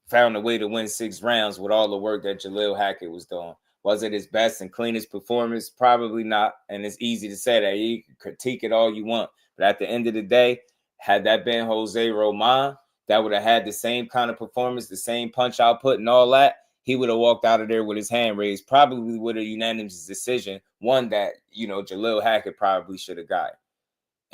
found a way to win 6 rounds with all the work that Jalil Hackett was doing. Was it his best and cleanest performance? Probably not. And it's easy to say that. You can critique it all you want. But at the end of the day, had that been Jose Roman, that would have had the same kind of performance, the same punch output and all that, he would have walked out of there with his hand raised, probably with a unanimous decision, one that, Jalil Hackett probably should have got.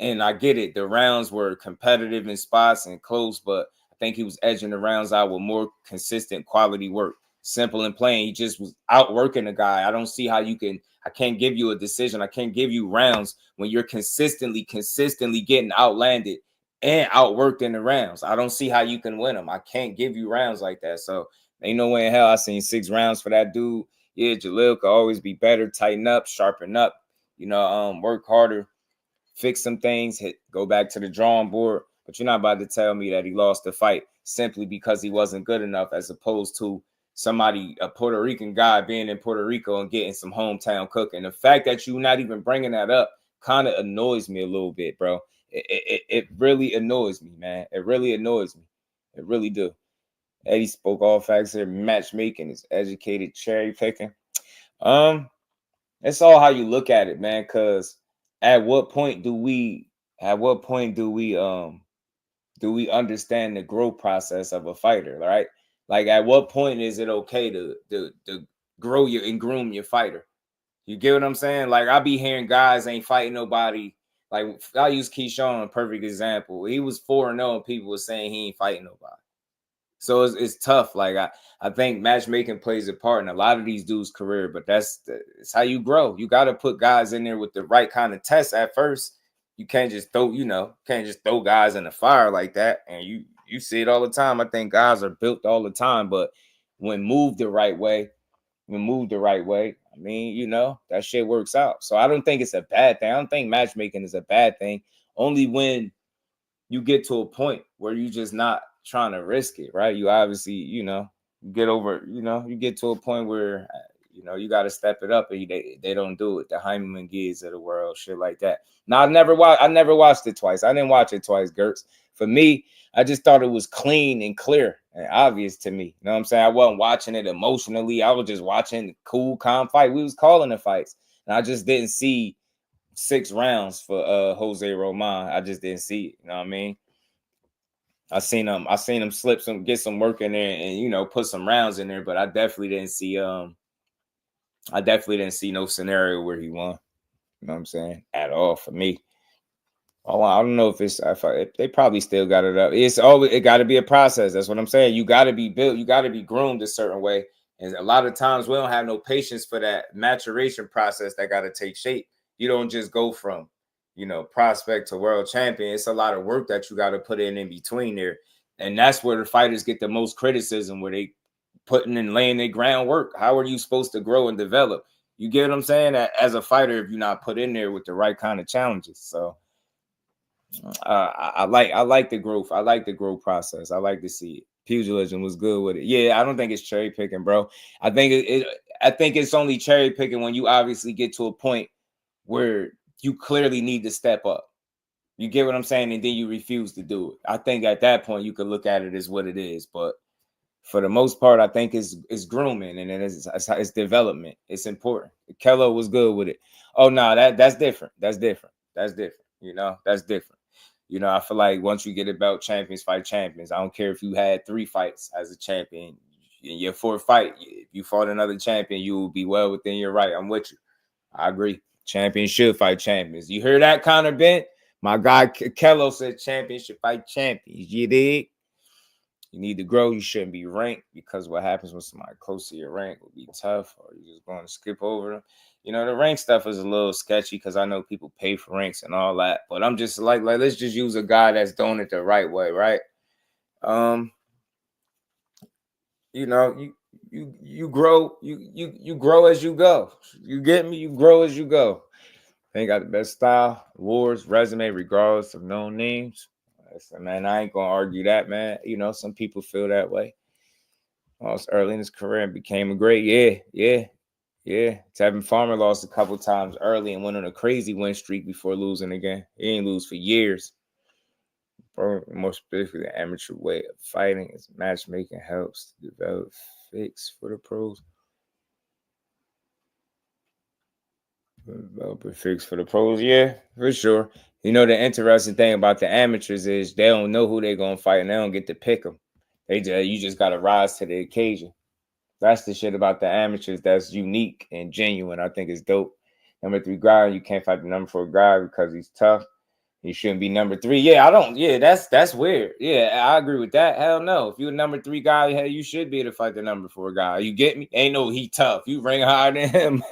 And I get it. The rounds were competitive in spots and close, but I think he was edging the rounds out with more consistent quality work. Simple and plain. He just was outworking the guy. I don't see how I can't give you a decision. I can't give you rounds when you're consistently getting outlanded and outworked in the rounds. I don't see how you can win them. I can't give you rounds like that. So ain't no way in hell I seen 6 rounds for that dude. Yeah, Jalil could always be better, tighten up, sharpen up, work harder, fix some things, go back to the drawing board. But you're not about to tell me that he lost the fight simply because he wasn't good enough, as opposed to a Puerto Rican guy being in Puerto Rico and getting some hometown cooking. The fact that you're not even bringing that up kind of annoys me a little bit, bro. It really annoys me, man. It really annoys me. It really do. Eddie spoke all facts here. Matchmaking is educated cherry picking. It's all how you look at it, man. Because at what point do we understand the growth process of a fighter, right? Like, at what point is it okay to grow you and groom your fighter? You get what I'm saying? Like, I be hearing guys ain't fighting nobody. Like, I use Keyshawn, a perfect example. He was 4-0 and people were saying he ain't fighting nobody. So it's tough. Like, I think matchmaking plays a part in a lot of these dudes' career, but it's how you grow. You got to put guys in there with the right kind of test at first. You can't just throw guys in the fire like that. And you see it all the time. I think guys are built all the time, but when moved the right way, I mean, that shit works out. So I don't think it's a bad thing. I don't think matchmaking is a bad thing. Only when you get to a point where you just not trying to risk it, right? You obviously, you get to a point where, you got to step it up, and they don't do it. The Heinemann Gids of the world, shit like that. Now, I never watched it twice. I didn't watch it twice, Gertz. For me, I just thought it was clean and clear and obvious to me. You know what I'm saying? I wasn't watching it emotionally. I was just watching the cool, calm fight. We was calling the fights. And I just didn't see 6 rounds for Jose Roman. I just didn't see it. You know what I mean? I seen him get some work in there and put some rounds in there, but I definitely didn't see no scenario where he won. You know what I'm saying? At all for me. Oh, I don't know if they probably still got it up. It got to be a process. That's what I'm saying. You got to be built. You got to be groomed a certain way. And a lot of times we don't have no patience for that maturation process that got to take shape. You don't just go from, prospect to world champion. It's a lot of work that you got to put in between there. And that's where the fighters get the most criticism, where they putting and laying their groundwork. How are you supposed to grow and develop? You get what I'm saying? As a fighter, if you're not put in there with the right kind of challenges. So I like the growth. I like the growth process. I like to see it. Pugilism was good with it. Yeah, I don't think it's cherry picking, bro. I think it's only cherry picking when you obviously get to a point where you clearly need to step up. You get what I'm saying? And then you refuse to do it. I think at that point you could look at it as what it is. But for the most part, I think it's grooming, and it's development. It's important. Kello was good with it. Oh no, that's different. That's different. That's different. That's different. I feel like once you get a belt, champions fight champions. I don't care if you had 3 fights as a champion. In your 4th fight, if you fought another champion, you will be well within your right. I'm with you. I agree. Champions should fight champions. You hear that, Conor Benn? My guy Kello said champions should fight champions. You dig? You need to grow. You shouldn't be ranked, because what happens when somebody close to your rank will be tough, or you're just going to skip over them. The rank stuff is a little sketchy, because I know people pay for ranks and all that. But I'm just like let's just use a guy that's doing it the right way, right? You grow, you grow as you go. You get me? You grow as you go. They got the best style, awards, resume, regardless of known names. Man, I ain't gonna argue that, man. Some people feel that way. Lost early in his career and became a great. Yeah. Tevin Farmer lost a couple times early and went on a crazy win streak before losing again. He ain't lose for years. More specifically, the amateur way of fighting is matchmaking helps to develop fix for the pros. Developer fix for the pros, yeah, for sure. You know, the interesting thing about the amateurs is they don't know who they're gonna fight, and they don't get to pick them. You just gotta rise to the occasion. That's the shit about the amateurs that's unique and genuine. I think it's dope. Number 3 guy, you can't fight the number 4 guy because he's tough. He shouldn't be number 3. Yeah, I don't. Yeah, that's weird. Yeah, I agree with that. Hell no. If you're a number 3 guy, hell, you should be able to fight the number 4 guy. You get me? Ain't no he tough. You ring higher than him.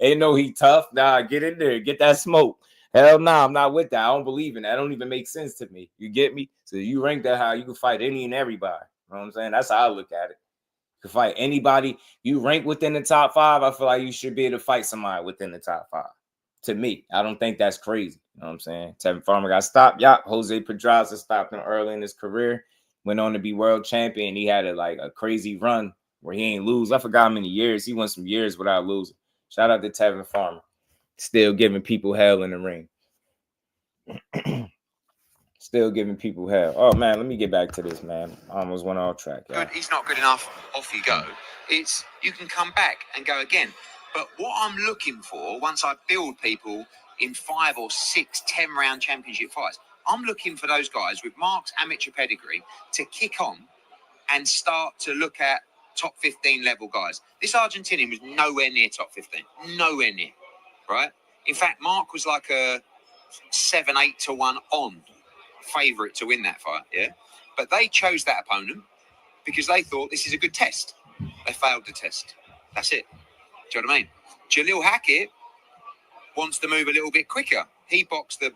Ain't no he tough. Nah, get in there. Get that smoke. Hell nah, I'm not with that. I don't believe in that. That don't even make sense to me. You get me? So you rank that high, you can fight any and everybody. You know what I'm saying? That's how I look at it. You can fight anybody. You rank within the top 5. I feel like you should be able to fight somebody within the top 5. To me, I don't think that's crazy. You know what I'm saying? Tevin Farmer got stopped. Yup. Jose Pedraza stopped him early in his career. Went on to be world champion. He had a crazy run where he ain't lose. I forgot how many years. He went some years without losing. Shout out to Tevin Farmer. Still giving people hell in the ring. Still giving people hell. Oh, man, let me get back to this, man. I almost went off track. Good, he's not good enough. Off you go. It's you can come back and go again. But what I'm looking for, once I build people in 5 or 6 10-round championship fights, I'm looking for those guys with Mark's amateur pedigree to kick on and start to look at top 15 level guys. This Argentinian was nowhere near top 15. Nowhere near, right? In fact, Mark was like a 7-8 to 1 on favourite to win that fight, yeah? But they chose that opponent because they thought this is a good test. They failed the test. That's it. Do you know what I mean? Jalil Hackett wants to move a little bit quicker. He boxed the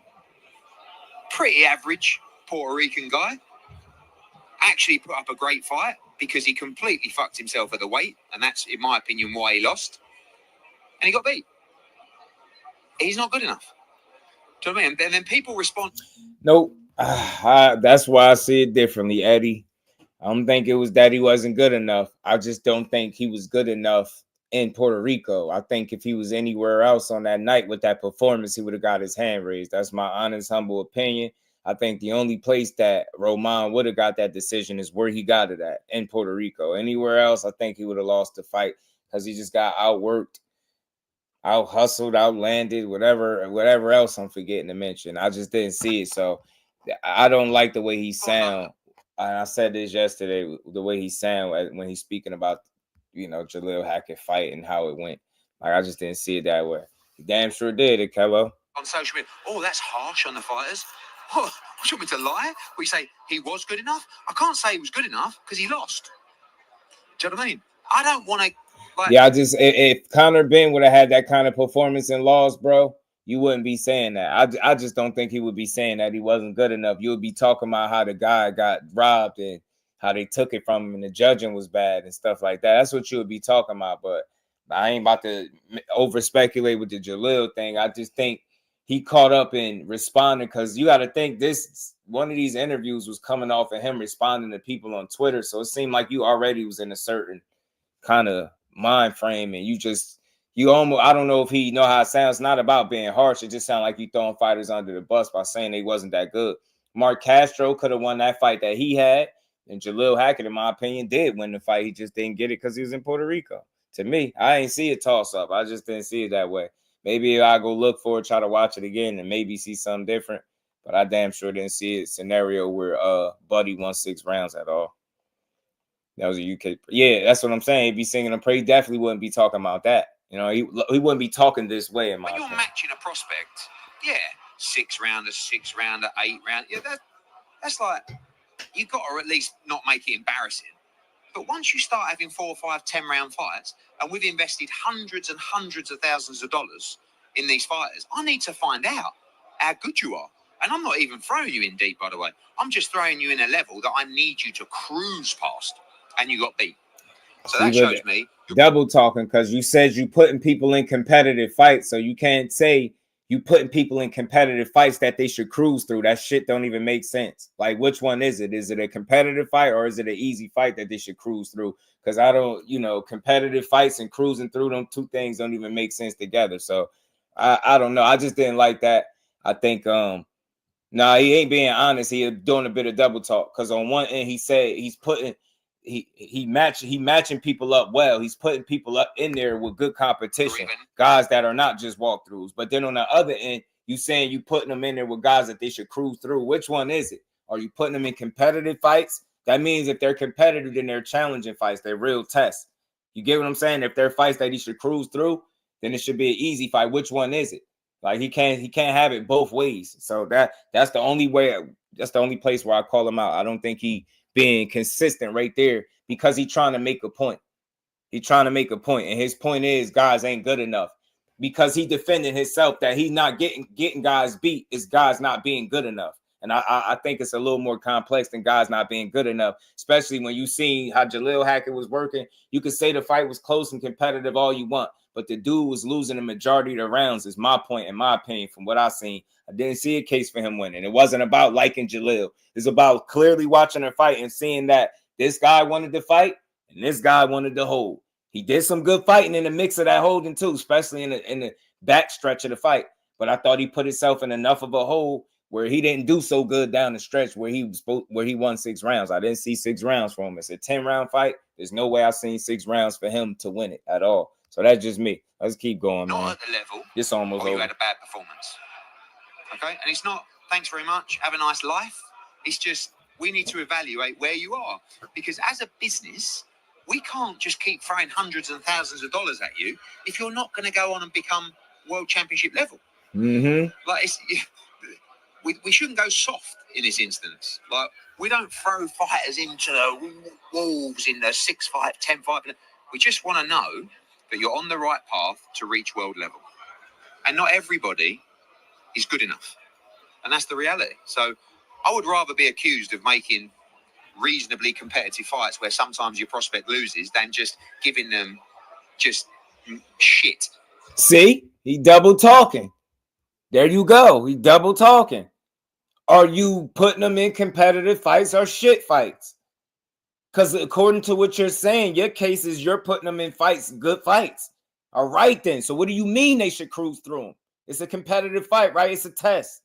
pretty average Puerto Rican guy. Actually put up a great fight because he completely fucked himself at the weight. And that's, in my opinion, why he lost. And he got beat. He's not good enough. Do you know what I mean? And then people respond. Nope. That's why I see it differently, Eddie. I don't think it was that he wasn't good enough. I just don't think he was good enough in Puerto Rico. I think if he was anywhere else on that night with that performance, he would have got his hand raised. That's my honest, humble opinion. I think the only place that Roman would have got that decision is where he got it at, in Puerto Rico. Anywhere else, I think he would have lost the fight because he just got outworked, out-hustled, outlanded, whatever else I'm forgetting to mention. I just didn't see it. So I don't like the way he sound. And I said this yesterday, the way he sound when he's speaking about, Jalil Hackett fight and how it went. Like, I just didn't see it that way. He damn sure did it, Kello. On social media, oh, that's harsh on the fighters. Oh, what, you want me to lie? We say he was good enough? I can't say he was good enough because he lost. Do you know what I mean? I don't want to. Yeah, if Conor Benn would have had that kind of performance and lost, bro, you wouldn't be saying that. I just don't think he would be saying that he wasn't good enough. You would be talking about how the guy got robbed and how they took it from him and the judging was bad and stuff like that. That's what you would be talking about. But I ain't about to over speculate with the Jalil thing. I just think he caught up in responding because you got to think one of these interviews was coming off of him responding to people on Twitter. So it seemed like you already was in a certain kind of mind frame and you almost, I don't know if he know how it sounds. It's not about being harsh. It just sounds like you throwing fighters under the bus by saying they wasn't that good. Mark Castro could have won that fight that he had. And Jalil Hackett, in my opinion, did win the fight. He just didn't get it because he was in Puerto Rico. To me, I ain't see a toss-up. I just didn't see it that way. Maybe I'll go look for it, try to watch it again, and maybe see something different. But I damn sure didn't see a scenario where Buddy won 6 rounds at all. That was a UK. Yeah, that's what I'm saying. He'd be singing a praise. Definitely wouldn't be talking about that. He wouldn't be talking this way in my opinion. When you're matching a prospect, yeah, 6-rounder, 6-rounder, 8-rounder. Yeah, that's like, you've got to at least not make it embarrassing. But once you start having 4 or 5 10-round fights, and we've invested hundreds and hundreds of thousands of dollars in these fighters, I need to find out how good you are. And I'm not even throwing you in deep, by the way. I'm just throwing you in a level that I need you to cruise past. And you got beat. So that shows me. Double talking because you said you putting people in competitive fights. So you can't say you putting people in competitive fights that they should cruise through. That shit don't even make sense. Like, which one is it? Is it a competitive fight or is it an easy fight that they should cruise through? Because I don't, competitive fights and cruising through them, two things don't even make sense together. So I don't know. I just didn't like that. I think, he ain't being honest. He doing a bit of double talk because on one end he said he's putting he matching people up well. He's putting people up in there with good competition, guys that are not just walkthroughs. But then on the other end, you saying you putting them in there with guys that they should cruise through. Which one is it? Are you putting them in competitive fights? That means if they're competitive, then they're challenging fights. They're real tests. You get what I'm saying? If they're fights that he should cruise through, then it should be an easy fight. Which one is it? Like he can't have it both ways. So that's the only way. That's the only place where I call him out. I don't think he being consistent right there because he's trying to make a point. He's trying to make a point, and his point is guys ain't good enough because he defended himself that he's not getting guys beat. Is guys not being good enough. And I think it's a little more complex than guys not being good enough, especially when you see how Jaleel Hackett was working. You could say the fight was close and competitive all you want, but the dude was losing the majority of the rounds is my point, in my opinion, from what I've seen. I didn't see a case for him winning. It wasn't about liking Jaleel. It's about clearly watching a fight and seeing that this guy wanted to fight and this guy wanted to hold. He did some good fighting in the mix of that holding too, especially in the back stretch of the fight. But I thought he put himself in enough of a hole where he didn't do so good down the stretch where he won 6 rounds. I didn't see 6 rounds for him. It's a 10-round fight. There's no way I've seen 6 rounds for him to win it at all. So that's just me. Let's keep going, man. Not at the level. It's almost over. You had a bad performance. Okay? And it's not, thanks very much, have a nice life. It's just, we need to evaluate where you are. Because as a business, we can't just keep throwing hundreds and thousands of dollars at you if you're not going to go on and become world championship level. Mm-hmm. Like, we shouldn't go soft in this instance. Like, we don't throw fighters into the walls in the 6-5, 10-5. We just want to know that you're on the right path to reach world level. And not everybody is good enough. And that's the reality. So I would rather be accused of making reasonably competitive fights where sometimes your prospect loses than just giving them just shit. See? He double talking. There you go. He double talking. Are you putting them in competitive fights or shit fights? Because according to what you're saying, your case is you're putting them in fights, good fights. All right, then. So what do you mean they should cruise through them? It's a competitive fight, right? It's a test.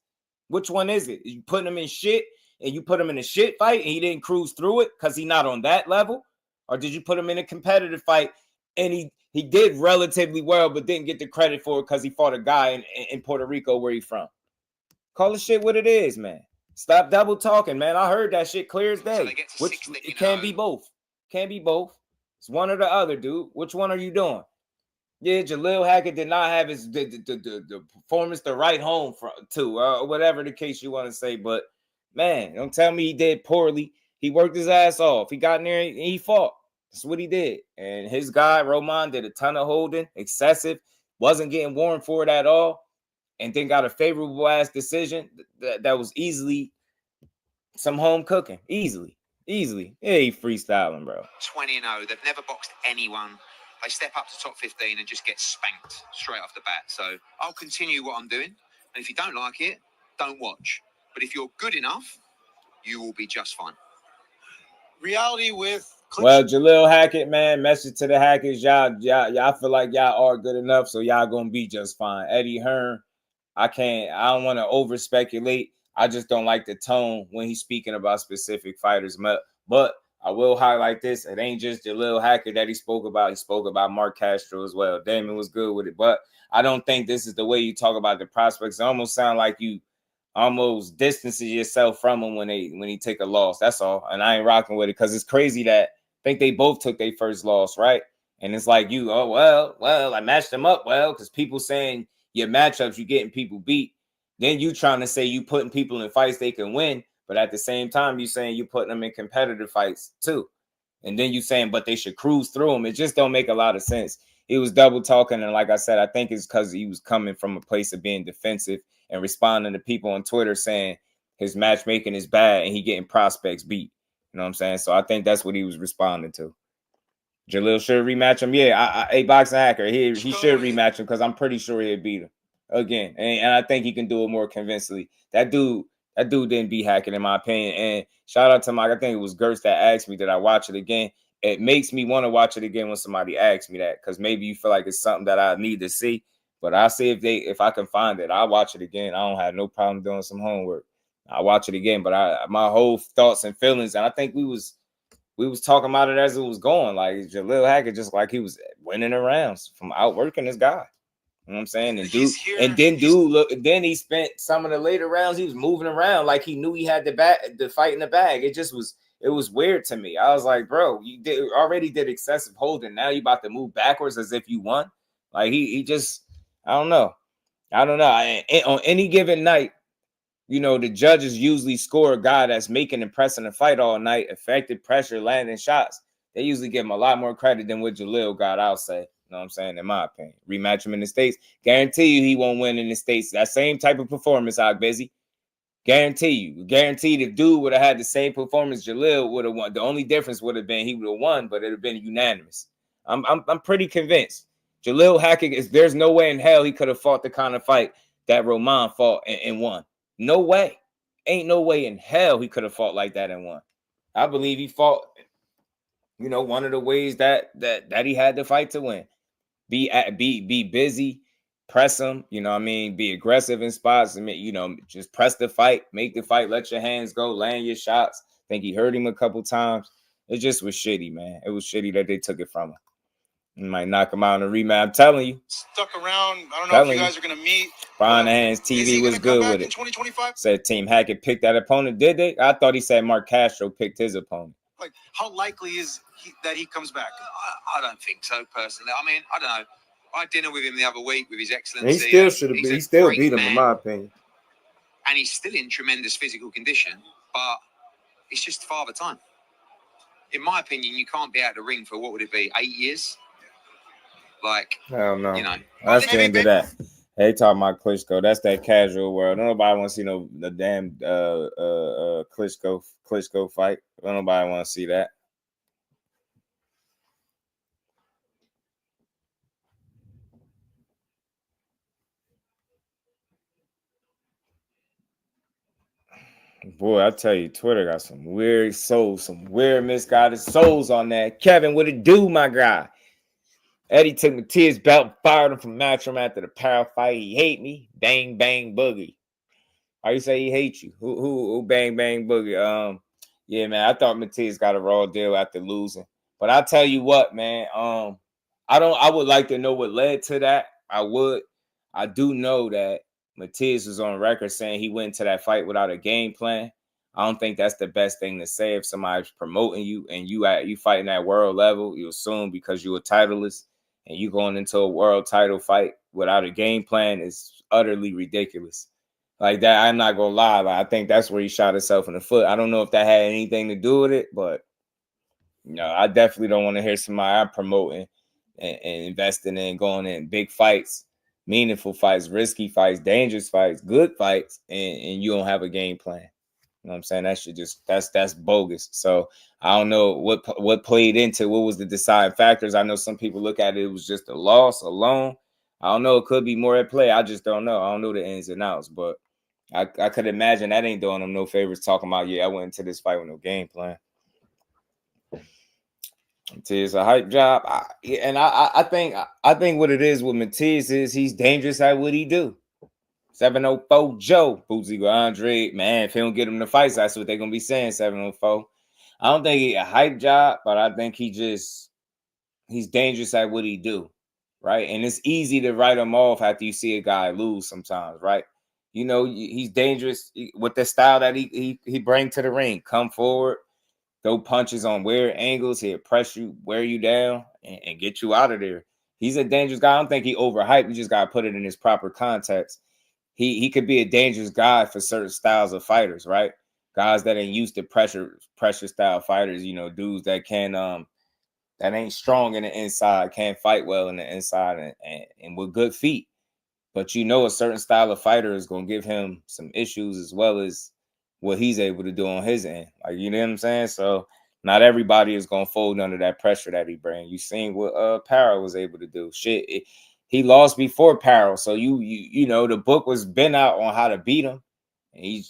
Which one is it? You putting them in shit and you put him in a shit fight and he didn't cruise through it because he's not on that level? Or did you put him in a competitive fight and he did relatively well but didn't get the credit for it because he fought a guy in Puerto Rico where he's from? Call the shit what it is, man. Stop double talking, man. I heard that shit clear as day. It can't be both. Can't be both. It's one or the other, dude. Which one are you doing? Yeah, Jaleel Hackett did not have his the performance to write home to, or whatever the case you want to say. But man, don't tell me he did poorly. He worked his ass off. He got in there and he fought. That's what he did. And his guy Roman did a ton of holding, excessive, wasn't getting warned for it at all. And then got a favorable ass decision that was easily some home cooking. Easily. Yeah, he freestyling, bro. 20-0. They've never boxed anyone. They step up to top 15 and just get spanked straight off the bat. So I'll continue what I'm doing. And if you don't like it, don't watch. But if you're good enough, you will be just fine. Reality with... Well, Jaleel Hackett, man, message to the Hackers. Y'all feel like y'all are good enough, so y'all gonna be just fine. Eddie Hearn, I don't want to over speculate. I just don't like the tone when he's speaking about specific fighters. But I will highlight this. It ain't just Jaleel Hackett that he spoke about. He spoke about Mark Castro as well. Damon was good with it. But I don't think this is the way you talk about the prospects. It almost sound like you almost distancing yourself from him when he take a loss. That's all. And I ain't rocking with it because it's crazy that I think they both took their first loss, right? And it's like I matched them up because people saying your matchups, you getting people beat. Then you trying to say you putting people in fights they can win, but at the same time you saying you putting them in competitive fights too. And then you saying, but they should cruise through them. It just don't make a lot of sense. He was double talking, and like I said, I think it's because he was coming from a place of being defensive and responding to people on Twitter saying his matchmaking is bad and he getting prospects beat. You know what I'm saying? So I think that's what he was responding to. Jaleel should rematch him. Yeah, a boxing hacker. He should rematch him because I'm pretty sure he'll beat him again. And I think he can do it more convincingly. That dude didn't beat Hackett in my opinion. And shout out to Mike. I think it was Gertz that asked me, did I watch it again? It makes me want to watch it again when somebody asks me that because maybe you feel like it's something that I need to see. But I'll see if I can find it. I'll watch it again. I don't have no problem doing some homework. I'll watch it again. But my whole thoughts and feelings, and I think we was we was talking about it as it was going. Like Jalil Hackett, just like he was winning the rounds from outworking this guy. You know what I'm saying? And then he spent some of the later rounds, he was moving around like he knew he had the fight in the bag. It was weird to me. I was like, bro, you already did excessive holding. Now you about to move backwards as if you won. Like he just, I don't know. On any given night, you know, the judges usually score a guy that's making and pressing the fight all night, effective pressure, landing shots. They usually give him a lot more credit than what Jalil got, I'll say. You know what I'm saying? In my opinion. Rematch him in the States. Guarantee you he won't win in the States. That same type of performance, Busy. Guarantee you. Guaranteed if dude would have had the same performance Jalil would have won. The only difference would have been he would have won, but it would have been unanimous. I'm pretty convinced. Jalil Hackett, there's no way in hell he could have fought the kind of fight that Roman fought and won. No way. Ain't no way in hell he could have fought like that and won. I believe he fought, you know, one of the ways that he had to fight to win. Be busy, press him, you know what I mean? Be aggressive in spots, and you know, just press the fight, make the fight, let your hands go, land your shots. I think he hurt him a couple times. It just was shitty, man. It was shitty that they took it from him. You might knock him out in a rematch. I'm telling you. Stuck around. I don't know if you guys are going to meet. Behind the Hands TV was good with it. 2025? Said Team Hackett picked that opponent. Did they? I thought he said Mark Castro picked his opponent. Like, how likely is that he comes back? I don't think so, personally. I mean, I don't know. I had dinner with him the other week with His Excellency. He still should have been. He still beat him, in my opinion. And he's still in tremendous physical condition, but it's just father time. In my opinion, you can't be out of the ring for, what would it be, 8 years? Like, hell no. You know, that's the end of that. Hey, talking about Klitschko. That's that casual world. Nobody want to see the damn Klitschko fight. Nobody want to see that. Boy, I tell you, Twitter got some weird souls, some weird misguided souls on that. Kevin, what it do, my guy? Eddie took Matias' belt and fired him from Matchroom after the power fight. He hate me. Bang, bang, boogie. Why you say he hates you? Who bang, bang, boogie? Yeah, man, I thought Matias got a raw deal after losing. But I tell you what, man, I would like to know what led to that. I would. I do know that Matias was on record saying he went into that fight without a game plan. I don't think that's the best thing to say if somebody's promoting you and you fighting at world level. You assume because you're a titleist and you going into a world title fight without a game plan is utterly ridiculous. Like that, I'm not gonna lie. Like, I think that's where he shot himself in the foot. I don't know if that had anything to do with it, but you know, I definitely don't want to hear somebody I'm promoting and investing in going in big fights, meaningful fights, risky fights, dangerous fights, good fights, and you don't have a game plan. You know what I'm saying? That should just that's bogus. So I don't know what played into what was the deciding factors. I know some people look at it was just a loss alone. I don't know. It could be more at play. I just don't know. I don't know the ins and outs, but I could imagine that ain't doing them no favors talking about, yeah, I went into this fight with no game plan. It's a hype job. I think what it is with Matias is he's dangerous at what he do. 704 Joe, Boozy Andre, man, if he don't get him the fights, that's what they're gonna be saying. 704. I don't think he a hype job, but I think he's dangerous at what he do, right? And it's easy to write him off after you see a guy lose sometimes, right? You know, he's dangerous with the style that he bring to the ring. Come forward, throw punches on weird angles, he'll press you, wear you down, and get you out of there. He's a dangerous guy. I don't think he overhyped. You just gotta put it in his proper context. He could be a dangerous guy for certain styles of fighters, right? Guys that ain't used to pressure style fighters, you know, dudes that can that ain't strong in the inside, can't fight well in the inside and with good feet. But you know, a certain style of fighter is gonna give him some issues as well as what he's able to do on his end. Like, you know what I'm saying? So not everybody is gonna fold under that pressure that he brings. You seen what Parra was able to do. He lost before Parra, so you know the book was been out on how to beat him. And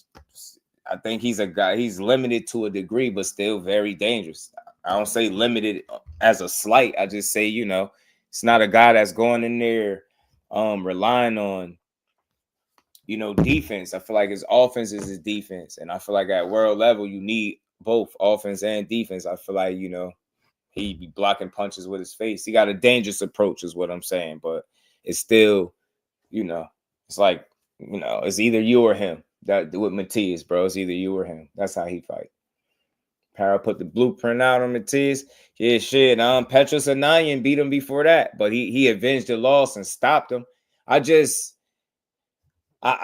I think he's a guy. He's limited to a degree, but still very dangerous. I don't say limited as a slight. I just say, you know, it's not a guy that's going in there relying on, you know, defense. I feel like his offense is his defense, and I feel like at world level you need both offense and defense. I feel like, you know, he'd be blocking punches with his face. He got a dangerous approach is what I'm saying, but it's still, you know, it's like, you know, it's either you or him. That with Matias, bro, it's either you or him. That's how he fight. Para put the blueprint out on Matias. Yeah, shit. Petros Anayan beat him before that, but he avenged the loss and stopped him. I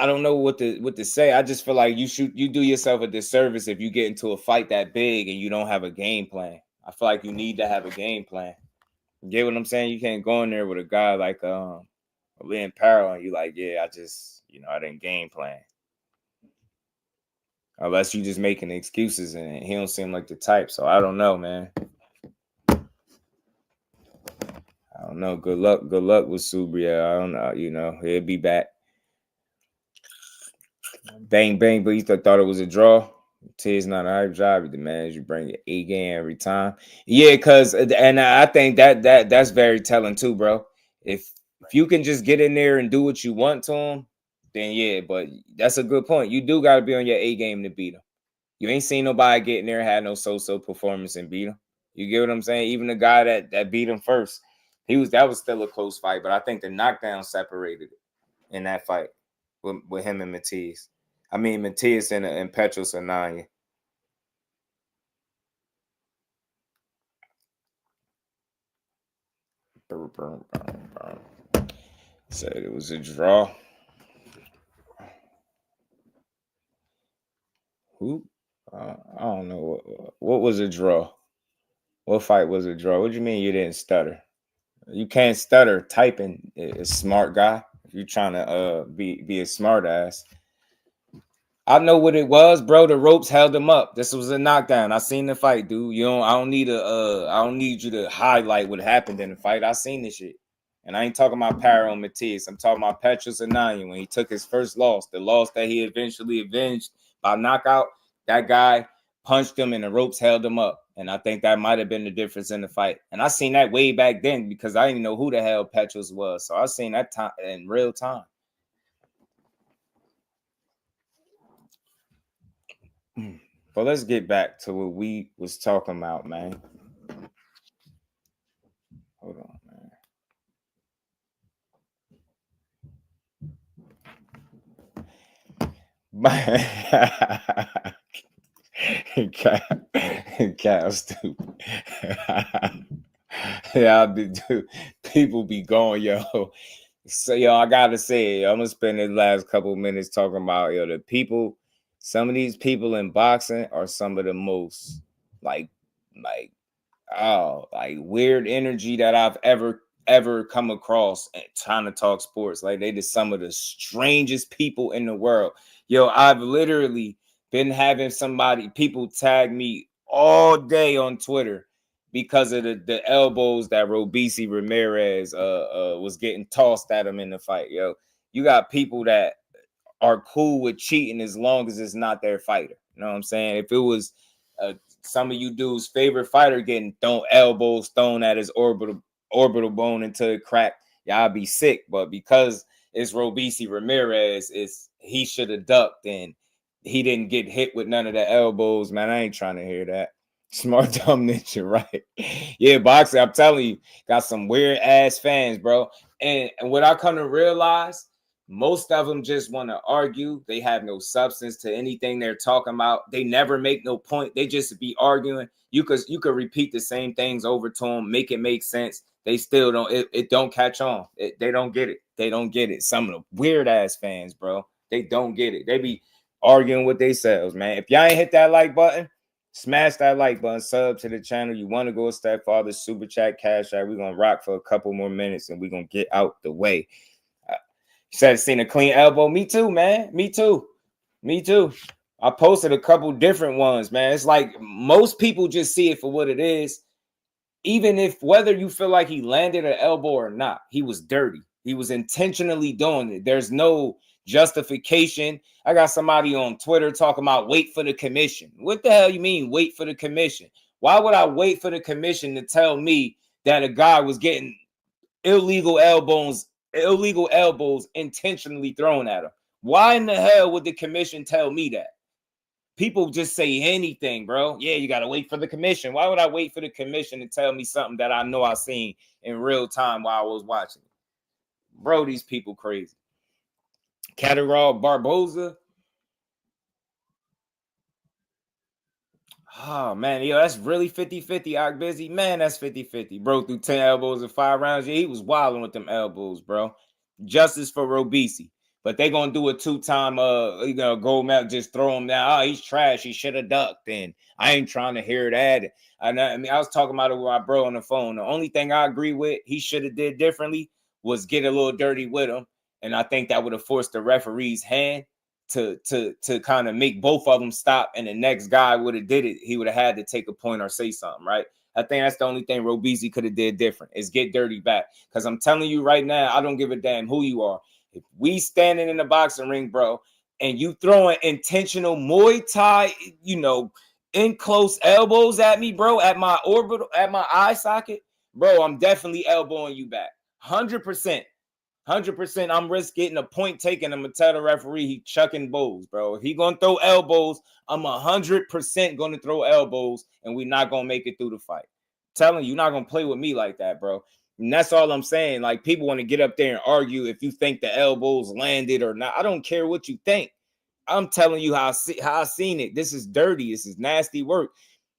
don't know what to say. I just feel like you do yourself a disservice if you get into a fight that big and you don't have a game plan. I feel like you need to have a game plan. You get what I'm saying? You can't go in there with a guy like Lynn Parrow and you like, yeah, I didn't game plan. Unless you just making excuses and he don't seem like the type. So I don't know, man. I don't know. Good luck with Subria. I don't know. You know, he'll be back. Bang, bang, but you thought it was a draw. T's not a hype job. The man, you bring your A game every time. Yeah, and I think that's very telling too, bro. If you can just get in there and do what you want to him, then yeah, but that's a good point. You do got to be on your A game to beat him. You ain't seen nobody get in there had no so-so performance and beat him. You get what I'm saying? Even the guy that beat him first, that was still a close fight, but I think the knockdown separated it in that fight with him and Matias. I mean, Matias and Petros Anaya. Said it was a draw. Who? I don't know. What was a draw? What fight was a draw? What do you mean you didn't stutter? You can't stutter typing. A smart guy. If you're trying to be a smart ass. I know what it was, bro. The ropes held him up. This was a knockdown. I seen the fight, dude. I don't need you to highlight what happened in the fight. I seen this shit. And I ain't talking about Parra and Matias. I'm talking about Petros Anaya when he took his first loss, the loss that he eventually avenged by knockout. That guy punched him and the ropes held him up. And I think that might have been the difference in the fight. And I seen that way back then because I didn't know who the hell Petros was. So I seen that time in real time. But let's get back to what we was talking about, man. Hold on, man. Cat stupid. Yeah, people be going, yo. So, yo, I gotta say, I'm gonna spend the last couple minutes talking about, yo, the people. Some of these people in boxing are some of the most like weird energy that I've ever come across trying to talk sports. Like they just some of the strangest people in the world. Yo, I've literally been having people tag me all day on Twitter because of the elbows that Robisi Ramirez was getting tossed at him in the fight. Yo, you got people that are cool with cheating as long as it's not their fighter. You know what I'm saying? If it was some of you dudes' favorite fighter getting elbows thrown at his orbital bone until it cracked, y'all be sick. But because it's Robisi Ramirez, he should have ducked and he didn't get hit with none of the elbows. Man, I ain't trying to hear that. Smart dumb ninja, right? Yeah, boxing, I'm telling you, got some weird ass fans, bro. And what I come to realize, most of them just want to argue. They have no substance to anything they're talking about. They never make no point. They just be arguing. You could repeat the same things over to them, make it make sense. They still don't. It don't catch on. They don't get it. They don't get it. Some of the weird ass fans, bro. They don't get it. They be arguing with themselves, man. If y'all ain't hit that like button, smash that like button. Sub to the channel. You want to go a step farther? Super chat, cash out. We're gonna rock for a couple more minutes, and we're gonna get out the way. You said seen a clean elbow. Me too, man. Me too. I posted a couple different ones, man. It's like most people just see it for what it is. Even if whether you feel like he landed an elbow or not, he was dirty. He was intentionally doing it. There's no justification. I got somebody on Twitter talking about wait for the commission. What the hell you mean wait for the commission? Why would I wait for the commission to tell me that a guy was getting illegal elbows intentionally thrown at him? Why in the hell would the commission tell me that? people just say anything, bro. Yeah, you got to wait for the commission. Why would I wait for the commission to tell me something that I know I seen in real time while I was watching it? Bro, these people crazy. Catterall Barboza. Oh, man. Yo, that's really 50-50. Busy. Man, that's 50-50. Bro, through 10 elbows in 5 rounds. Yeah, he was wilding with them elbows, bro. Justice for Robisi. But they going to do a 2-time, gold medal, just throw him down. Oh, he's trash. He should have ducked. And I ain't trying to hear that. I was talking about it with my bro on the phone. The only thing I agree with he should have did differently was get a little dirty with him. And I think that would have forced the referee's hand to kind of make both of them stop, and the next guy would have did it. He would have had to take a point or say something, right? I think that's the only thing Robisi could have did different is get dirty back. Because I'm telling you right now, I don't give a damn who you are. If we standing in the boxing ring, bro, and you throwing intentional Muay Thai, in close elbows at me, bro, at my orbital, at my eye socket, bro, I'm definitely elbowing you back. 100%. 100%, I'm risk getting a point taken. I'm going to tell the referee he chucking bows, bro. If he going to throw elbows, I'm 100% going to throw elbows, and we're not going to make it through the fight. I'm telling you, you're not going to play with me like that, bro. And that's all I'm saying. Like, people want to get up there and argue if you think the elbows landed or not. I don't care what you think. I'm telling you how I seen it. This is dirty. This is nasty work.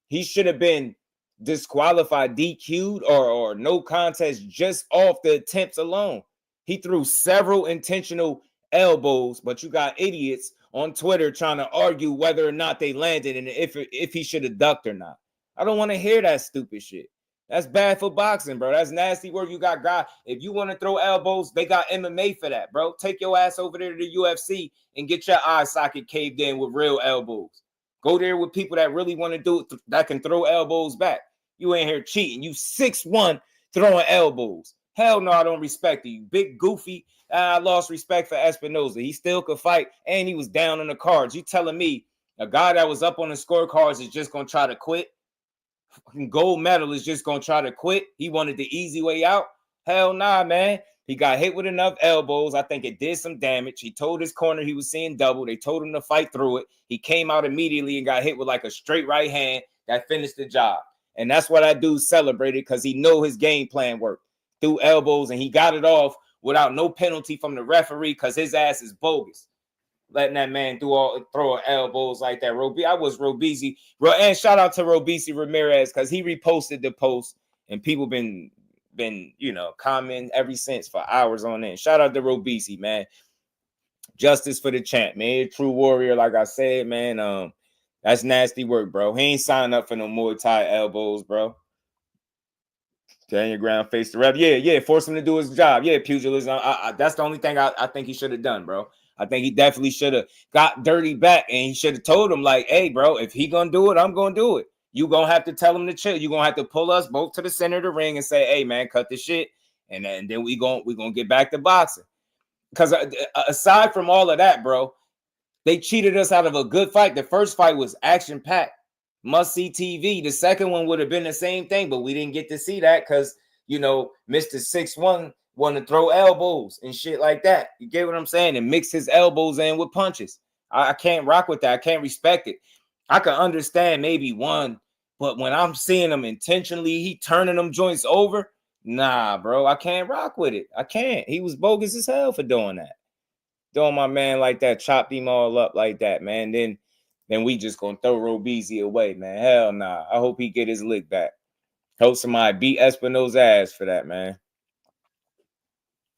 He should have been disqualified, DQ'd, or no contest just off the attempts alone. He threw several intentional elbows, but you got idiots on Twitter trying to argue whether or not they landed and if he should have ducked or not. I don't want to hear that stupid shit. That's bad for boxing, bro. That's nasty work. You got guys. If you want to throw elbows, they got MMA for that, bro. Take your ass over there to the UFC and get your eye socket caved in with real elbows. Go there with people that really want to do it, that can throw elbows back. You ain't here cheating. You 6'1" throwing elbows. Hell no, I don't respect you. Big goofy. I lost respect for Espinoza. He still could fight, and he was down on the cards. You telling me a guy that was up on the scorecards is just going to try to quit? Fucking gold medal is just going to try to quit? He wanted the easy way out? Hell nah, man. He got hit with enough elbows. I think it did some damage. He told his corner he was seeing double. They told him to fight through it. He came out immediately and got hit with like a straight right hand that finished the job. And that's what I do celebrated because he know his game plan worked. Through elbows, and he got it off without no penalty from the referee because his ass is bogus. Letting that man throw elbows like that. I was Robisi. And shout out to Robisi Ramirez because he reposted the post, and people been commenting ever since for hours on end. Shout out to Robisi, man. Justice for the champ, man. True warrior, like I said, man. That's nasty work, bro. He ain't signed up for no Muay Thai elbows, bro. Stand your ground, face the ref. Yeah, force him to do his job. Yeah, pugilism. That's the only thing I think he should have done, bro. I think he definitely should have got dirty back, and he should have told him, like, hey, bro, if he gonna do it, I'm gonna do it. You gonna have to tell him to chill. You gonna have to pull us both to the center of the ring and say, hey, man, cut the shit, and then we gonna get back to boxing. Because aside from all of that, bro, they cheated us out of a good fight. The first fight was action-packed. Must-see TV. The second one would have been the same thing, but we didn't get to see that because, Mr. 6'1" wanted to throw elbows and shit like that. You get what I'm saying? And mix his elbows in with punches. I can't rock with that. I can't respect it. I can understand maybe one, but when I'm seeing him intentionally, he turning them joints over, nah, bro, I can't rock with it. I can't. He was bogus as hell for doing that. Doing my man like that, chopped him all up like that, man. Then we just gonna throw Robisi away, man. Hell nah. I hope he get his lick back. Hope somebody beat Espinoza's ass for that, man.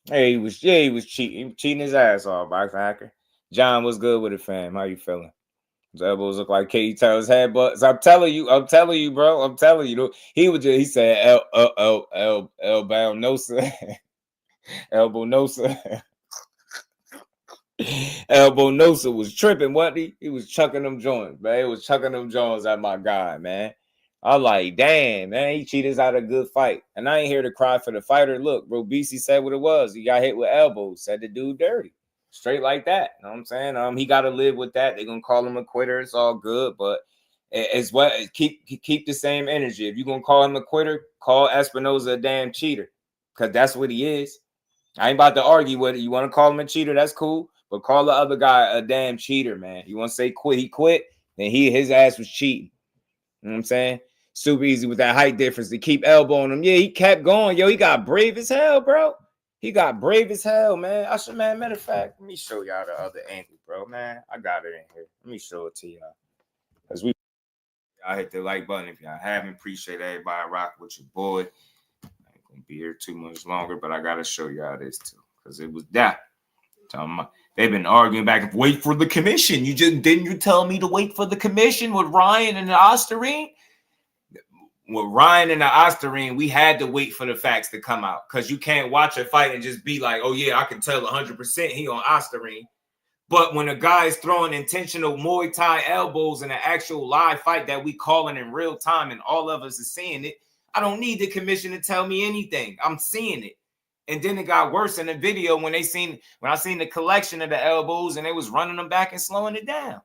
Hey, he was cheating. He was cheating his ass off, boxing hacker. John, what's good with it, fam? How you feeling? His elbows look like Katie Taylor's head, but I'm telling you, bro. I'm telling you. He said elbow nosa. Elbow nosa. Elbow Nosa was tripping, wasn't he? He was chucking them joints, man. He was chucking them joints at my guy, man. I'm like, damn, man, he cheated us out of a good fight. And I ain't here to cry for the fighter. Look, Robisi said what it was. He got hit with elbows, said the dude dirty. Straight like that. You know what I'm saying? He got to live with that. They're going to call him a quitter. It's all good, but it's what keep the same energy. If you're going to call him a quitter, call Espinoza a damn cheater because that's what he is. I ain't about to argue with it. You want to call him a cheater? That's cool. But call the other guy a damn cheater, man. You want to say quit? He quit. then his ass was cheating. You know what I'm saying? Super easy with that height difference to keep elbowing him. Yeah, he kept going. Yo, he got brave as hell, bro. He got brave as hell, man. Man, matter of fact, let me show y'all the other angle, bro, man. I got it in here. Let me show it to y'all. Because y'all hit the like button if y'all haven't. Appreciate everybody rock with your boy. I ain't gonna be here too much longer, but I gotta show y'all this too. Because it was that. They've been arguing back and wait for the commission. Didn't you tell me to wait for the commission with Ryan and the Osterine? With Ryan and the Osterine, we had to wait for the facts to come out because you can't watch a fight and just be like, oh yeah, I can tell 100% he on Osterine. But when a guy is throwing intentional Muay Thai elbows in an actual live fight that we calling in real time and all of us are seeing it, I don't need the commission to tell me anything. I'm seeing it. And then it got worse in the video when I seen the collection of the elbows and they was running them back and slowing it down.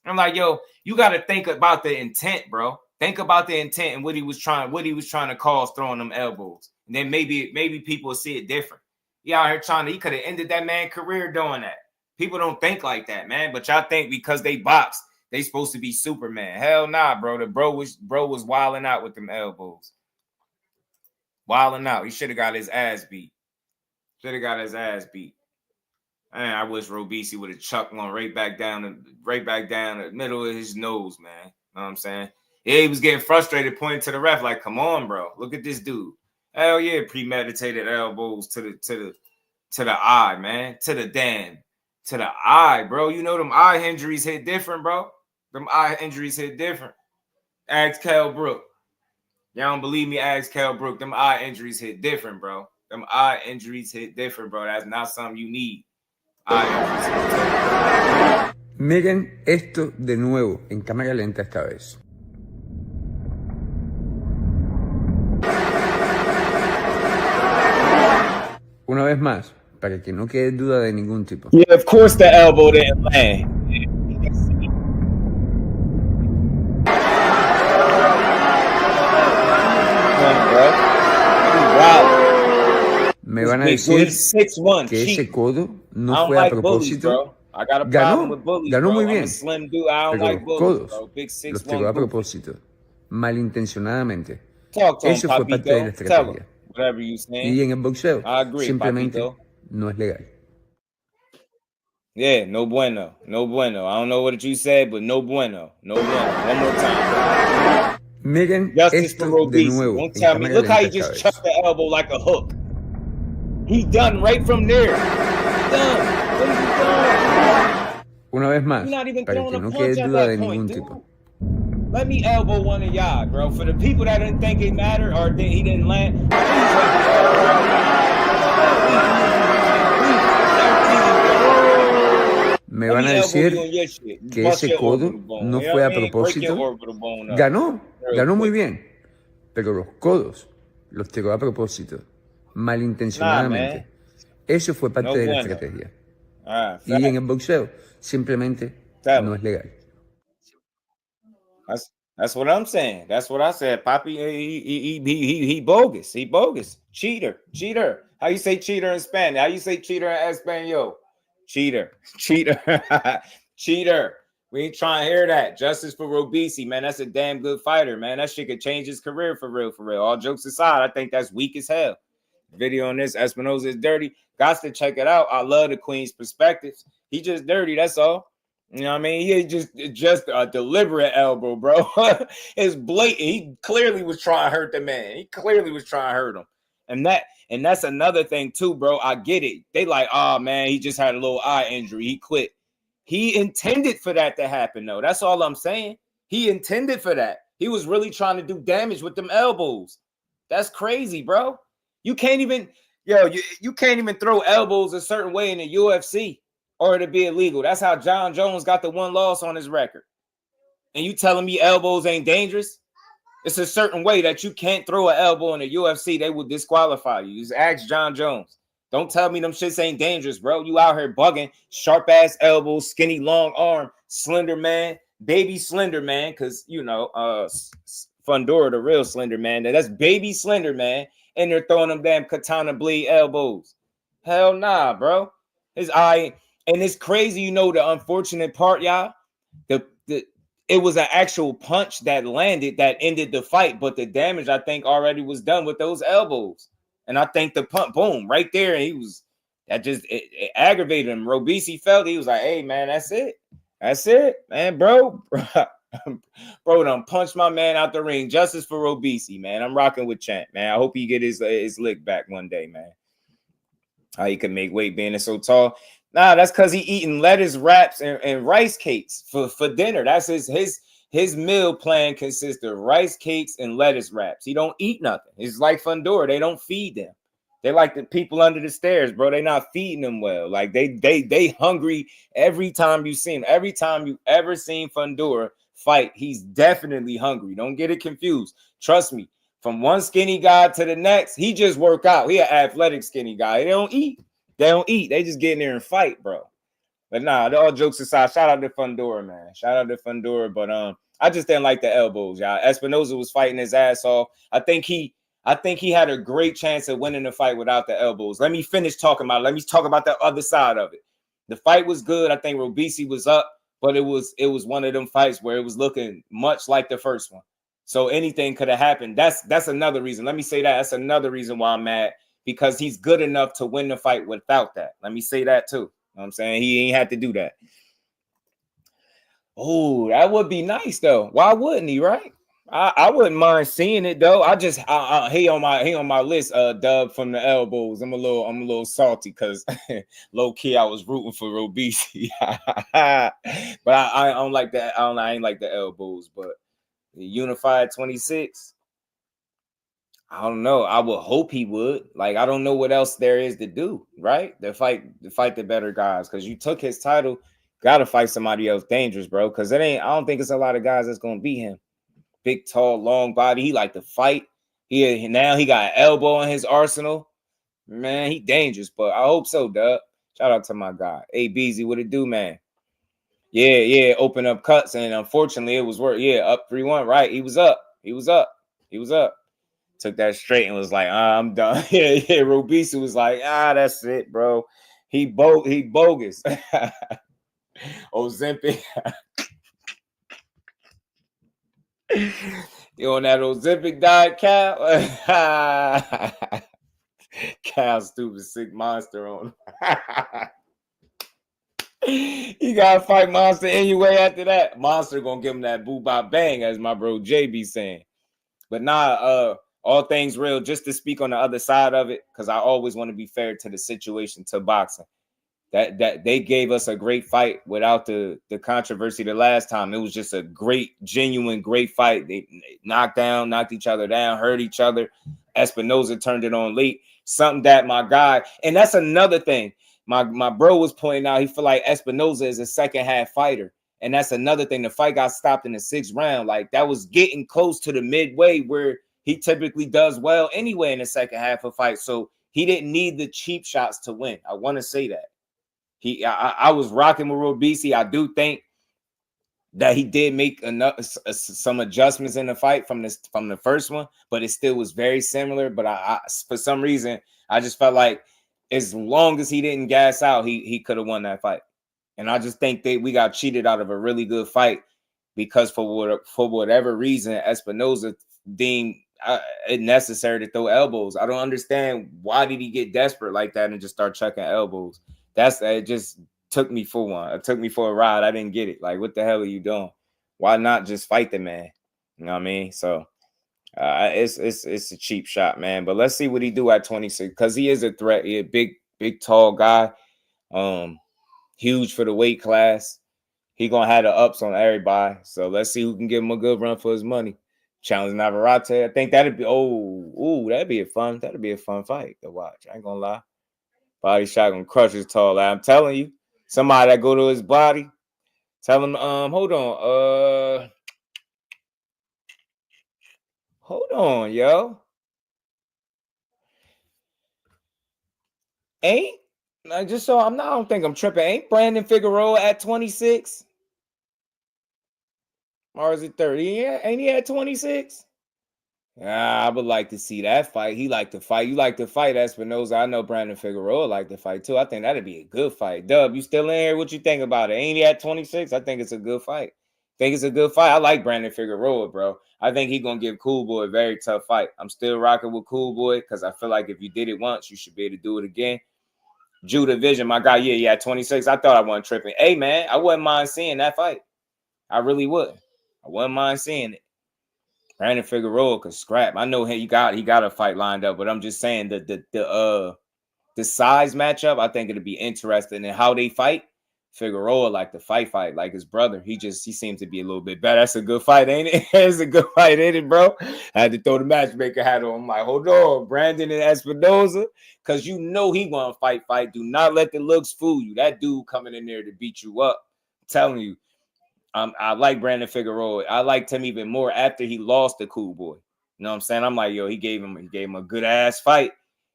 I'm like, yo, you got to think about the intent, bro. Think about the intent and what he was trying to cause throwing them elbows. And then maybe people will see it different. He out here he could have ended that man's career doing that. People don't think like that, man. But y'all think because they box, they supposed to be Superman. Hell nah, bro. The bro was wilding out with them elbows. Wilding out. He should have got his ass beat. Man, I wish Robisi would have chucked one right back down the middle of his nose, man. You know what I'm saying? Yeah, he was getting frustrated, pointing to the ref like, come on, bro. Look at this dude. Hell yeah, premeditated elbows to the eye, man. To the eye, bro. You know them eye injuries hit different, bro. Ask Cal Brook. Y'all don't believe me? Ask Cal Brook. Them eye injuries hit different, bro. That's not something you need. Miren esto de nuevo, en cámara lenta esta vez. Una vez más, para que no quede duda de ningún tipo. Yeah, of course the elbow didn't land. Me van a decir que ese codo no fue a propósito. Ganó muy bien, pero los codos los tiró a propósito, malintencionadamente. Eso fue parte de la estrategia. Y en el boxeo simplemente no es legal. Yeah, no bueno. I don't know what you said, but no bueno. One more time. Miren Justice esto for Robisi. de nuevo. Don't tell me. Look how he just chucked the elbow like a hook. He done right from there. Una vez más, para que no quede duda de ningún tipo. Let me elbow one of y'all, bro. For the people that didn't think it mattered or he didn't land. Me van a decir que ese codo no fue a propósito. Ganó muy bien, pero los codos los tiró a propósito, malintencionadamente. Eso fue parte de la estrategia. Y en el boxeo simplemente no es legal. That's what I'm saying. That's what I said, Poppy. He bogus. He bogus. Cheater. How you say cheater in Spanish? How you say cheater in Espanol? Cheater. We ain't trying to hear that. Justice for Robisi, man. That's a damn good fighter, man. That shit could change his career for real. All jokes aside, I think that's weak as hell. Video on this, Espinoza is dirty. Got to check it out. I love the Queen's perspectives. He just dirty, that's all. You know what I mean? He just a deliberate elbow, bro. It's blatant. He clearly was trying to hurt the man. He clearly was trying to hurt him. And that's another thing too, bro. I get it. They like, oh man, he just had a little eye injury. He quit. He intended for that to happen, though. That's all I'm saying. He intended for that. He was really trying to do damage with them elbows. That's crazy, bro. You can't even, you can't even throw elbows a certain way in the UFC or it'll be illegal. That's how John Jones got the one loss on his record. And you telling me elbows ain't dangerous? It's a certain way that you can't throw an elbow in the UFC. They will disqualify you. Just ask John Jones. Don't tell me them shits ain't dangerous, bro. You out here bugging. Sharp ass elbows, skinny long arm, slender man, baby slender man. Because Fundora, the real slender man. That's baby slender man. And they're throwing them damn katana blade elbows. Hell nah, bro. His eye, and it's crazy. You know the unfortunate part, y'all. it was an actual punch that landed that ended the fight, but the damage I think already was done with those elbows. And I think the punch, boom, right there, and he was it aggravated him. Robisi felt it. He was like, "Hey man, that's it, man, bro." Bro done punched my man out the ring. Justice for Robisi, man. I'm rocking with Champ, man. I hope he get his lick back one day, man. How he could make weight being so tall. Nah, that's because he eating lettuce wraps and rice cakes for dinner. That's his meal plan consists of rice cakes and lettuce wraps. He don't eat nothing. It's like Fundora. They don't feed them. They like the people under the stairs, bro. They not feeding them well. Like they hungry every time you see him. Every time you ever seen Fundora fight, he's definitely hungry. Don't get it confused. Trust me. From one skinny guy to the next, he just work out. He an athletic skinny guy. They don't eat. They just get in there and fight, bro. But nah, all jokes aside, shout out to Fundora, man. Shout out to Fundora. But I just didn't like the elbows, y'all. Espinoza was fighting his ass off. I think he had a great chance of winning the fight without the elbows. Let me talk about the other side of it. The fight was good. I think Robisi was up, but it was one of them fights where it was looking much like the first one. So anything could have happened. That's another reason. Let me say that. That's another reason why I'm mad, because he's good enough to win the fight without that. Let me say that too. You know what I'm saying? He ain't had to do that. Oh, that would be nice though. Why wouldn't he, right? I wouldn't mind seeing it though. He on my list, Dub, from the elbows. I'm a little salty because low key I was rooting for Robisi. But I don't like that. I ain't like the elbows, but the Unified 26. I don't know. I would hope he would. Like, I don't know what else there is to do, right? To fight the better guys. Because you took his title, gotta fight somebody else dangerous, bro. Because I don't think it's a lot of guys that's gonna beat him. Big, tall, long body. He like to fight. Now he got an elbow in his arsenal. Man, he dangerous, but I hope so, Dub. Shout out to my guy. Hey, Beezy, what it do, man? Yeah, open up cuts, and unfortunately it was work. Yeah, up 3-1, right? He was up. Took that straight and was like, I'm done. Yeah. Robisi was like, that's it, bro. He bogus. Ozempic. You on that Ozempic diet, Cal? Cal, stupid sick monster on. You gotta fight Monster anyway after that. Monster gonna give him that boo bop bang, as my bro J be saying. But nah, all things real, just to speak on the other side of it, because I always want to be fair to the situation, to boxing. That they gave us a great fight without the controversy the last time. It was just a great, genuine, great fight. They knocked each other down, hurt each other. Espinoza turned it on late. Something that my guy, and that's another thing. My bro was pointing out, he feel like Espinoza is a second half fighter. And that's another thing. The fight got stopped in the 6th round. Like, that was getting close to the midway where he typically does well anyway in the second half of fight. So he didn't need the cheap shots to win. I want to say that. I was rocking with Robisi. I do think that he did make some adjustments in the fight from the first one, but it still was very similar. But I for some reason, I just felt like as long as he didn't gas out, he could have won that fight. And I just think we got cheated out of a really good fight because for whatever reason, Espinoza deemed it necessary to throw elbows. I don't understand, why did he get desperate like that and just start chucking elbows? It just took me for one. It took me for a ride. I didn't get it. Like, what the hell are you doing? Why not just fight the man? You know what I mean? So it's a cheap shot, man. But let's see what he do at 26, because he is a threat. He a big, tall guy. Huge for the weight class. He gonna have the ups on everybody. So let's see who can give him a good run for his money. Challenge Navarrete. I think that'd be that'd be a fun fight to watch. I ain't gonna lie. Body shot gonna crush his tall ass. I'm telling you, somebody that go to his body, tell him, hold on, yo. I don't think I'm tripping. Ain't Brandon Figueroa at 26? Or is it 30? Yeah, ain't he at 26? I would like to see that fight. He like to fight. You like to fight, Espinoza. I know Brandon Figueroa like to fight too. I think that'd be a good fight. Dub, you still in here? What you think about it? Ain't he at 26? I think it's a good fight. Think it's a good fight. I like Brandon Figueroa, bro. I think he's gonna give Cool Boy a very tough fight. I'm still rocking with Cool Boy because I feel like if you did it once, you should be able to do it again. Judah Vision, my guy, yeah, 26. I thought I wasn't tripping. Hey, man, I wouldn't mind seeing that fight. I really would. I wouldn't mind seeing it. Brandon Figueroa could scrap. I know he got a fight lined up, but I'm just saying the size matchup, I think it'll be interesting in how they fight. Figueroa like the fight like his brother. He seems to be a little bit better. That's a good fight, ain't it? It's a good fight, ain't it, bro? I had to throw the matchmaker hat on. I'm like, hold on, Brandon and Espinoza, because you know he want to fight. Do not let the looks fool you. That dude coming in there to beat you up. I'm telling you. I like Brandon Figueroa. I liked him even more after he lost to Cool Boy. You know what I'm saying? I'm like, yo, he gave him a good ass fight.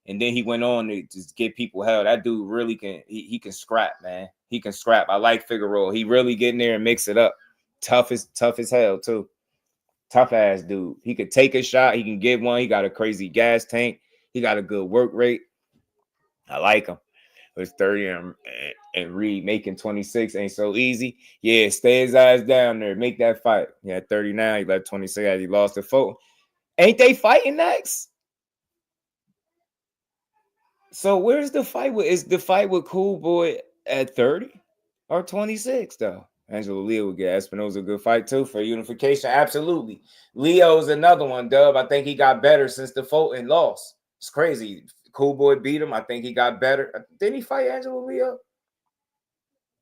And then he went on to just give people hell. That dude really he can scrap, man. He can scrap. I like Figueroa. He really get in there and mix it up. Tough as hell, too. Tough ass dude. He could take a shot. He can give one. He got a crazy gas tank. He got a good work rate. I like him. It's 30 and Reed making 26 ain't so easy. Yeah, stay his eyes down there. Make that fight. Yeah, 30 now. He left 26 as he lost the vote. Ain't they fighting next? So where's the fight with? Is the fight with Cool Boy at 30 or 26 though? Angelo Leo would get Espinoza a good fight too for unification. Absolutely. Leo's another one, Dub. I think he got better since the Fulton loss. It's crazy. Cool Boy beat him. I think he got better. Didn't he fight Angelo Leo?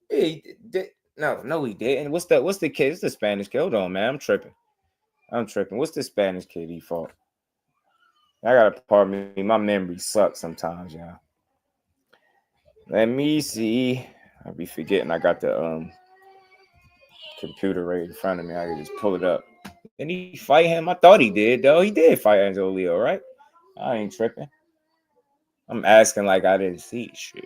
Yeah, he did. No, he didn't. What's the kid? It's the Spanish kid. Hold on, man. I'm tripping. What's the Spanish kid he fought? I gotta pardon me. My memory sucks sometimes, y'all. Let me see. I'll be forgetting. I got the computer right in front of me. I can just pull it up. Didn't he fight him? I thought he did, though. He did fight Angelo Leo, right? I ain't tripping. I'm asking like I didn't see shit.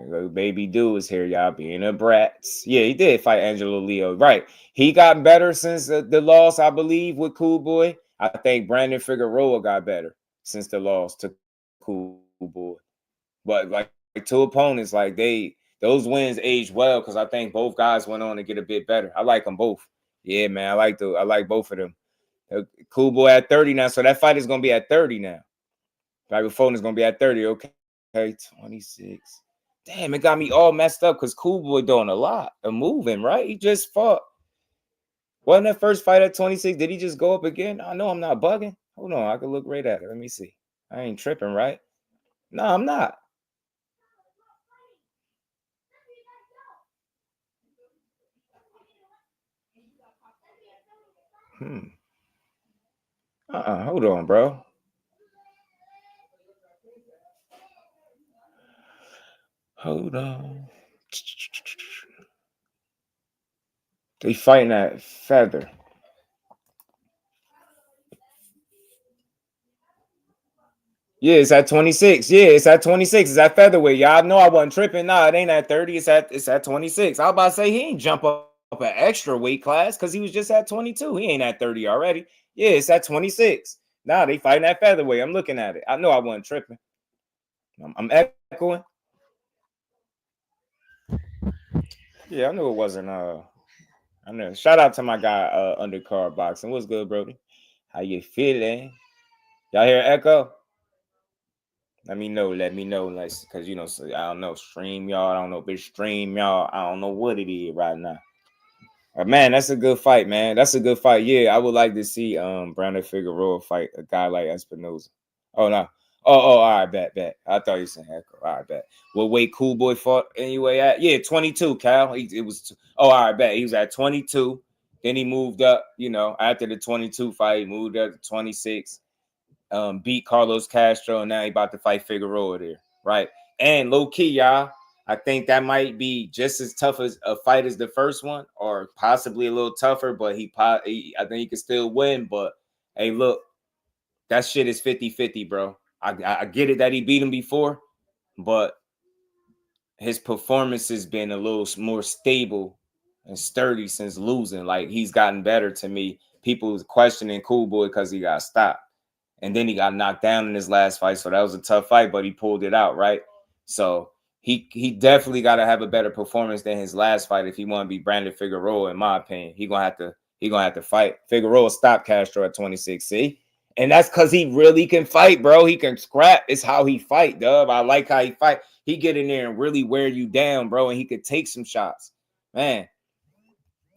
Little baby dude is here, y'all being a brats. Yeah, he did fight Angelo Leo, right? He got better since the loss, I believe, with Cool Boy. I think Brandon Figueroa got better since the loss to Cool Boy. But like two opponents, like those wins aged well because I think both guys went on to get a bit better. I like them both. Yeah, man, I like both of them. Cool Boy at 30 now, so that fight is gonna be at 30 now. Like phone is gonna be at 30. Okay, 26. Damn, it got me all messed up because Cool Boy doing a lot of moving, right? He just fought. Wasn't that first fight at 26? Did he just go up again? I know I'm not bugging. Hold on, I can look right at it. Let me see. I ain't tripping, right? No, I'm not. Hold on, bro. Hold on. They fighting that feather. Yeah, it's at 26. Yeah, it's at 26. It's at featherweight. Y'all know I wasn't tripping. Nah, it ain't at 30. It's at 26. I was about to say he ain't jump up an extra weight class because he was just at 22. He ain't at 30 already. Yeah, it's at 26. Nah, they fighting that featherweight. I'm looking at it. I know I wasn't tripping. I'm echoing. Yeah, I knew it wasn't. I know. Shout out to my guy Undercard Boxing. What's good, Brody? How you feeling? Y'all hear echo? Let me know, like, because you know, so I don't know, stream y'all. I don't know if it's stream y'all. I don't know what it is right now. Man, that's a good fight, man. That's a good fight. Yeah, I would like to see Brandon Figueroa fight a guy like Espinoza. Oh no. Oh, all right, bet. I thought you said echo. All right, bet. What weight Cool Boy fought anyway at? Yeah, 22, Cal. It was all right, bet. He was at 22. Then he moved up, you know, after the 22 fight, he moved up to 26. Beat Carlos Castro, and now he about to fight Figueroa there, right? And low key, y'all, I think that might be just as tough as a fight as the first one, or possibly a little tougher. But I think he can still win. But hey, look, that shit is 50-50, bro. I get it that he beat him before, but his performance has been a little more stable and sturdy since losing. Like, he's gotten better to me. People was questioning Cool Boy because he got stopped. And then he got knocked down in his last fight. So that was a tough fight, but he pulled it out, right? So he definitely got to have a better performance than his last fight if he want to be Brandon Figueroa. In my opinion, he gonna have to fight. Figueroa stopped Castro at 26. See, and that's because he really can fight, bro. He can scrap. It's how he fight, Dub. I like how he fight. He get in there and really wear you down, bro, and he could take some shots, man.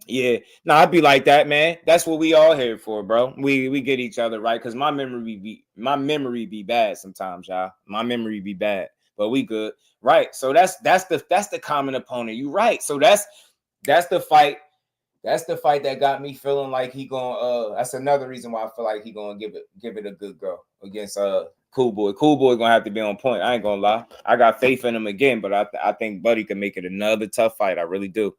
Yeah, no, I'd be like that, man. That's what we all here for, bro. We get each other right, because my memory be bad sometimes, y'all. My memory be bad, but we good, right? So that's the common opponent. You right? So that's the fight. That's the fight that got me feeling like he gonna. That's another reason why I feel like he gonna give it a good go against Cool Boy. Cool Boy gonna have to be on point. I ain't gonna lie. I got faith in him again, but I think Buddy can make it another tough fight. I really do.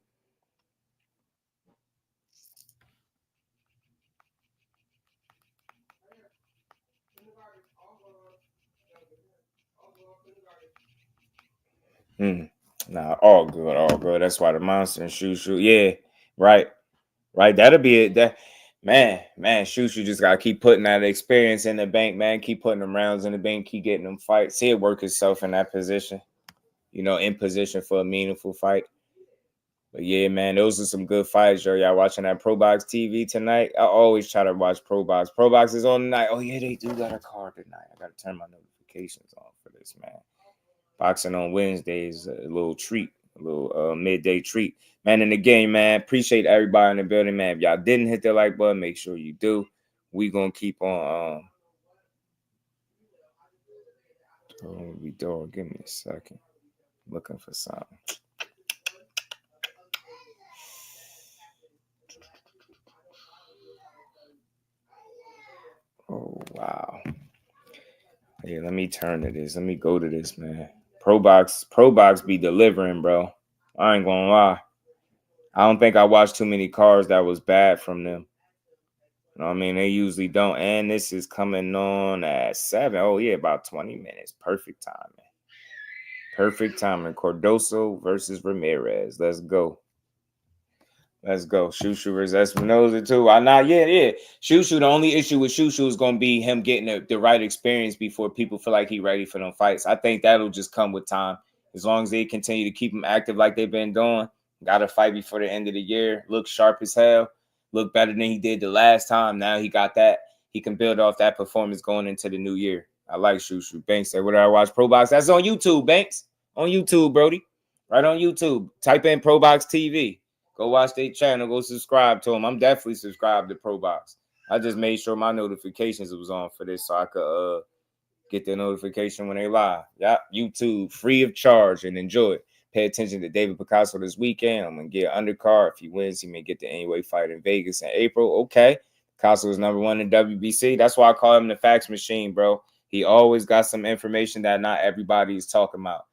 Nah, all good. That's why the monster and shoot. Yeah, right. That'll be it. That man, shoot. Just gotta keep putting that experience in the bank, man. Keep putting them rounds in the bank. Keep getting them fights. See it work itself in that position. In position for a meaningful fight. But yeah, man, those are some good fights, yo. Y'all watching that Pro Box TV tonight? I always try to watch Pro Box. Pro Box is on tonight. Oh yeah, they do got a card tonight. I gotta turn my notifications on for this, man. Boxing on Wednesdays, a little treat, a little midday treat. Man, in the game, man, appreciate everybody in the building, man. If y'all didn't hit the like button, make sure you do. We gonna keep on. We do. Give me a second. Looking for something. Oh wow. Yeah, let me turn to this. Let me go to this, man. Pro Box be delivering, bro. I ain't gonna lie. I don't think I watched too many cards that was bad from them. You know what I mean? They usually don't. And this is coming on at 7. Oh, yeah, about 20 minutes. Perfect timing. Perfect timing. Cardoso versus Ramirez. Let's go. Shoo versus Espinoza too. Yeah. Shoo. The only issue with Shoo is going to be him getting the right experience before people feel like he's ready for them fights. I think that'll just come with time. As long as they continue to keep him active like they've been doing. Got to fight before the end of the year. Look sharp as hell. Look better than he did the last time. Now he got that. He can build off that performance going into the new year. I like Shoo. Banks said, "What did I watch? Pro Box?" That's on YouTube, Banks. On YouTube, Brody. Right on YouTube. Type in Pro Box TV. Go watch their channel. Go subscribe to them. I'm definitely subscribed to Pro Box. I just made sure my notifications was on for this so I could get the notification when they live. Yeah, YouTube, free of charge, and enjoy it. Pay attention to David Picasso this weekend. I'm going to get an undercard. If he wins, he may get the anyway fight in Vegas in April. Okay. Picasso is #1 in WBC. That's why I call him the fax machine, bro. He always got some information that not everybody is talking about.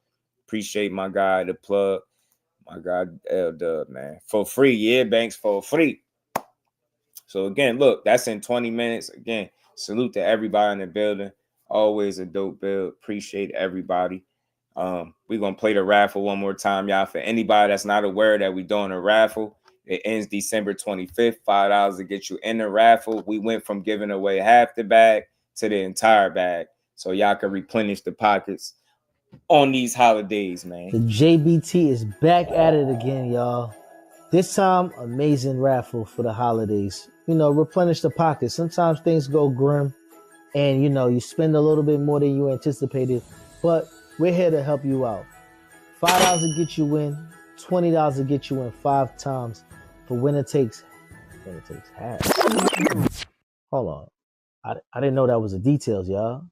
Appreciate my guy, the plug. My God, L-Dub, man. For free. Yeah, Banks, for free. So, again, look, that's in 20 minutes. Again, salute to everybody in the building. Always a dope build. Appreciate everybody. We're going to play the raffle one more time, y'all. For anybody that's not aware that we're doing a raffle, it ends December 25th. $5 to get you in the raffle. We went from giving away half the bag to the entire bag. So, y'all can replenish the pockets on these holidays, man. The JBT is back at it again, y'all. This time, amazing raffle for the holidays. Replenish the pockets. Sometimes things go grim and, you spend a little bit more than you anticipated, but we're here to help you out. $5 to get you in, $20 to get you in 5 times for winner takes half. Hold on. I didn't know that was the details, y'all.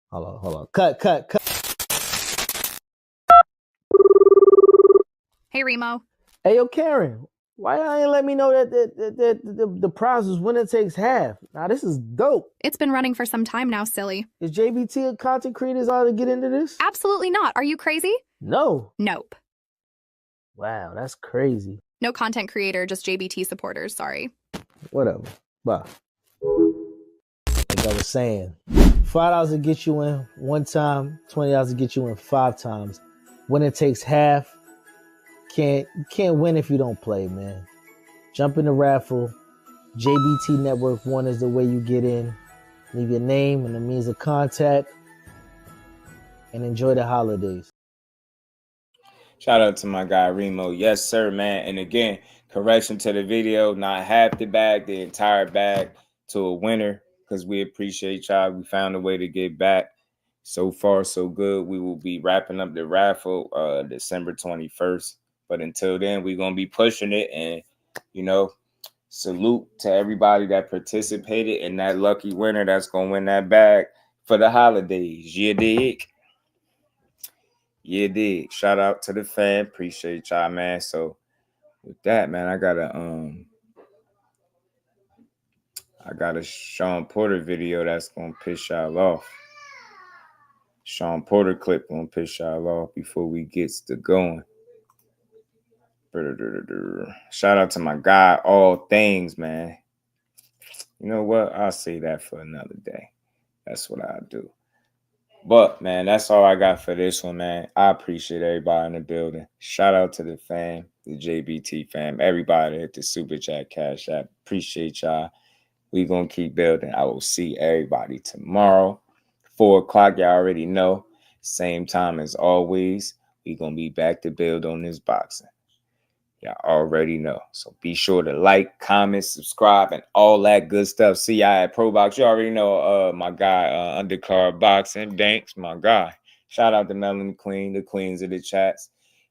Hold on. Cut. Hey, Remo. Hey, yo, Karen, why y'all ain't let me know that the prize was winner takes half? Now, this is dope. It's been running for some time now, silly. Is JBT a content creator ought to get into this? Absolutely not. Are you crazy? No. Nope. Wow, that's crazy. No content creator, just JBT supporters. Sorry. Whatever. Bye. Like I was saying, $5 to get you in 1 time, $20 to get you in 5 times. Winner takes half. Can't win if you don't play, man. Jump in the raffle. JBT Network 1 is the way you get in. Leave your name and the means of contact. And enjoy the holidays. Shout out to my guy Remo. Yes, sir, man. And again, correction to the video, not half the bag, the entire bag to a winner, because we appreciate y'all. We found a way to get back. So far, so good. We will be wrapping up the raffle December 21st. But until then, we're going to be pushing it. And, you know, salute to everybody that participated and that lucky winner that's going to win that bag for the holidays. You dig? You dig. Shout out to the fan. Appreciate y'all, man. So with that, man, I got a Sean Porter video that's going to piss y'all off. Sean Porter clip going to piss y'all off before we get to going. Shout out to my guy, All Things, man. You know what? I'll say that for another day. That's what I'll do. But, man, that's all I got for this one, man. I appreciate everybody in the building. Shout out to the fam, the JBT fam, everybody at the Super Chat Cash App. Appreciate y'all. We going to keep building. I will see everybody tomorrow. 4 o'clock, y'all already know. Same time as always. We going to be back to build on this boxing. Y'all already know. So be sure to like, comment, subscribe, and all that good stuff. See y'all at Pro Box. You already know my guy, Undercard Boxing. Banks, my guy. Shout out to Melanie Queen, the queens of the chats,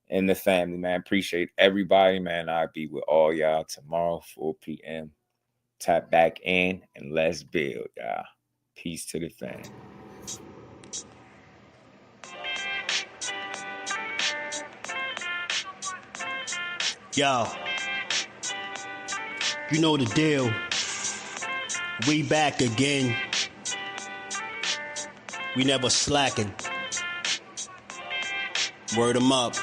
and the family, man. Appreciate everybody, man. I'll be with all y'all tomorrow, 4 p.m. Tap back in and let's build, y'all. Peace to the fam. Yo, you know the deal. We back again. We never slacking. Word 'em up.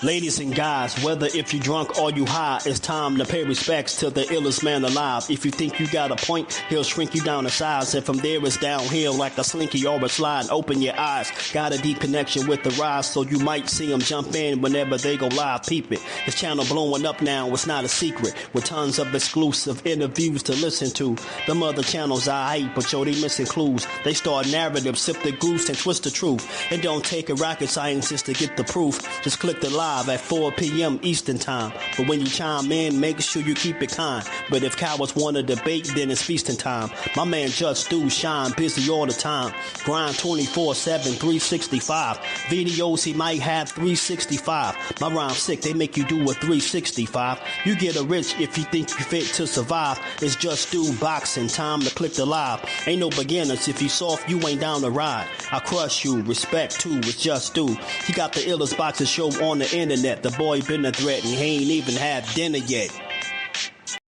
Ladies and guys, whether if you drunk or you high, it's time to pay respects to the illest man alive. If you think you got a point, he'll shrink you down to size. And from there it's downhill like a slinky or a slide. Open your eyes, got a deep connection with the rise, so you might see them jump in whenever they go live. Peep it, this channel blowing up now, it's not a secret. With tons of exclusive interviews to listen to. Them other channels I hate, but yo, they missing clues. They start narratives, sip the goose and twist the truth. It don't take a rocket scientist to get the proof. Just click the live at 4 p.m. Eastern time. But when you chime in, make sure you keep it kind. But if cowards want to debate, then it's feasting time. My man Jusdu shine, busy all the time. Grind 24/7, 365. Videos he might have 365. My rhyme sick, they make you do a 365. You get a rich if you think you fit to survive. It's Jusdueboxing, time to click the live. Ain't no beginners, if you soft, you ain't down to ride. I crush you, respect too, it's Jusdu. He got the illest boxing show on the internet. The boy been a threat and he ain't even had dinner yet.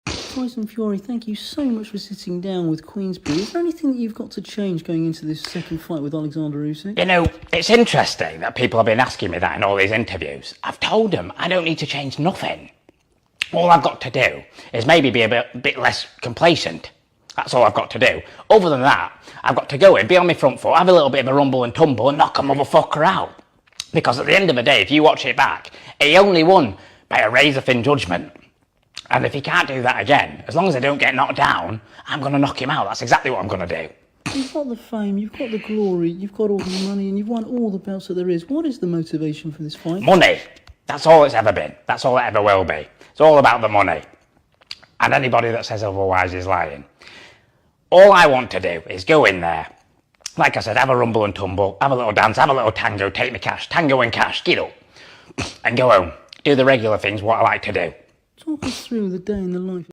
Tyson Fury, thank you so much for sitting down with Queensberry. Is there anything that you've got to change going into this second fight with Alexander Usyk? You know, it's interesting that people have been asking me that in all these interviews. I've told them I don't need to change nothing. All I've got to do is maybe be a bit less complacent. That's all I've got to do. Other than that, I've got to go in, be on my front foot, have a little bit of a rumble and tumble and knock a motherfucker out. Because at the end of the day, if you watch it back, he only won by a razor-thin judgment. And if he can't do that again, as long as I don't get knocked down, I'm going to knock him out. That's exactly what I'm going to do. You've got the fame, you've got the glory, you've got all the money, and you've won all the belts that there is. What is the motivation for this fight? Money. That's all it's ever been. That's all it ever will be. It's all about the money. And anybody that says otherwise is lying. All I want to do is go in there, like I said, have a rumble and tumble, have a little dance, have a little tango, take me cash, tango and cash, get up, and go home. Do the regular things, what I like to do. Talk us through the day in the life.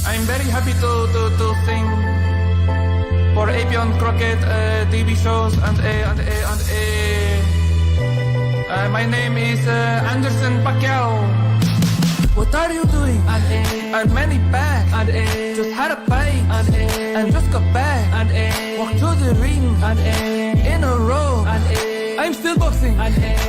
I'm very happy to sing for Apion Crockett TV shows and my name is Anderson Pacquiao. What are you doing? And many back. Just had a bite. And just got back. Walk to the ring. In a row. I'm still boxing.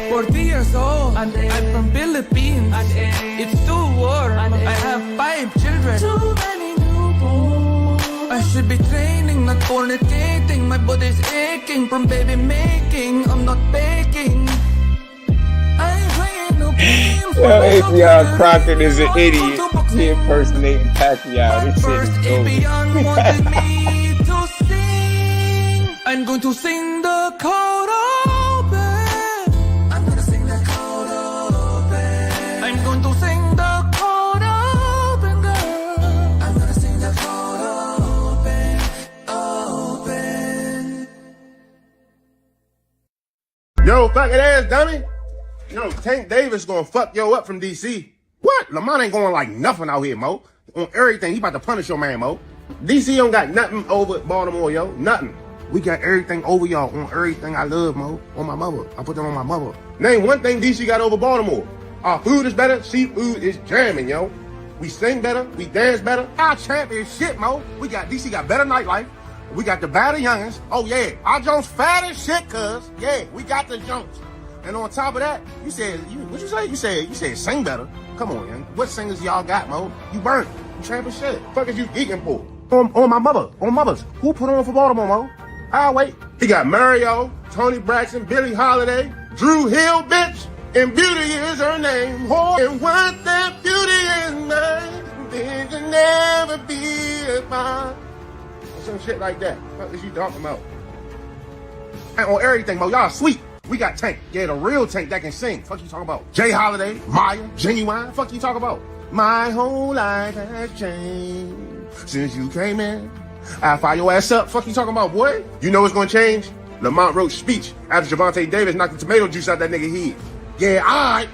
40 years old. I'm from Philippines. It's too warm. I have 5 children. Too many newborns. I should be training, not fornicating. My body's aching from baby making. I'm not baking. Well, Apion Crockett is an idiot. He impersonating Pacquiao. This shit is gold. I'm going to sing the cold open. I'm gonna sing the cold open. I'm going to sing the cold open, girl. I'm gonna sing the cold open. Yo, fucking ass dummy. Yo, Tank Davis gonna fuck yo up from DC. What? Lamont ain't going like nothing out here, Mo. On everything, he about to punish your man, Mo. DC don't got nothing over Baltimore, yo. Nothing. We got everything over y'all on everything I love, Mo. On my mother. I put that on my mother. Name one thing DC got over Baltimore. Our food is better. Seafood is jamming, yo. We sing better. We dance better. Our champ is shit, Mo. DC got better nightlife. We got the batter youngins. Oh, yeah. Our Jones fat as shit, cuz. Yeah, we got the Jones. And on top of that, what you say? You said sing better. Come on, man. What singers y'all got, Mo? You burnt. You tramping shit. Fuck is you geeking for? On my mother. On mothers. Who put on for Baltimore, Mo? I'll wait. He got Mario, Tony Braxton, Billie Holiday, Drew Hill, bitch, and Beauty is her name. Oh, and what that beauty is mine, then can never be mine. Or some shit like that. What is you talking about? And on everything, Mo, y'all sweet. We got Tank. Yeah, the real Tank that can sing. Fuck you talking about? Jay Holiday, Maya, Genuine. Fuck you talking about? My whole life has changed since you came in. I'll fire your ass up. Fuck you talking about, boy? You know what's gonna change? Lamont wrote speech after Javante Davis knocked the tomato juice out that nigga head. Yeah, alright.